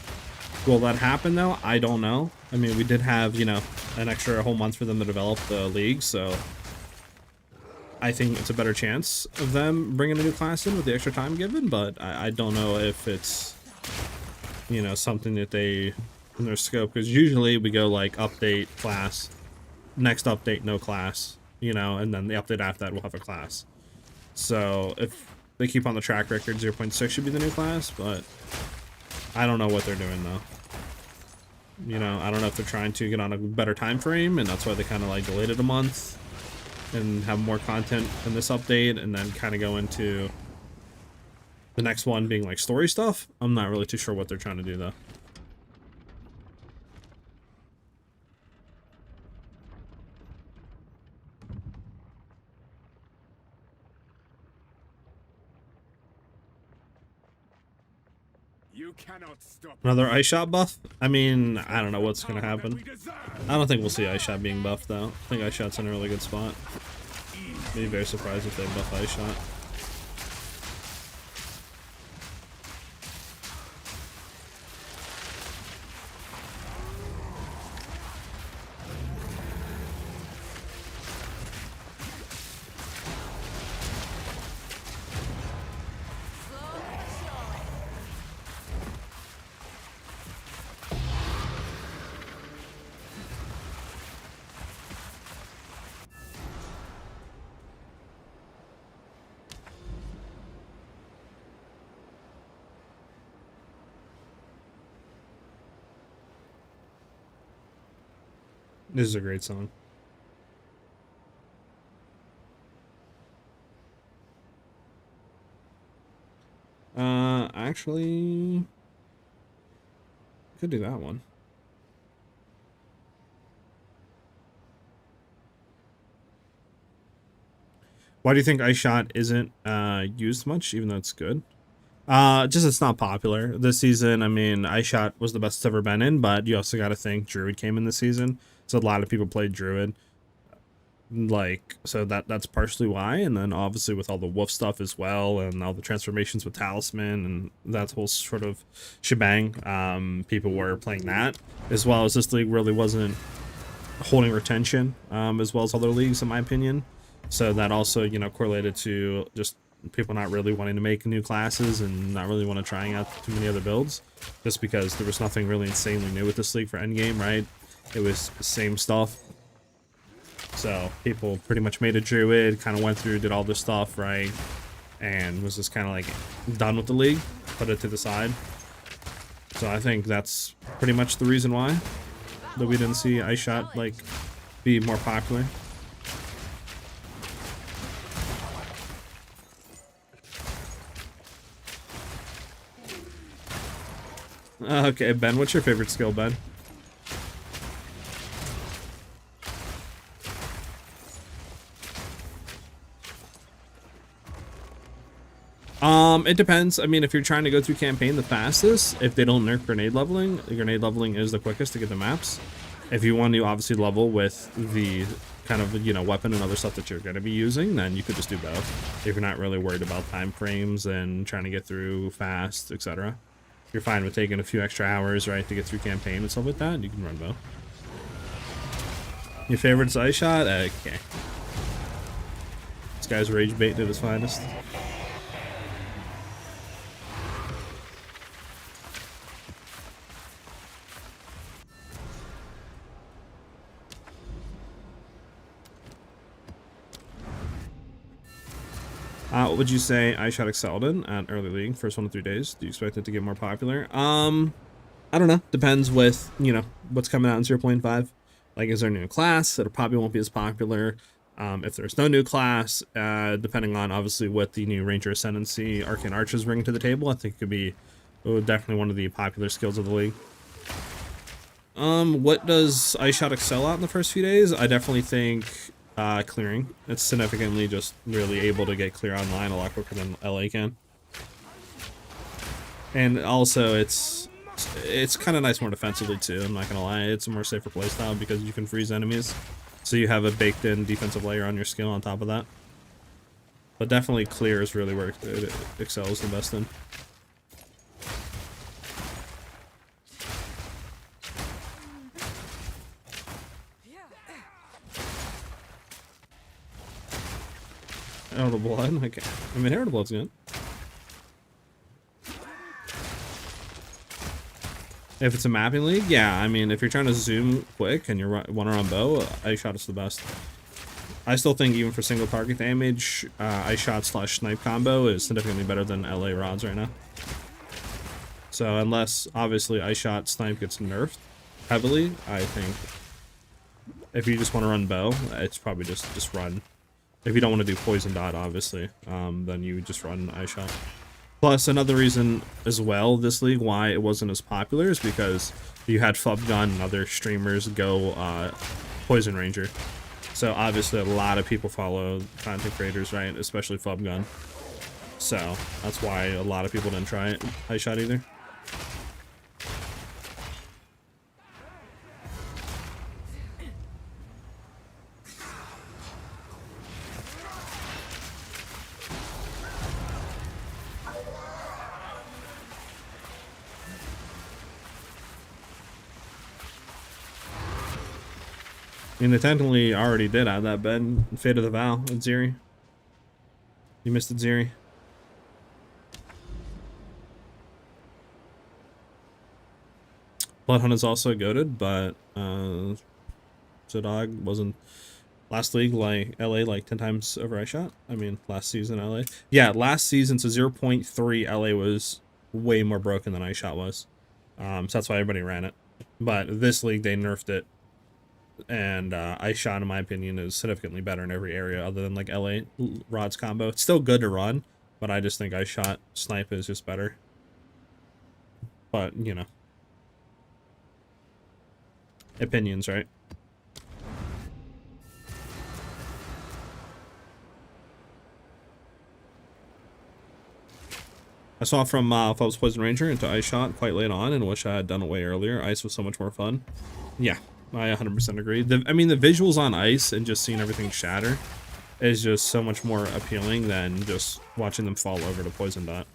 Will that happen though? I don't know. I mean, we did have, you know, an extra whole month for them to develop the league, so I think it's a better chance of them bringing a new class in with the extra time given, but I don't know if it's, you know, something that they in their scope, because usually we go like update class, next update no class, you know, and then the update after that we'll have a class. So if they keep on the track record, 0.6 should be the new class, but I don't know what they're doing though. You know, I don't know if they're trying to get on a better time frame and that's why they kind of like delayed it a month and have more content in this update and then kind of go into the next one being like story stuff. I'm not really too sure what they're trying to do though. You cannot stop Another ice shot buff? I mean, I don't know what's gonna happen. I don't think we'll see ice shot being buffed though. I think ice shot's in a really good spot. Be very surprised if they buff ice shot. This is a great song. Actually, could do that one. Why do you think iShot isn't used much, even though it's good? Just it's not popular this season. I mean, iShot was the best it's ever been in, but you also got to think Druid came in this season, so a lot of people played Druid. Like, so that's partially why, and then obviously with all the wolf stuff as well, and all the transformations with Talisman and that whole sort of shebang, people were playing that, as well as this league really wasn't holding retention, as well as other leagues, in my opinion. So that also, you know, correlated to just people not really wanting to make new classes and not really want to trying out too many other builds, just because there was nothing really insanely new with this league for endgame, right? It was the same stuff. So people pretty much made a druid, kind of went through, did all this stuff, right? And was just kind of like done with the league, put it to the side. So I think that's pretty much the reason why that we didn't see iShot like be more popular. Okay, Ben, what's your favorite skill, Ben? It depends. I mean, if you're trying to go through campaign the fastest, if they don't nerf grenade leveling is the quickest to get the maps. If you want to obviously level with the kind of, you know, weapon and other stuff that you're going to be using, then you could just do both. If you're not really worried about time frames and trying to get through fast, etc. You're fine with taking a few extra hours, right, to get through campaign and stuff like that, you can run both. Your favorite's iShot? Okay. This guy's rage bait at his finest. What would you say iShot excelled in at early league, first 1 to 3 days? Do you expect it to get more popular? I don't know. Depends with, you know, what's coming out in 0.5. Like, is there a new class? It probably won't be as popular. If there's no new class, depending on obviously what the new Ranger Ascendancy Arcane Archers bring to the table, I think it could be definitely one of the popular skills of the league. What does iShot excel at in the first few days? I definitely think clearing. It's significantly just really able to get clear online a lot quicker than LA can. And also it's kind of nice more defensively too, I'm not gonna lie. It's a more safer playstyle because you can freeze enemies, so you have a baked in defensive layer on your skill on top of that. But definitely clear is really where it excels the best in. Herald of Blood? Okay. I mean, Herald of Blood's good. If it's a mapping league, yeah. I mean, if you're trying to zoom quick and you want to run bow, iShot is the best. I still think even for single target damage, iShot / snipe combo is significantly better than LA rods right now. So unless, obviously, iShot snipe gets nerfed heavily, I think if you just want to run bow, it's probably just run. If you don't want to do poison dot, obviously, then you would just run iShot. Plus, another reason as well, this league, why it wasn't as popular is because you had Fubgun and other streamers go Poison Ranger. So obviously a lot of people follow content creators, right? Especially Fubgun. So that's why a lot of people didn't try it, iShot either. I mean, they technically already did have that bed. Fate of the Vow and Ziri. You missed it, Ziri. Bloodhunt is also goated, but Zodog wasn't last league like LA like 10 times over iShot. I mean, last season LA. Yeah, last season, so 0.3 LA was way more broken than iShot was. So that's why everybody ran it. But this league, they nerfed it. And iShot, in my opinion, is significantly better in every area other than like LA rods combo. It's still good to run, but I just think iShot snipe is just better. But, you know, opinions, right? I saw from Phelps Poison Ranger into Ice Shot quite late on, and wish I had done it way earlier. Ice was so much more fun. Yeah, I 100% agree. I mean, the visuals on Ice and just seeing everything shatter is just so much more appealing than just watching them fall over to Poison Dot.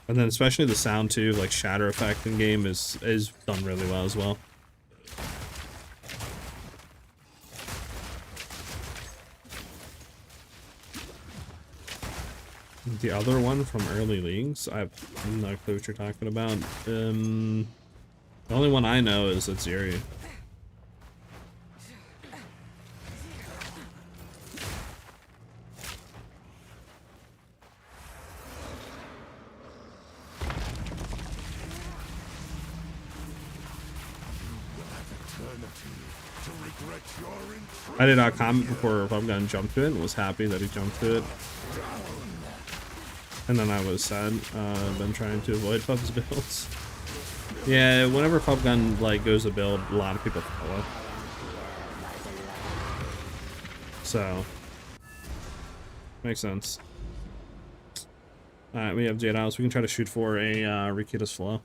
And then especially the sound too, like shatter effect in game is done really well as well. The other one from early leagues, I have no clue what you're talking about. The only one I know is Aziri. I did not comment before Pubgun jumped to it and was happy that he jumped to it. And then I was sad. I've been trying to avoid Pub's builds. Yeah, whenever Pubgun like goes to build, a lot of people follow. So makes sense. Alright, we have Jade House. We can try to shoot for a Rikita's Flow.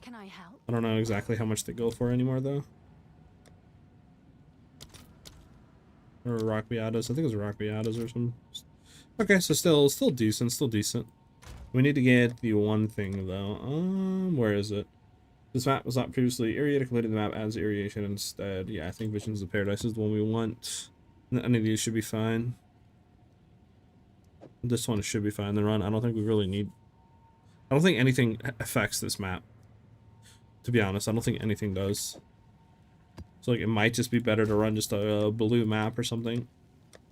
Can I help? I don't know exactly how much they go for anymore though. Or Rock Beatas. I think it was Rock Beatas or something. Okay, so still decent. We need to get the one thing though. Where is it? This map was not previously irrigated. Completing the map adds irrigation instead. Yeah, I think Visions of Paradise is the one we want. Any of these should be fine. This one should be fine. The run. I don't think we really need. I don't think anything affects this map. To be honest, I don't think anything does. So like, it might just be better to run just a blue map or something.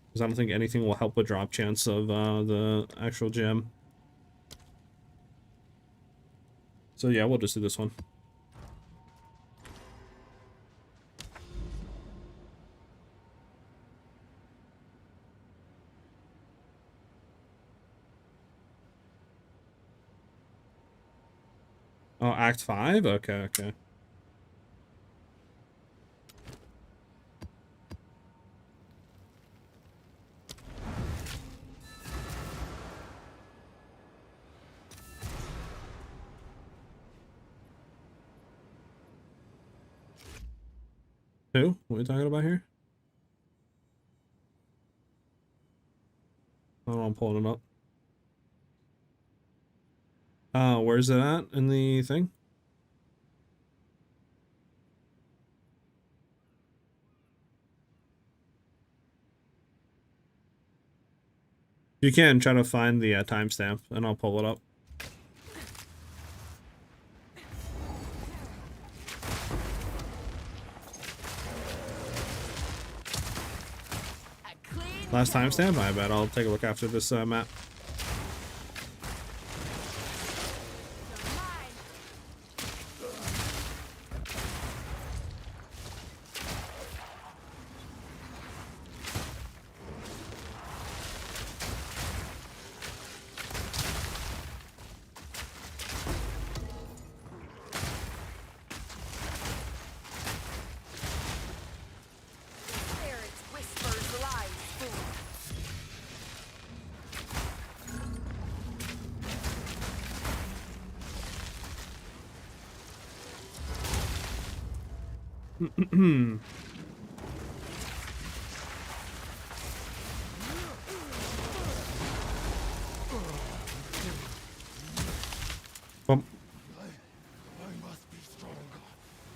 Because I don't think anything will help with drop chance of the actual gem. So yeah, we'll just do this one. Oh, Act 5? Okay. Who? What are we talking about here? Oh, I'm pulling it up. Where's it at in the thing? You can try to find the timestamp, and I'll pull it up. Last timestamp? I bet I'll take a look after this map.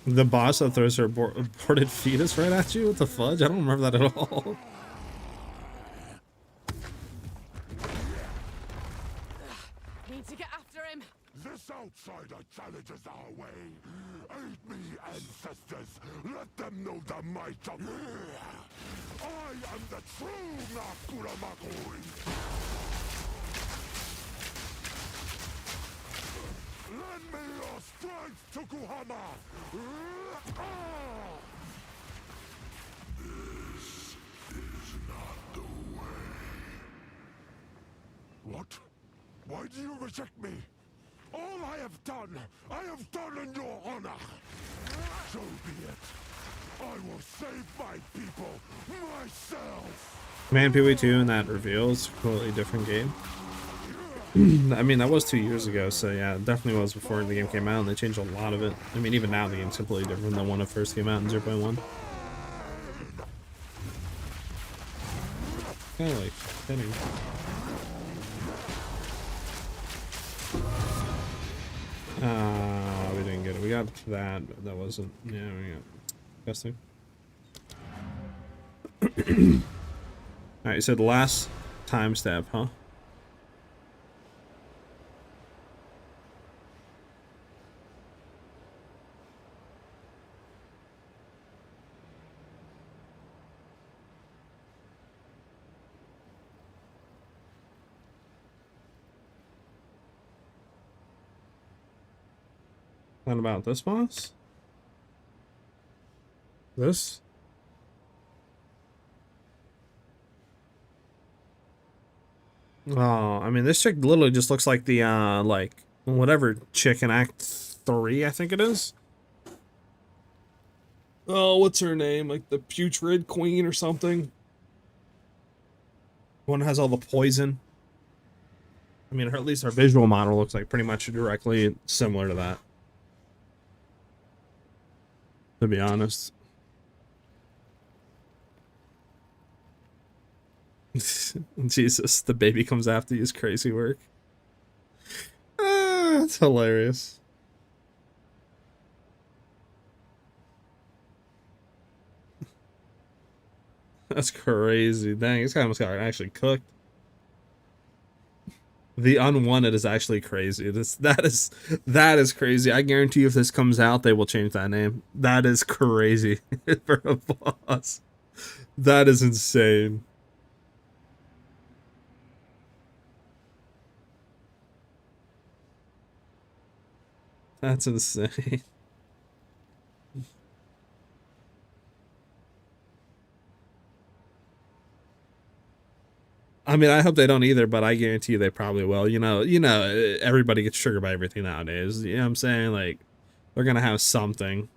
The boss that throws her aborted fetus right at you? What the fudge? I don't remember that at all. Need to get after him. This outsider challenges our way. Aid me, ancestors. Let them know the might of... I am the true Nakuramakuri. Lend me your strength, Tokuhama! This is not the way. What? Why do you reject me? All I have done in your honor. So be it. I will save my people myself. Man, PoE 2 and that reveal is a completely different game. I mean, that was 2 years ago, so yeah, it definitely was before the game came out, and they changed a lot of it. I mean, even now the game's completely different than when it first came out in 0.1. Kind of like hitting. We didn't get it. We got that, but that wasn't. Yeah, we got testing. Alright, you said last time stab, huh? What about this boss? This? Oh, I mean, this chick literally just looks like the, like, whatever chick in Act 3, I think it is. Oh, what's her name? Like the Putrid Queen or something? One that has all the poison. I mean, at least her visual model looks like pretty much directly similar to that. To be honest. Jesus, the baby comes after you is crazy work. Ah, that's hilarious. That's crazy. Dang, this guy almost got actually cooked. The Unwanted is actually crazy. That is crazy. I guarantee you if this comes out, they will change that name. That is crazy for a boss. That is insane. That's insane. I mean, I hope they don't either, but I guarantee you they probably will. You know, everybody gets triggered by everything nowadays. You know what I'm saying? Like, they're gonna have something.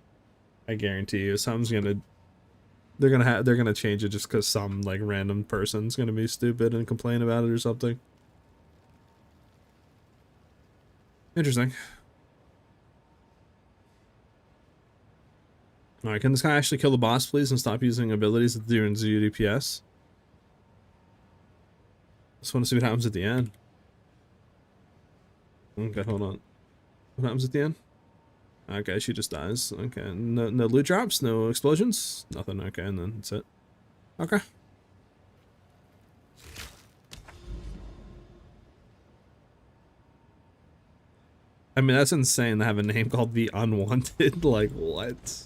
I guarantee you, they're gonna change it just because some like random person's gonna be stupid and complain about it or something. Interesting. All right, can this guy actually kill the boss, please, and stop using abilities that do in DPS? Just want to see what happens at the end. Okay, hold on. What happens at the end? Okay, she just dies. Okay, no loot drops, no explosions, nothing. Okay, and then that's it. Okay. I mean, that's insane to have a name called the Unwanted. Like, what?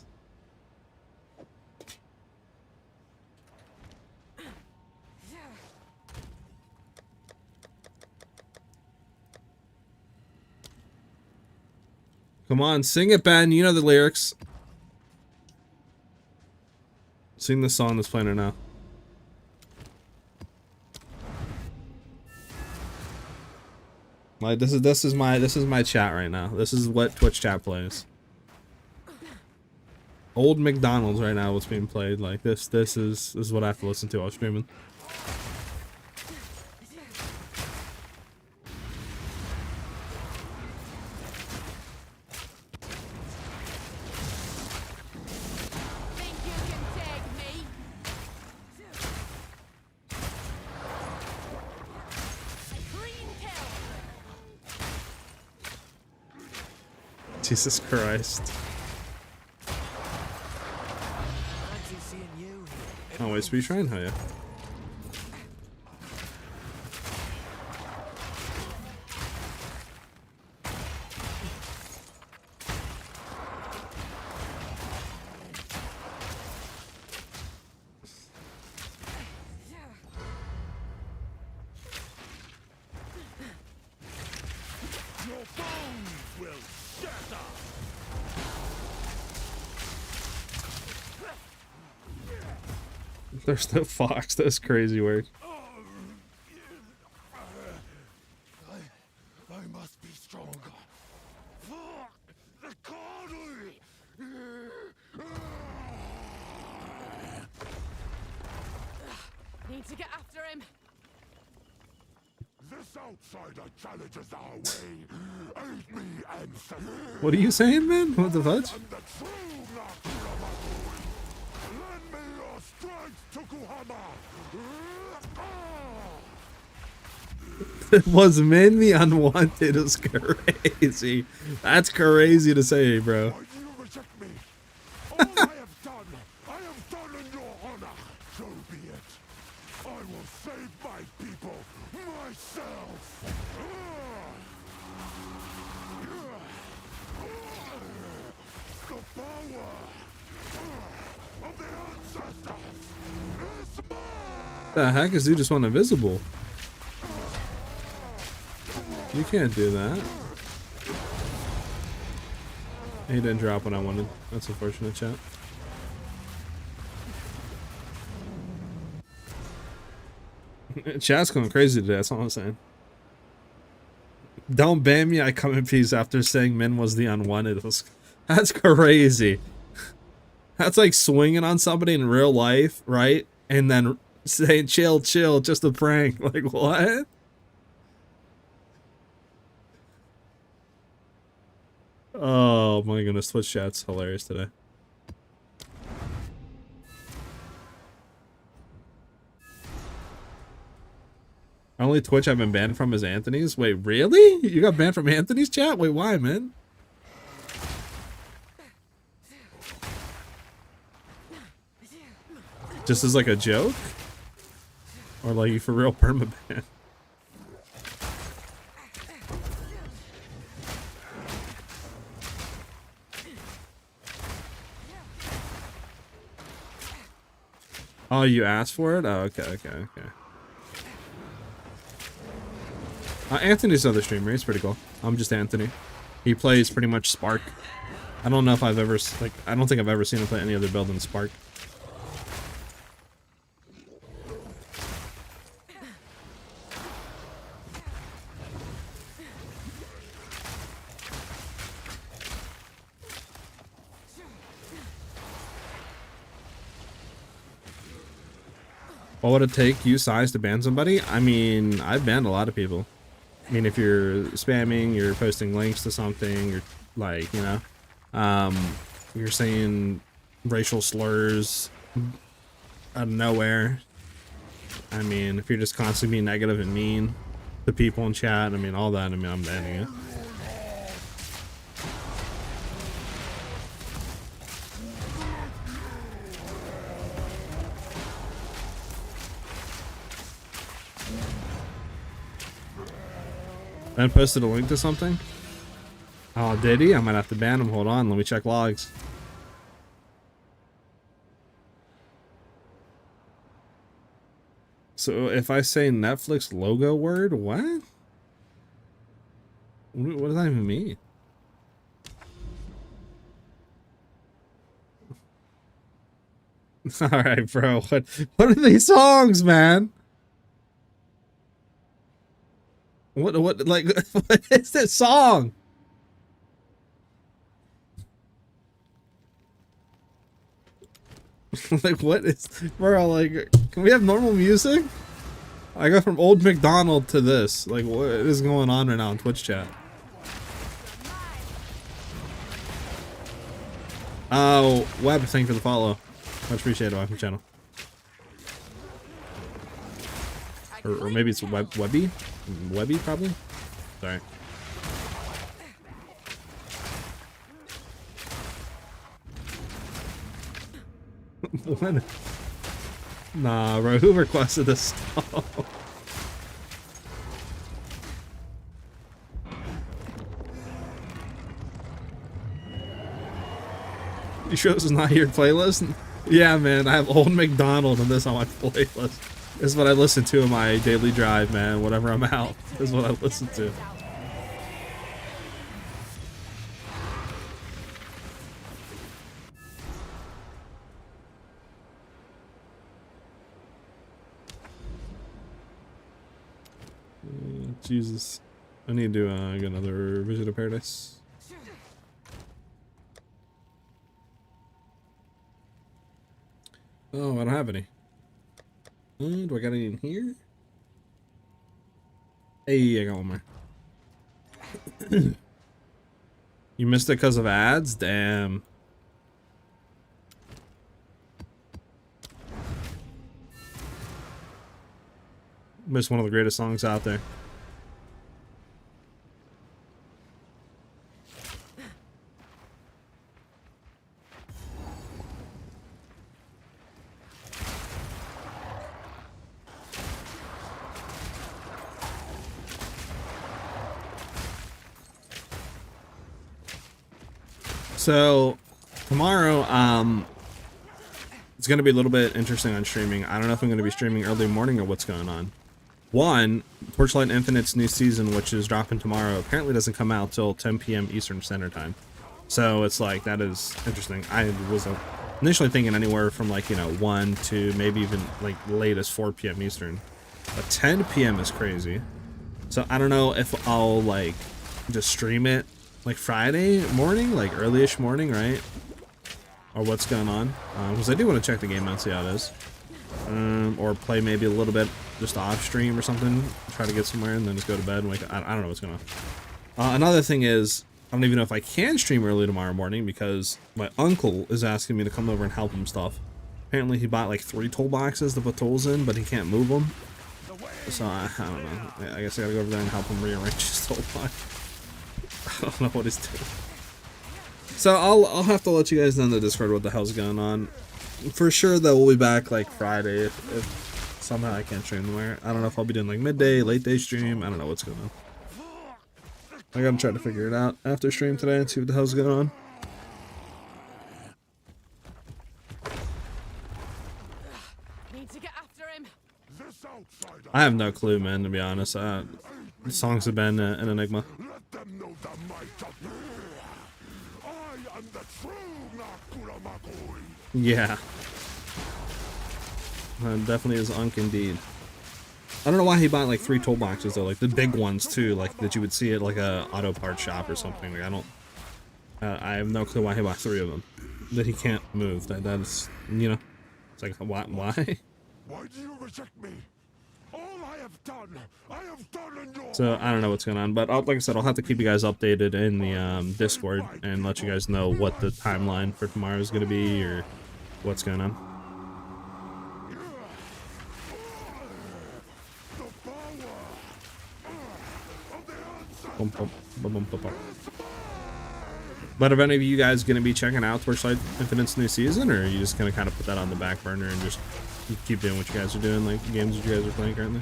Come on, sing it, Ben. You know the lyrics. Sing the song that's playing right now. Like this is my chat right now. This is what Twitch chat plays. Old McDonald's right now. What's being played? Like this is what I have to listen to while streaming. Jesus Christ. Oh wait, speed train? Oh yeah. There's no fox. That's crazy work. I must be stronger. Fuck the Conley! Need to get after him. This outsider challenges our way, aid me, ancestors. What are you saying, man? What the fudge? I'm the true Nakura Makuri. Lend me your strength, Tokuhama. It was men the unwanted is crazy. That's crazy to say, bro. Why do you reject me? All I have done in your honor. So be it. I will save my people myself. The power of the ancestors is mine. The heck is dude just went invisible? You can't do that. He didn't drop what I wanted. That's unfortunate, chat. Chat's going crazy today, that's all I'm saying. Don't ban me, I come in peace after saying Min was the unwanted. That's crazy. That's like swinging on somebody in real life, right? And then saying chill, chill, just a prank. Like, what? Oh my goodness, Twitch chat's hilarious today. Only Twitch I've been banned from is Anthony's. Wait, really? You got banned from Anthony's chat? Wait, why, man? Just as like a joke? Or like you for real permaban? Oh, you asked for it? Oh, okay. Anthony's another streamer. He's pretty cool. I'm just Anthony. He plays pretty much Spark. I don't know if I've ever, I don't think I've ever seen him play any other build than Spark. What would it take you, SiahZ, to ban somebody? I mean, I've banned a lot of people. I mean, if you're spamming, you're posting links to something, you're like, you know, you're saying racial slurs out of nowhere. I mean, if you're just constantly being negative and mean to people in chat, I mean, all that, I mean, I'm banning it. Ben posted a link to something? Oh, did he? I might have to ban him. Hold on, let me check logs. So if I say Netflix logo word, what? What does that even mean? Alright, bro. What are these songs, man? What, like, what is this song? Like, what is, bro, like, can we have normal music? I go from Old McDonald to this. Like, what is going on right now in Twitch chat? Oh, Web, thank you for the follow. Much appreciated. Welcome to the channel. Or maybe it's Webby? Webby, probably? Sorry. What? Nah, bro, who requested this song? You sure this is not your playlist? Yeah, man, I have Old McDonald and this on my playlist. This is what I listen to in my daily drive, man. Whenever I'm out, this is what I listen to. Jesus. I need to get another Vision of Paradise. Oh, I don't have any. Do I got any in here? Hey, I got one more. You missed it because of ads? Damn. Missed one of the greatest songs out there. So tomorrow, it's gonna be a little bit interesting on streaming. I don't know if I'm gonna be streaming early morning or what's going on. One, Torchlight Infinite's new season, which is dropping tomorrow, apparently doesn't come out till 10 p.m. Eastern Standard Time. So it's like, that is interesting. I was initially thinking anywhere from like, you know, 1 to maybe even like late as 4 p.m. Eastern. But 10 p.m. is crazy. So I don't know if I'll like just stream it like Friday morning, like early-ish morning, right? Or what's going on? Because I do want to check the game out, see how it is. Or play maybe a little bit just off stream or something, try to get somewhere and then just go to bed and wake up. I don't know what's going on. Another thing is, I don't even know if I can stream early tomorrow morning because my uncle is asking me to come over and help him stuff. Apparently he bought like 3 toolboxes to put tools in, but he can't move them. So I don't know. I guess I gotta go over there and help him rearrange his toolbox. I don't know what he's doing. So I'll have to let you guys know in the Discord what the hell's going on. For sure that we'll be back like Friday if somehow I can't stream tomorrow. I don't know if I'll be doing like midday, late day stream. I don't know what's going on. I gotta try to figure it out after stream today and see what the hell's going on. Need to get after him. I have no clue, man, to be honest. The songs have been an enigma. Let them know the might of I am the true Nakuramakoi. Yeah. Definitely is Unk indeed. I don't know why he bought like 3 toolboxes though, like the big ones too, like that you would see at like a auto parts shop or something. Like I have no clue why he bought 3 of them. That he can't move. That is, you know, it's like why? Why do you reject me? All I have done in your So I don't know what's going on, but like I said, I'll have to keep you guys updated in the Discord and let you guys know what the timeline for tomorrow is going to be or what's going on. But are any of you guys going to be checking out Torchlight Infinite's new season, or are you just going to kind of put that on the back burner and just keep doing what you guys are doing, like the games that you guys are playing currently?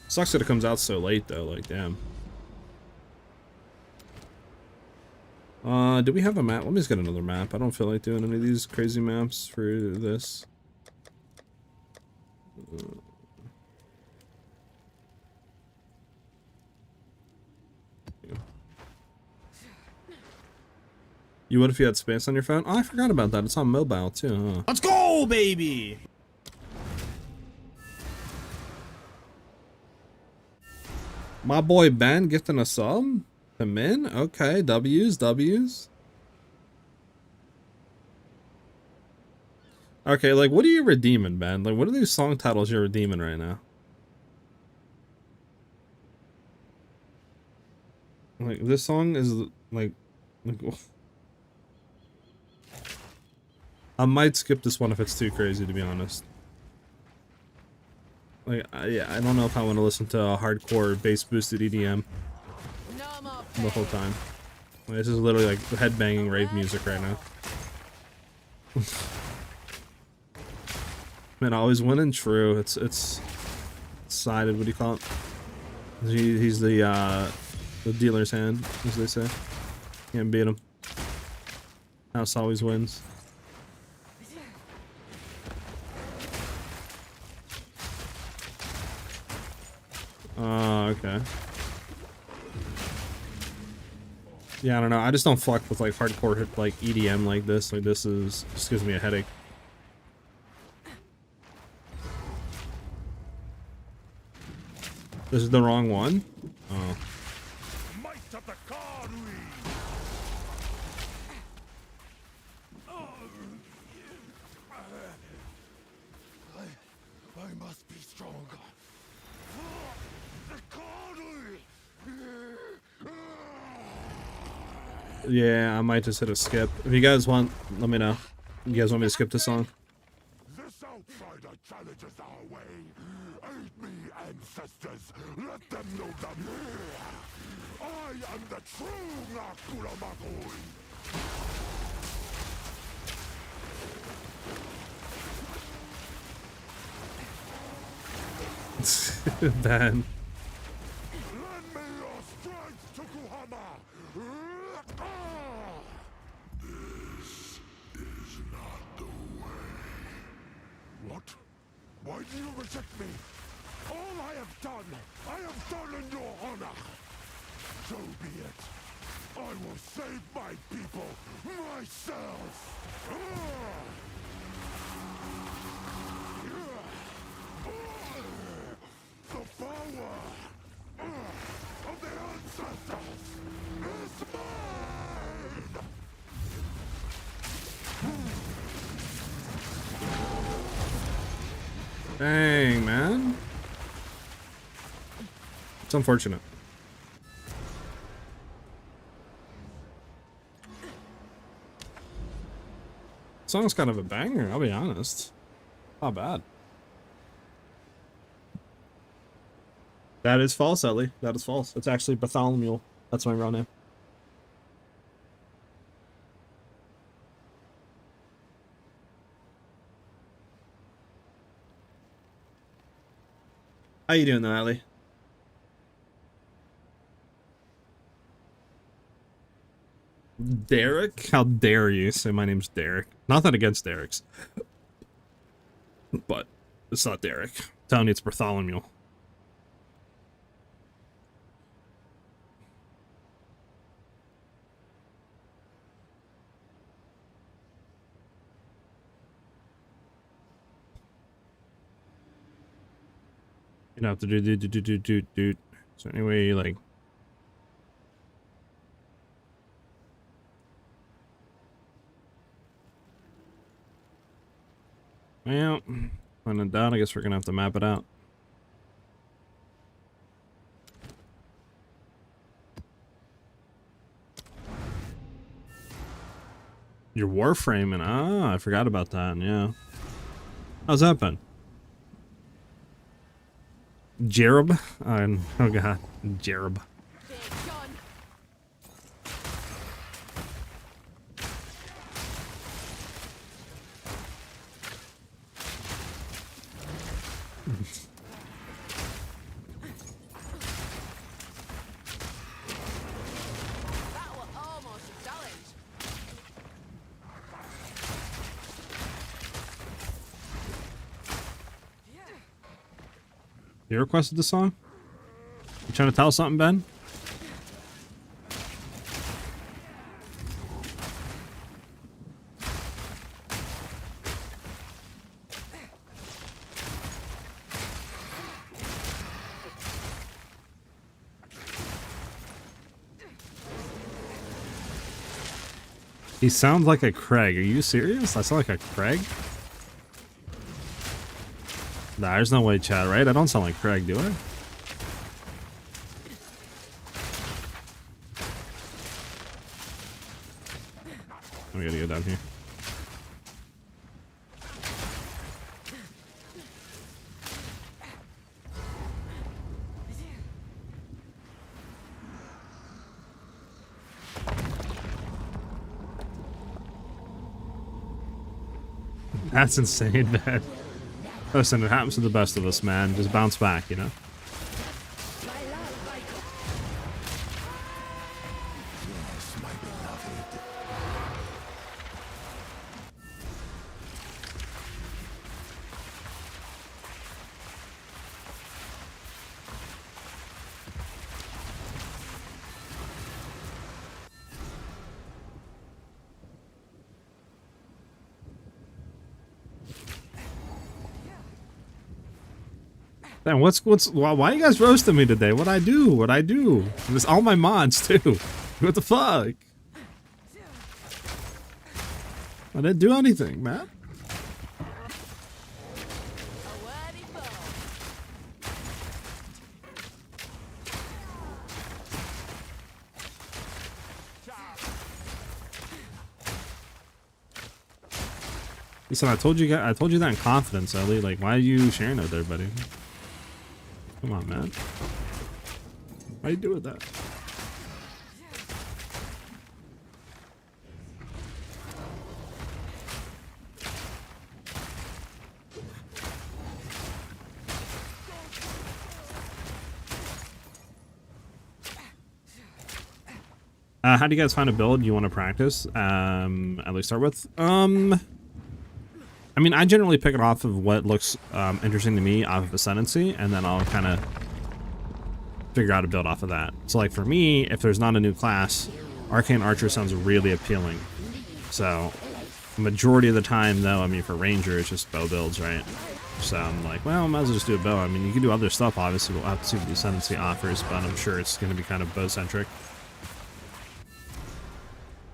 Sucks that it comes out so late though, like damn. Do we have a map? Let me just get another map. I don't feel like doing any of these crazy maps for this. You would if you had space on your phone? Oh, I forgot about that. It's on mobile too, huh? Let's go, baby! My boy Ben gifting a sub? To Min? Okay, W's. Okay, like, what are you redeeming, Ben? Like, what are these song titles you're redeeming right now? Like, this song is, like I might skip this one if it's too crazy, to be honest. Like, yeah, I don't know if I want to listen to a hardcore bass-boosted EDM the whole time. Like, this is literally like headbanging rave music right now. Man, always winning. True. It's sided. What do you call it? He's the dealer's hand, as they say. Can't beat him. House always wins. Okay. Yeah, I don't know. I just don't fuck with like hardcore like EDM like this. Like this just gives me a headache. This is the wrong one? Oh. Yeah, I might just hit a skip. If you guys want, let me know. You guys want me to skip this song? This outsider challenges our way. Aid me, ancestors. Let them know that I am the true Nakura Makui. Ben. Lend me your strength, Tokuhama! This is not the way. What? Why do you reject me? All I have done in your honor. So be it. I will save my people myself. The power of the ancestors is mine! Dang, man. It's unfortunate. Song's kind of a banger, I'll be honest. Not bad. That is false, Ellie. That is false. It's actually Bartholomew. That's my real name. How you doing though, Ellie? Derek? How dare you say my name's Derek? Nothing against Derek's. But it's not Derek. I'm telling you, it's Bartholomew. You don't have to do. So anyway, like. Well, when in doubt, I guess we're gonna have to map it out. Your warframing, I forgot about that, yeah. How's that been? Jerub? Oh god, Jerub. Big John. That was almost a challenge. You requested the song? You trying to tell us something, Ben? He sounds like a Craig. Are you serious? I sound like a Craig? Nah, there's no way, Chad, right? I don't sound like Craig, do I? We gotta go down here. That's insane, man. Listen, it happens to the best of us, man. Just bounce back, you know? Yes, my beloved. Damn, why you guys roasting me today? What'd I do? What'd I do? It's all my mods, too. What the fuck? I didn't do anything, man. A worthy foe. Listen, I told you that in confidence, Ellie. Like, why are you sharing it with everybody? Come on, man. Why are you doing that? How do you guys find a build you want to practice? At least start with. I mean, I generally pick it off of what looks interesting to me off of Ascendancy, and then I'll kind of figure out a build off of that. So, like for me, if there's not a new class, Arcane Archer sounds really appealing. So, majority of the time, though, I mean, for Ranger, it's just bow builds, right? So I'm like, well, I might as well just do a bow. I mean, you can do other stuff, obviously. We'll have to see what the Ascendancy offers, but I'm sure it's going to be kind of bow-centric.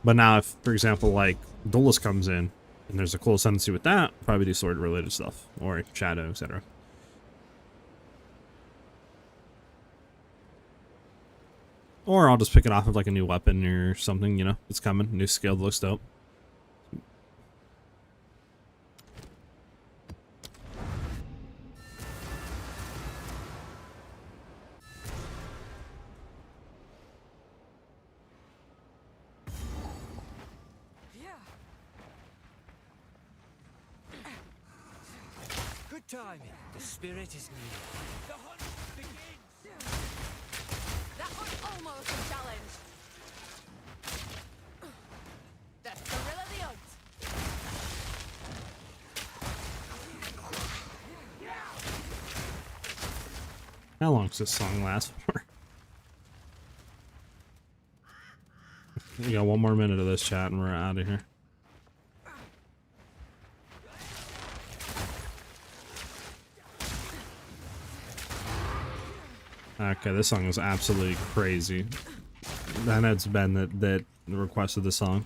But now, if, for example, like, Duelist comes in, and there's a cool Ascendancy with that, probably do sword-related stuff, or Shadow, etc. Or I'll just pick it off of, like, a new weapon or something, you know? It's coming, new skill that looks dope. Good timing. The spirit is near. The hunt begins. That was almost a challenge. That's Gorilla the Oat. How long does this song last for? We got one more minute of this chat and we're out of here. Okay, this song is absolutely crazy. I know it's Ben that requested the song.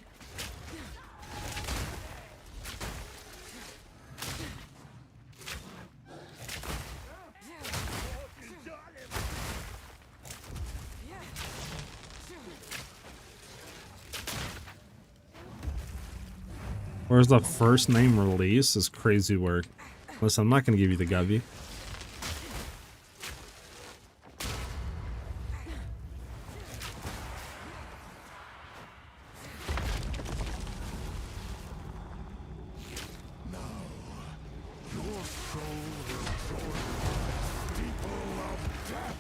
Where's the first name release? Is crazy work. Listen, I'm not gonna give you the Govy.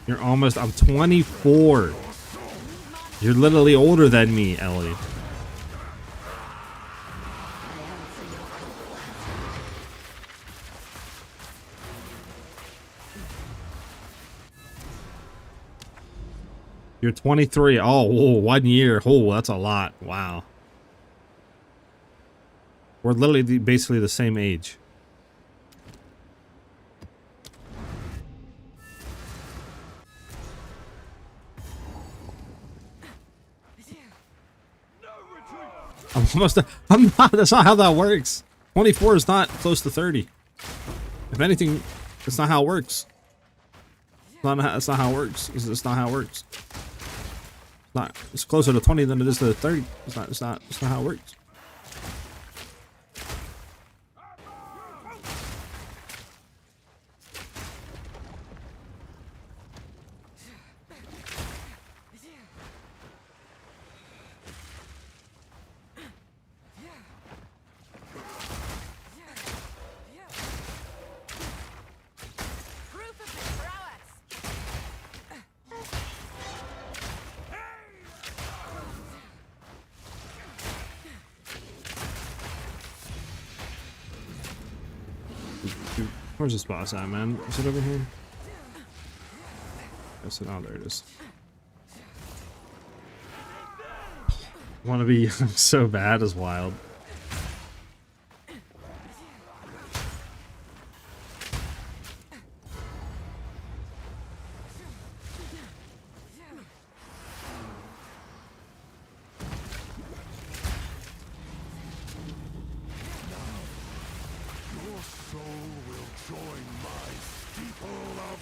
You're almost, I'm 24. You're literally older than me, Ellie. You're 23. Oh, whoa, 1 year. Oh, that's a lot. Wow. We're literally basically the same age. I'm not, that's not how that works. 24 is not close to 30. If anything, that's not how it works. That's not how it works. It's not how it works. It's closer to 20 than it is to 30. It's not how it works. Where's this boss at, man? Is it over here? Yes, oh, there it is. Wanna be so bad is wild.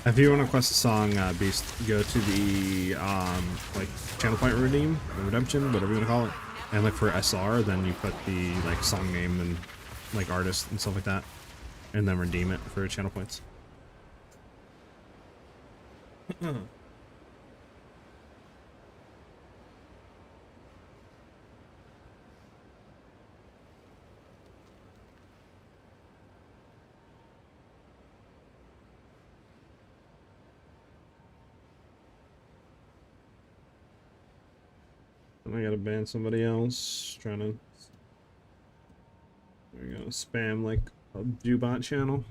If you want to request a song, Beast, go to the like channel point redeem, or redemption, whatever you want to call it, and look for SR. Then you put the like song name and like artists and stuff like that, and then redeem it for channel points. I gotta ban somebody else. Trying to, there we go, spam like a Jubot channel.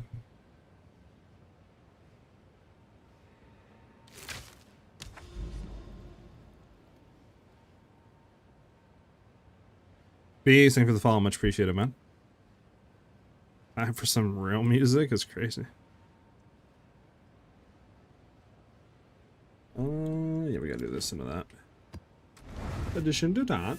Peace, thank you for the follow, much appreciated, man. Time for some real music is crazy. Yeah, we gotta do this into that. Addition to that.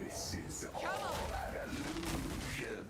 This is all an illusion.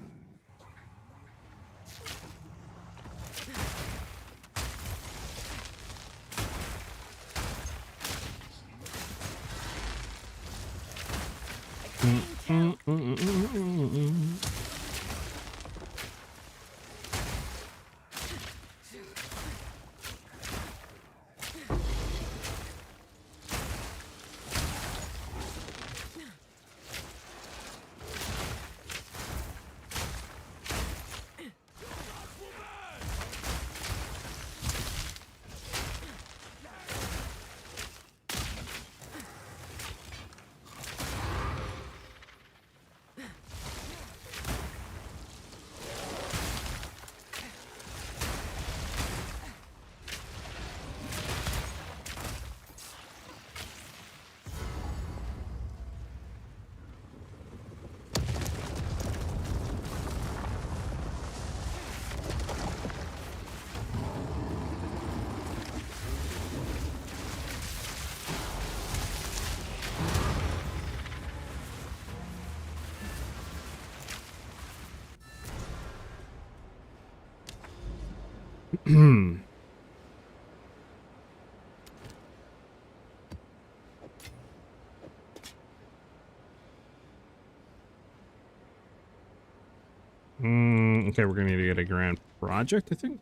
Okay, we're gonna need to get a grand project, I think.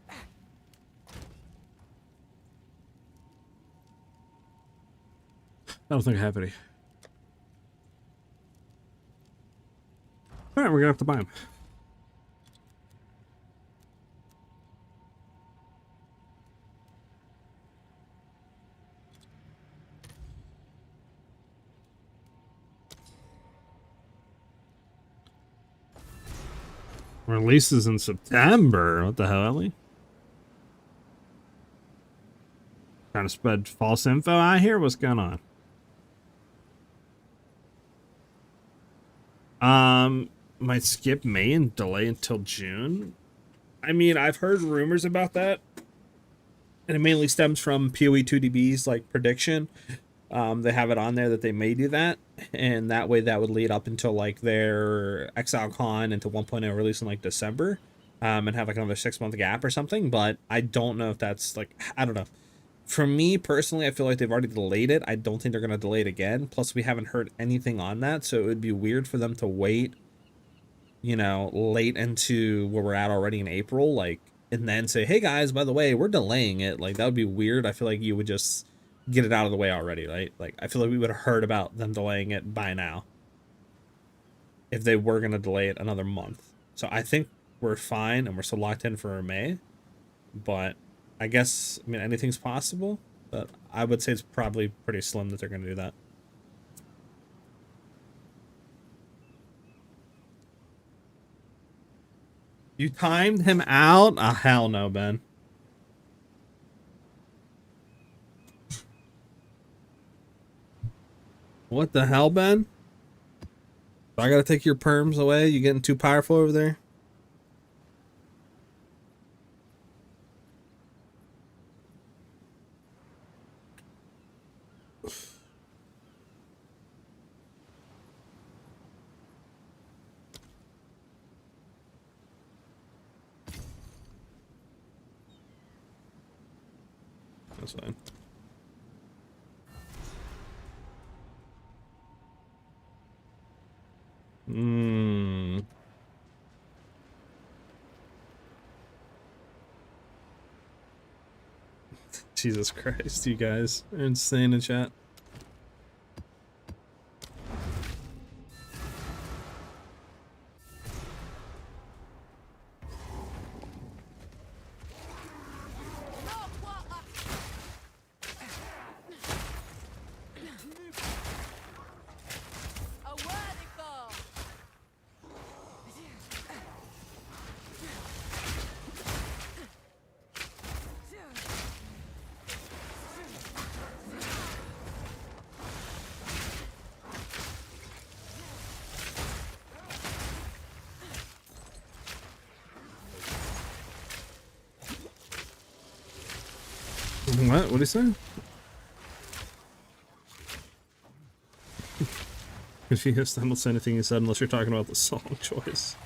I don't think I have any. Alright, we're gonna have to buy them. Releases in September. What the hell, Ellie? Trying to spread false info out here? What's going on? Might skip May and delay until June. I mean, I've heard rumors about that, and it mainly stems from PoE 2DB's like prediction. They have it on there that they may do that, and that way that would lead up until like their Exile Con into 1.0 release in like December, and have like another 6-month gap or something. But I don't know if that's like, I don't know. For me personally, I feel like they've already delayed it. I don't think they're gonna delay it again. Plus, we haven't heard anything on that, so it would be weird for them to wait, you know, late into where we're at already in April, like, and then say, hey guys, by the way, we're delaying it. Like, that would be weird. I feel like you would just get it out of the way already, right? Like, I feel like we would have heard about them delaying it by now if they were going to delay it another month. So I think we're fine and we're still locked in for May, but I guess, I mean, anything's possible, but I would say it's probably pretty slim that they're going to do that. You timed him out? Ah, hell no, Ben. What the hell, Ben? I gotta take your perms away? You getting too powerful over there? That's fine. Jesus Christ, you guys are insane in chat. A worthy foe. What? What did he say? Confused. I don't say anything he said unless you're talking about the song choice.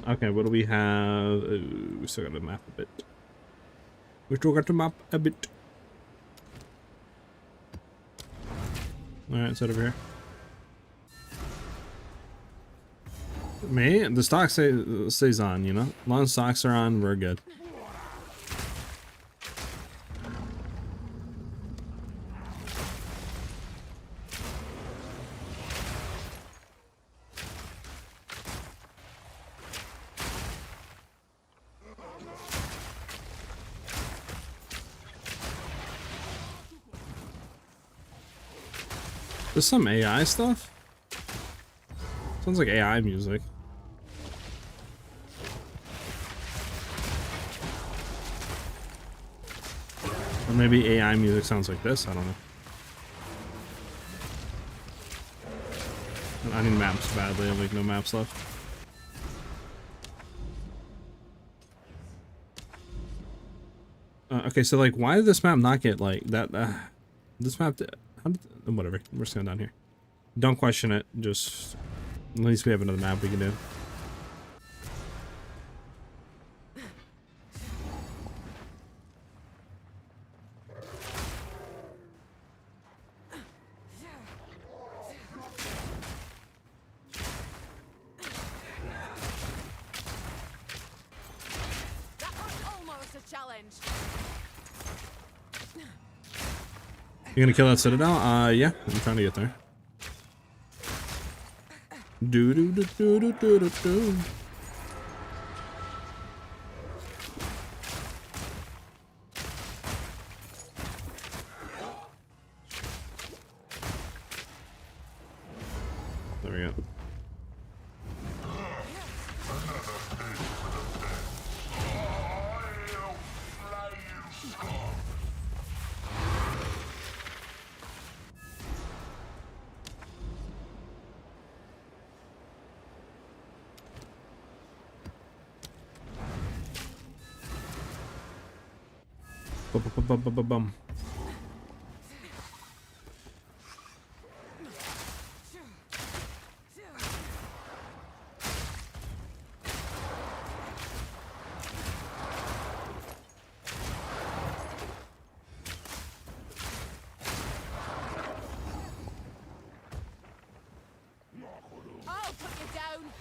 Okay, what do we have? We still got to map a bit. We still got to map a bit. Alright, it's over here. Me? The stock stays on, you know? As long as stocks are on, we're good. There's some AI stuff? Sounds like AI music. Or maybe AI music sounds like this, I don't know. I need maps badly, I have like no maps left. Okay, so like, why did this map not get like that? This map, whatever. We're just going down here. Don't question it. Just at least we have another map we can do. That was almost a challenge. You gonna kill that citadel? Yeah, I'm trying to get there. Do do do do do do do do. There we go. Bum. I'll put you down.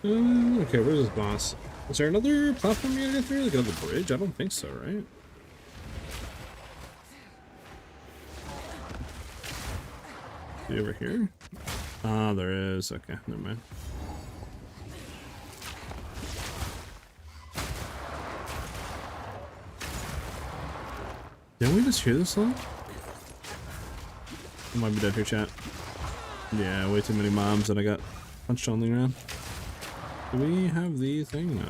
Okay, where's this boss? Is there another platform you gotta get through? Like another bridge? I don't think so, right? See over here? Ah, there is. Okay, never mind. Didn't we just hear this song? I might be dead here, chat. Yeah, way too many mobs that I got punched on the ground. Do we have the thing now?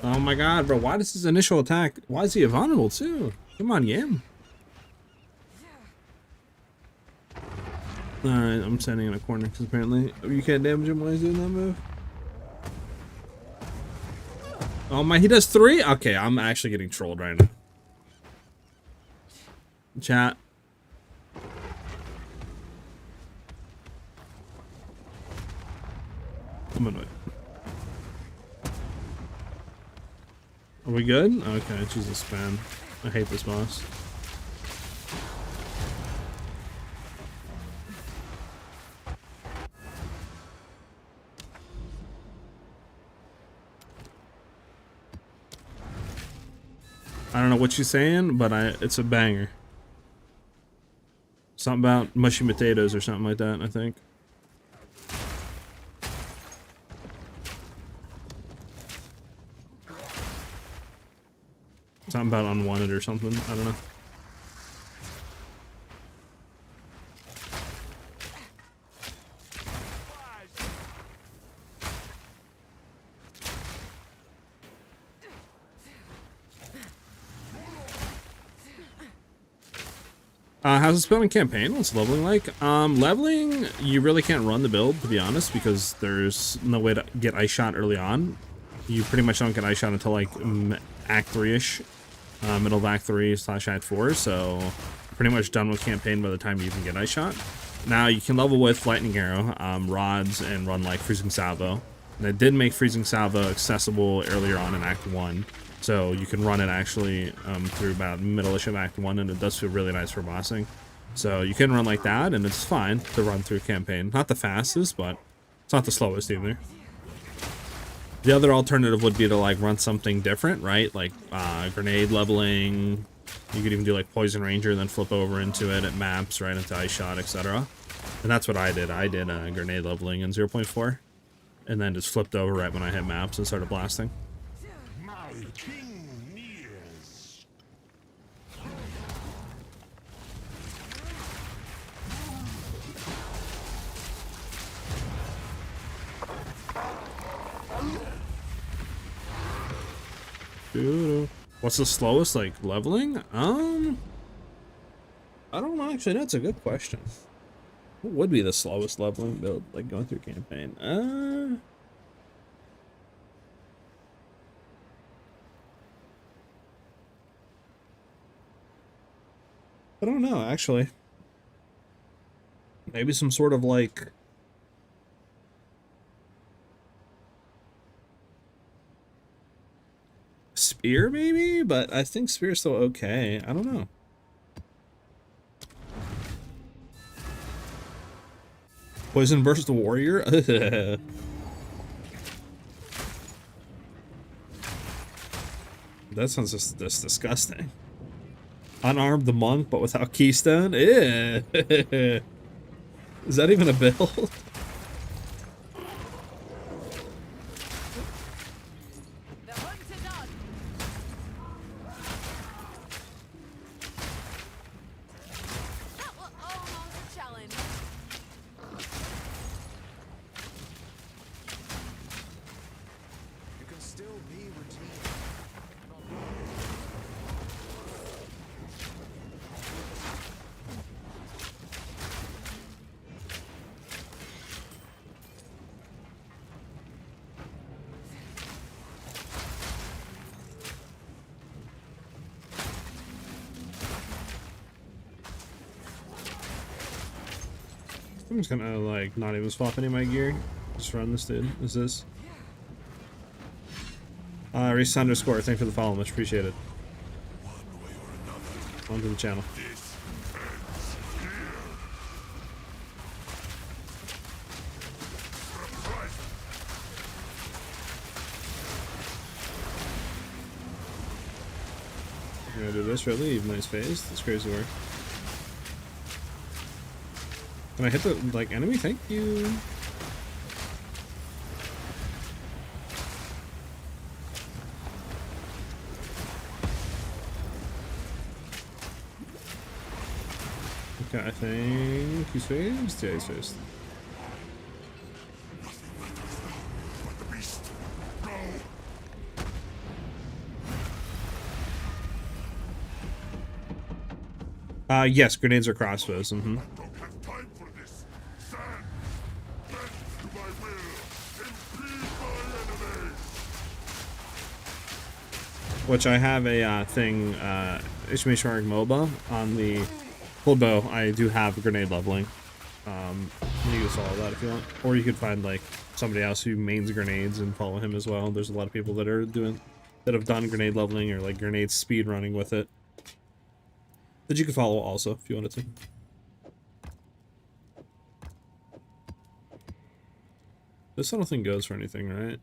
Oh my god, bro, why does his initial attack, why is he vulnerable too? Come on, Yam. Alright, I'm standing in a corner because apparently you can't damage him while he's doing that move. Oh my, he does 3? Okay, I'm actually getting trolled right now. Chat. I'm annoyed. Are we good? Okay, Jesus, spam. I hate this boss. I don't know what she's saying, but it's a banger. Something about mushy potatoes or something like that, I think. Something about unwanted or something. I don't know. How's the spelling campaign? What's leveling like? Leveling, you really can't run the build, to be honest, because there's no way to get ice shot early on. You pretty much don't get ice shot until like Act 3-ish. Middle of Act 3 / Act 4, so pretty much done with campaign by the time you even get ice shot. Now you can level with lightning arrow, rods, and run like freezing salvo. And it did make freezing salvo accessible earlier on in Act 1, so you can run it actually through about middle-ish of Act 1, and it does feel really nice for bossing. So you can run like that, and it's fine to run through campaign. Not the fastest, but it's not the slowest either. The other alternative would be to like run something different, right? Like grenade leveling. You could even do like poison ranger, then flip over into it at maps, right into ice shot, etc. And that's what I did. I did grenade leveling in 0.4, and then just flipped over right when I hit maps and started blasting. My king nears. What's the slowest like leveling? I don't know, actually. That's a good question. What would be the slowest leveling build, like going through campaign? I don't know, actually. Maybe some sort of like spear, maybe? But I think spear's still okay. I don't know. Poison burst warrior? That sounds just disgusting. Unarmed the monk, but without keystone? Ew. Is that even a build? I'm just gonna like not even swap any of my gear. Just run this dude. Is this? Reese underscore, thanks for the follow, much appreciated. On to the channel. gonna do this really? Even nice face. That's crazy work. Can I hit the like enemy? Thank you. Okay, I think he's phased. Yeah, he's phased. Yes, grenades are crossbows. Don't have time for this. Stand. Bend to my will. Impede my enemies. Which I have a thing, exclamation mark MOBA on the full bow. I do have grenade leveling. You can follow that if you want, or you could find like somebody else who mains grenades and follow him as well. There's a lot of people that are that have done grenade leveling or like grenade speed running with it. That you could follow also if you wanted to. This I don't think goes for anything, right?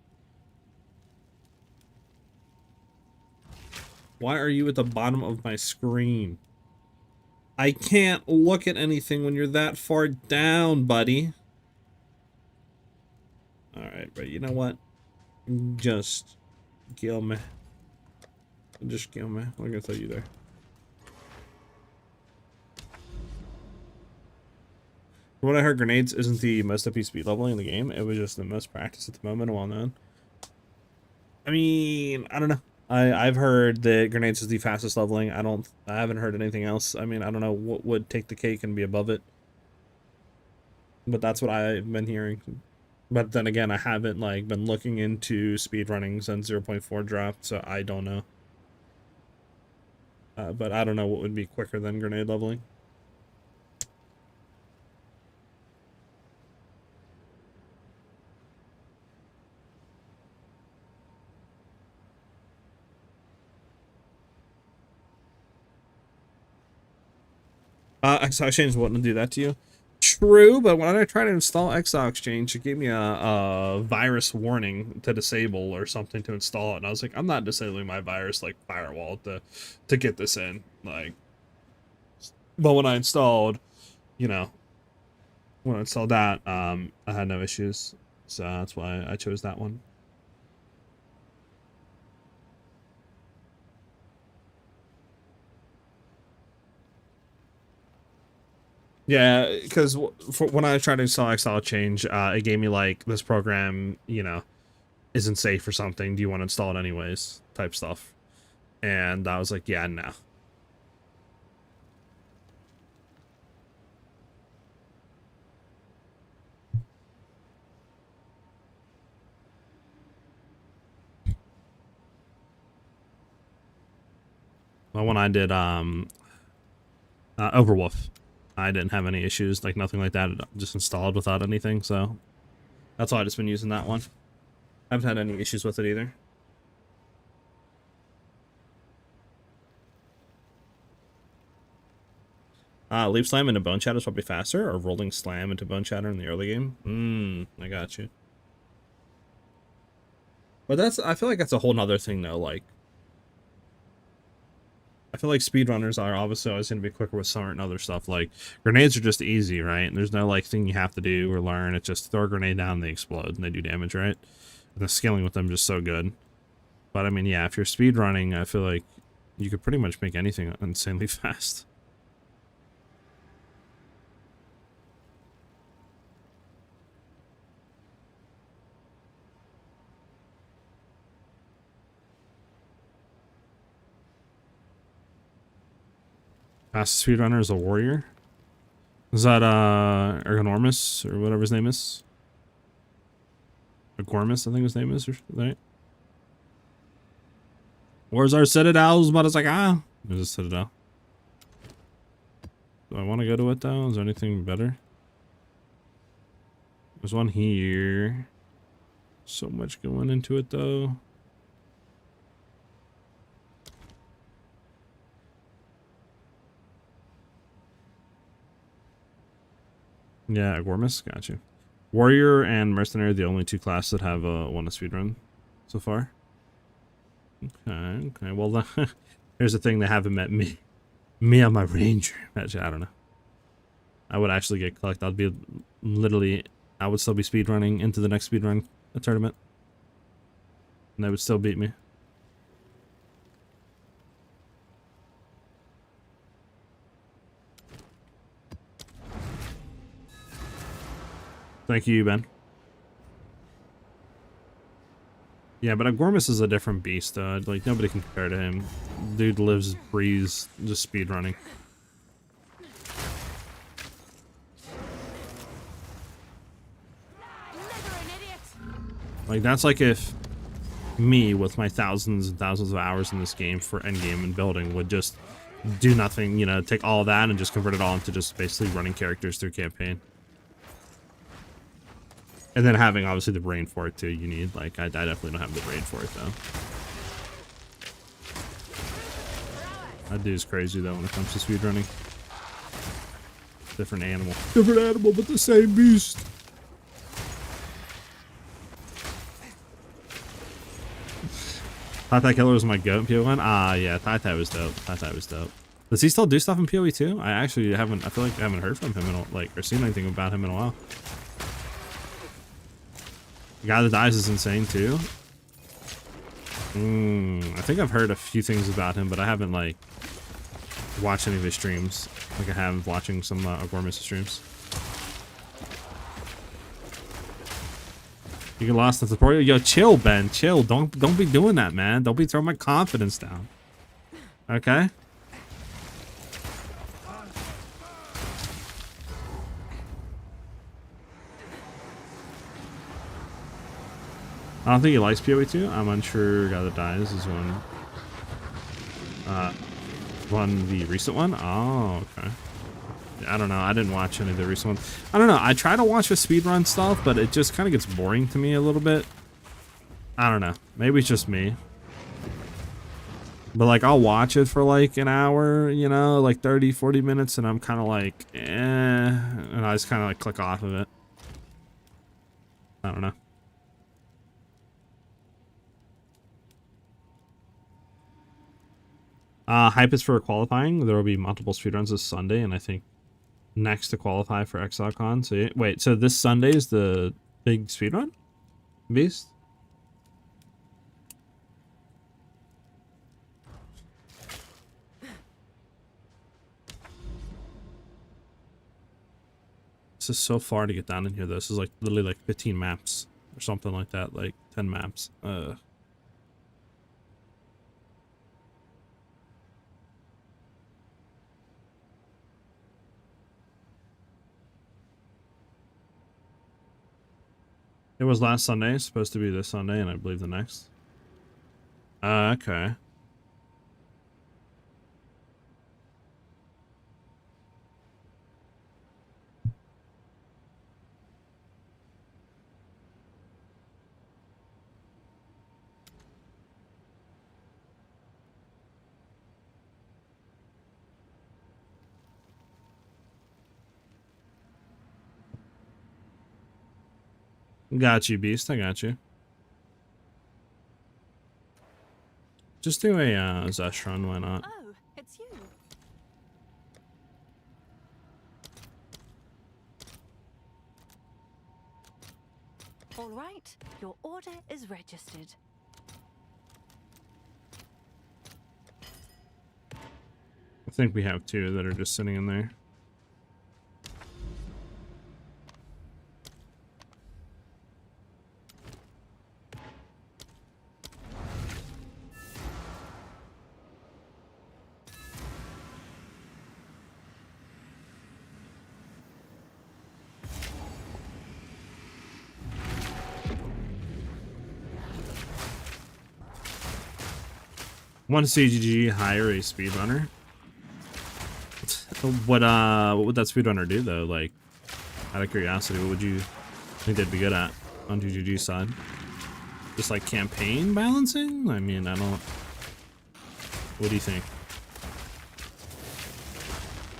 Why are you at the bottom of my screen? I can't look at anything when you're that far down, buddy. Alright, but you know what? Just kill me. Just kill me. I'm gonna tell you there. From what I heard, grenades isn't the most OP speed leveling in the game. It was just the most practice at the moment, well known. I mean, I don't know. I've heard that grenades is the fastest leveling. I haven't heard anything else. I mean, I don't know what would take the cake and be above it. But that's what I've been hearing. But then again, I haven't like been looking into speedrunning since 0.4 dropped, so I don't know. But I don't know what would be quicker than grenade leveling. Exile Exchange wouldn't do that to you. True, but when I tried to install Exile Exchange, it gave me a virus warning to disable or something to install it, and I was like, I'm not disabling my virus like firewall to get this in. Like, but when I installed, you know, when I installed that, I had no issues, so that's why I chose that one. Yeah, because when I tried to install Exile Change, it gave me like, this program, you know, isn't safe or something. Do you want to install it anyways? Type stuff. And I was like, yeah, no. Well, when I did Overwolf, I didn't have any issues, like nothing like that. It just installed without anything, so that's why I've just been using that one. I haven't had any issues with it either. Leap Slam into Bone Shatter is probably faster, or Rolling Slam into Bone Shatter in the early game. I got you. But I feel like that's a whole nother thing though, like, I feel like speedrunners are obviously always going to be quicker with certain other stuff. Like, grenades are just easy, right? And there's no, like, thing you have to do or learn. It's just throw a grenade down and they explode and they do damage, right? And the scaling with them is just so good. But, I mean, yeah, if you're speedrunning, I feel like you could pretty much make anything insanely fast. Fastest speedrunner is a warrior. Is that Ergonormus or whatever his name is? Gormus, I think his name is, right? Where's our Citadel? But it's like, there's a Citadel. Do I want to go to it though? Is there anything better? There's one here. So much going into it though. Yeah, Gormus, got you. Warrior and Mercenary are the only two classes that have won a speedrun so far. Okay, well Here's the thing, they haven't met me. Me on my ranger. Actually, I don't know. I would actually get clicked. I'd be literally, I would still be speedrunning into the next speedrun tournament. And they would still beat me. Thank you, Ben. Yeah, but Gormus is a different beast, like, nobody can compare to him. Dude lives, breathes, just speedrunning. Like, that's like if me, with my thousands and thousands of hours in this game for endgame and building, would just do nothing, you know, take all that and just convert it all into just basically running characters through campaign. And then having, obviously, the brain for it, too, you need. Like, I definitely don't have the brain for it, though. That dude's crazy, though, when it comes to speedrunning. Different animal. Different animal, but the same beast. Tai Killer was my goat in PoE1? Ah, yeah, Tai was dope. Tai was dope. Does he still do stuff in PoE too? I actually haven't, I feel like I haven't heard from him in a, like, or seen anything about him in a while. The guy that dies is insane too. I think I've heard a few things about him, but I haven't, like, watched any of his streams. Like I have watching some Gormus streams. You get lost in the tutorial. Yo, chill, Ben. Chill. Don't be doing that, man. Don't be throwing my confidence down. Okay? I don't think he likes PoE 2. I'm unsure. Guy that dies is one the recent one. Oh, okay. I don't know. I didn't watch any of the recent ones. I don't know. I try to watch the speedrun stuff, but it just kind of gets boring to me a little bit. I don't know. Maybe it's just me. But, like, I'll watch it for, like, an hour, you know, like 30, 40 minutes, and I'm kind of like, eh. And I just kind of, like, click off of it. I don't know. Hype is for qualifying. There will be multiple speedruns this Sunday, and I think next to qualify for ExileCon. So wait, so this Sunday is the big speedrun? Beast? This is so far to get down in here though. This is like literally like 15 maps or something like that, like 10 maps. It was last Sunday, it's supposed to be this Sunday, and I believe the next. Okay. Got you, Beast. I got you. Just do a Zesh run, why not? Oh, it's you. All right, your order is registered. I think we have two that are just sitting in there. One CGG hire a speedrunner. What would that speedrunner do though? Like, out of curiosity, what would you think they'd be good at on GGG side? Just like campaign balancing? I mean, I don't. What do you think?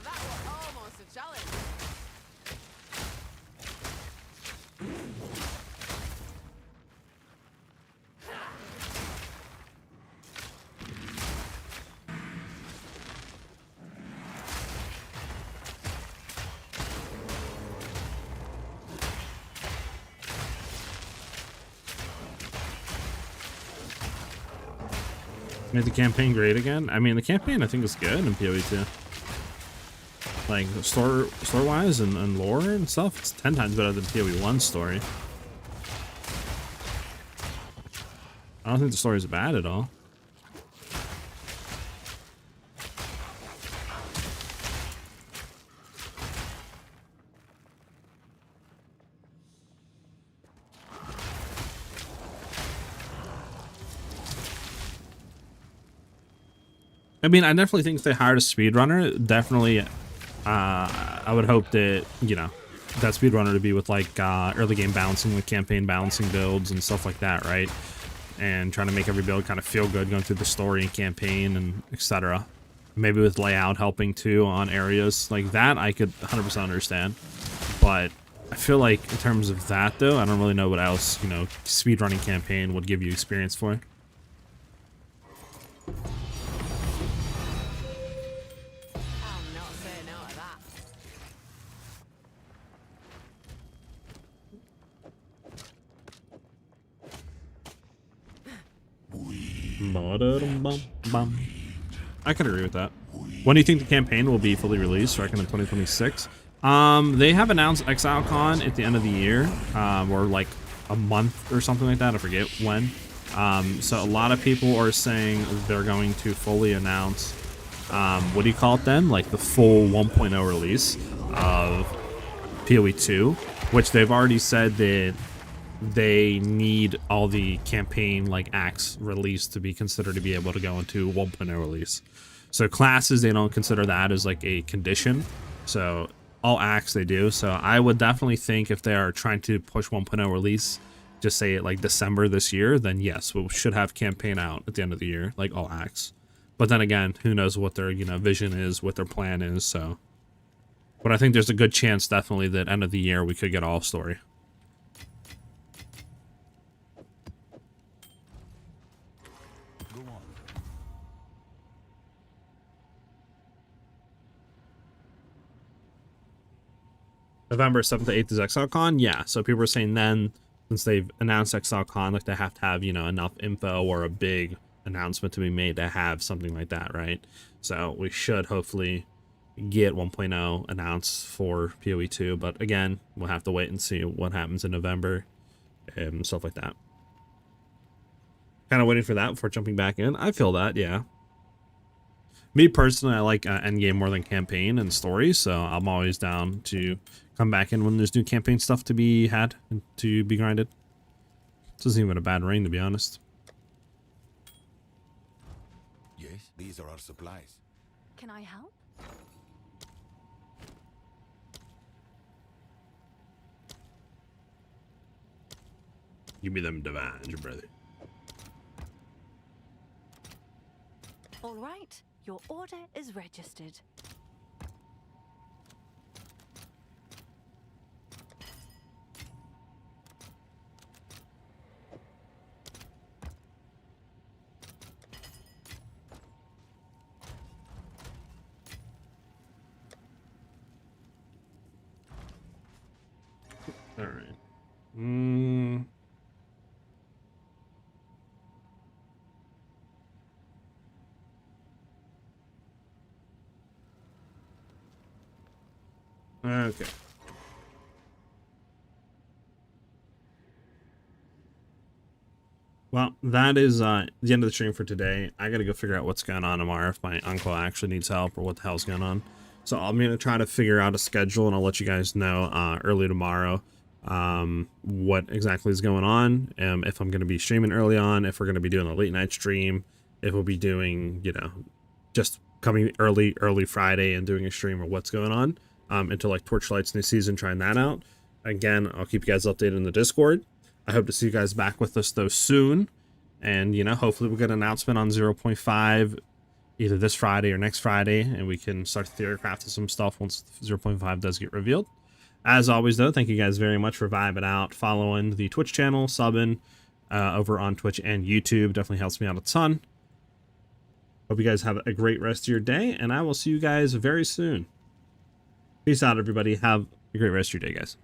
That was almost a challenge. Made the campaign great again. I mean, the campaign I think is good in PoE too. Like story wise and lore and stuff, it's 10 times better than PoE 1 story. I don't think the story is bad at all. I mean, I definitely think if they hired a speedrunner, definitely, I would hope that, you know, that speedrunner to be with like early game balancing, with campaign balancing builds and stuff like that, right? And trying to make every build kind of feel good going through the story and campaign and etc. Maybe with layout helping too on areas like that, I could 100% understand. But I feel like in terms of that though, I don't really know what else, you know, speedrunning campaign would give you experience for. I can agree with that. When do you think the campaign will be fully released? I reckon in 2026. They have announced ExileCon at the end of the year, or like a month or something like that. I forget when. So a lot of people are saying they're going to fully announce, what do you call it then? Like the full 1.0 release of PoE 2, which they've already said that they need all the campaign like acts released to be considered to be able to go into 1.0 release. So classes, they don't consider that as like a condition. So all acts they do. So I would definitely think if they are trying to push 1.0 release, just say it like December this year, then yes, we should have campaign out at the end of the year, like all acts. But then again, who knows what their, you know, vision is, what their plan is. So, but I think there's a good chance definitely that end of the year we could get all story. November 7th to 8th is ExileCon? Yeah, so people are saying then, since they've announced ExileCon, like they have to have, you know, enough info or a big announcement to be made to have something like that, right? So we should hopefully get 1.0 announced for PoE 2, but again, we'll have to wait and see what happens in November and stuff like that. Kind of waiting for that before jumping back in. I feel that, yeah. Me personally, I like endgame more than campaign and story, so I'm always down to come back in when there's new campaign stuff to be had and to be grinded. This isn't even a bad rain, to be honest. Yes, these are our supplies. Can I help? Give me them divines, brother. All right, your order is registered. All right. Okay. Well, that is the end of the stream for today. I gotta go figure out what's going on tomorrow, if my uncle actually needs help or what the hell's going on. So I'm gonna try to figure out a schedule, and I'll let you guys know early tomorrow what exactly is going on, if I'm gonna be streaming early on, if we're gonna be doing a late night stream, if we'll be doing, you know, just coming early Friday and doing a stream, or what's going on until like Torchlight's new season, trying that out. Again, I'll keep you guys updated in the Discord. I hope to see you guys back with us though soon, and you know, hopefully we'll get an announcement on 0.5 either this Friday or next Friday, and we can start theorycrafting some stuff once 0.5 does get revealed. As always though, thank you guys very much for vibing out, following the Twitch channel, subbing over on Twitch and YouTube. Definitely helps me out a ton. Hope you guys have a great rest of your day, and I will see you guys very soon. Peace out, everybody. Have a great rest of your day, guys.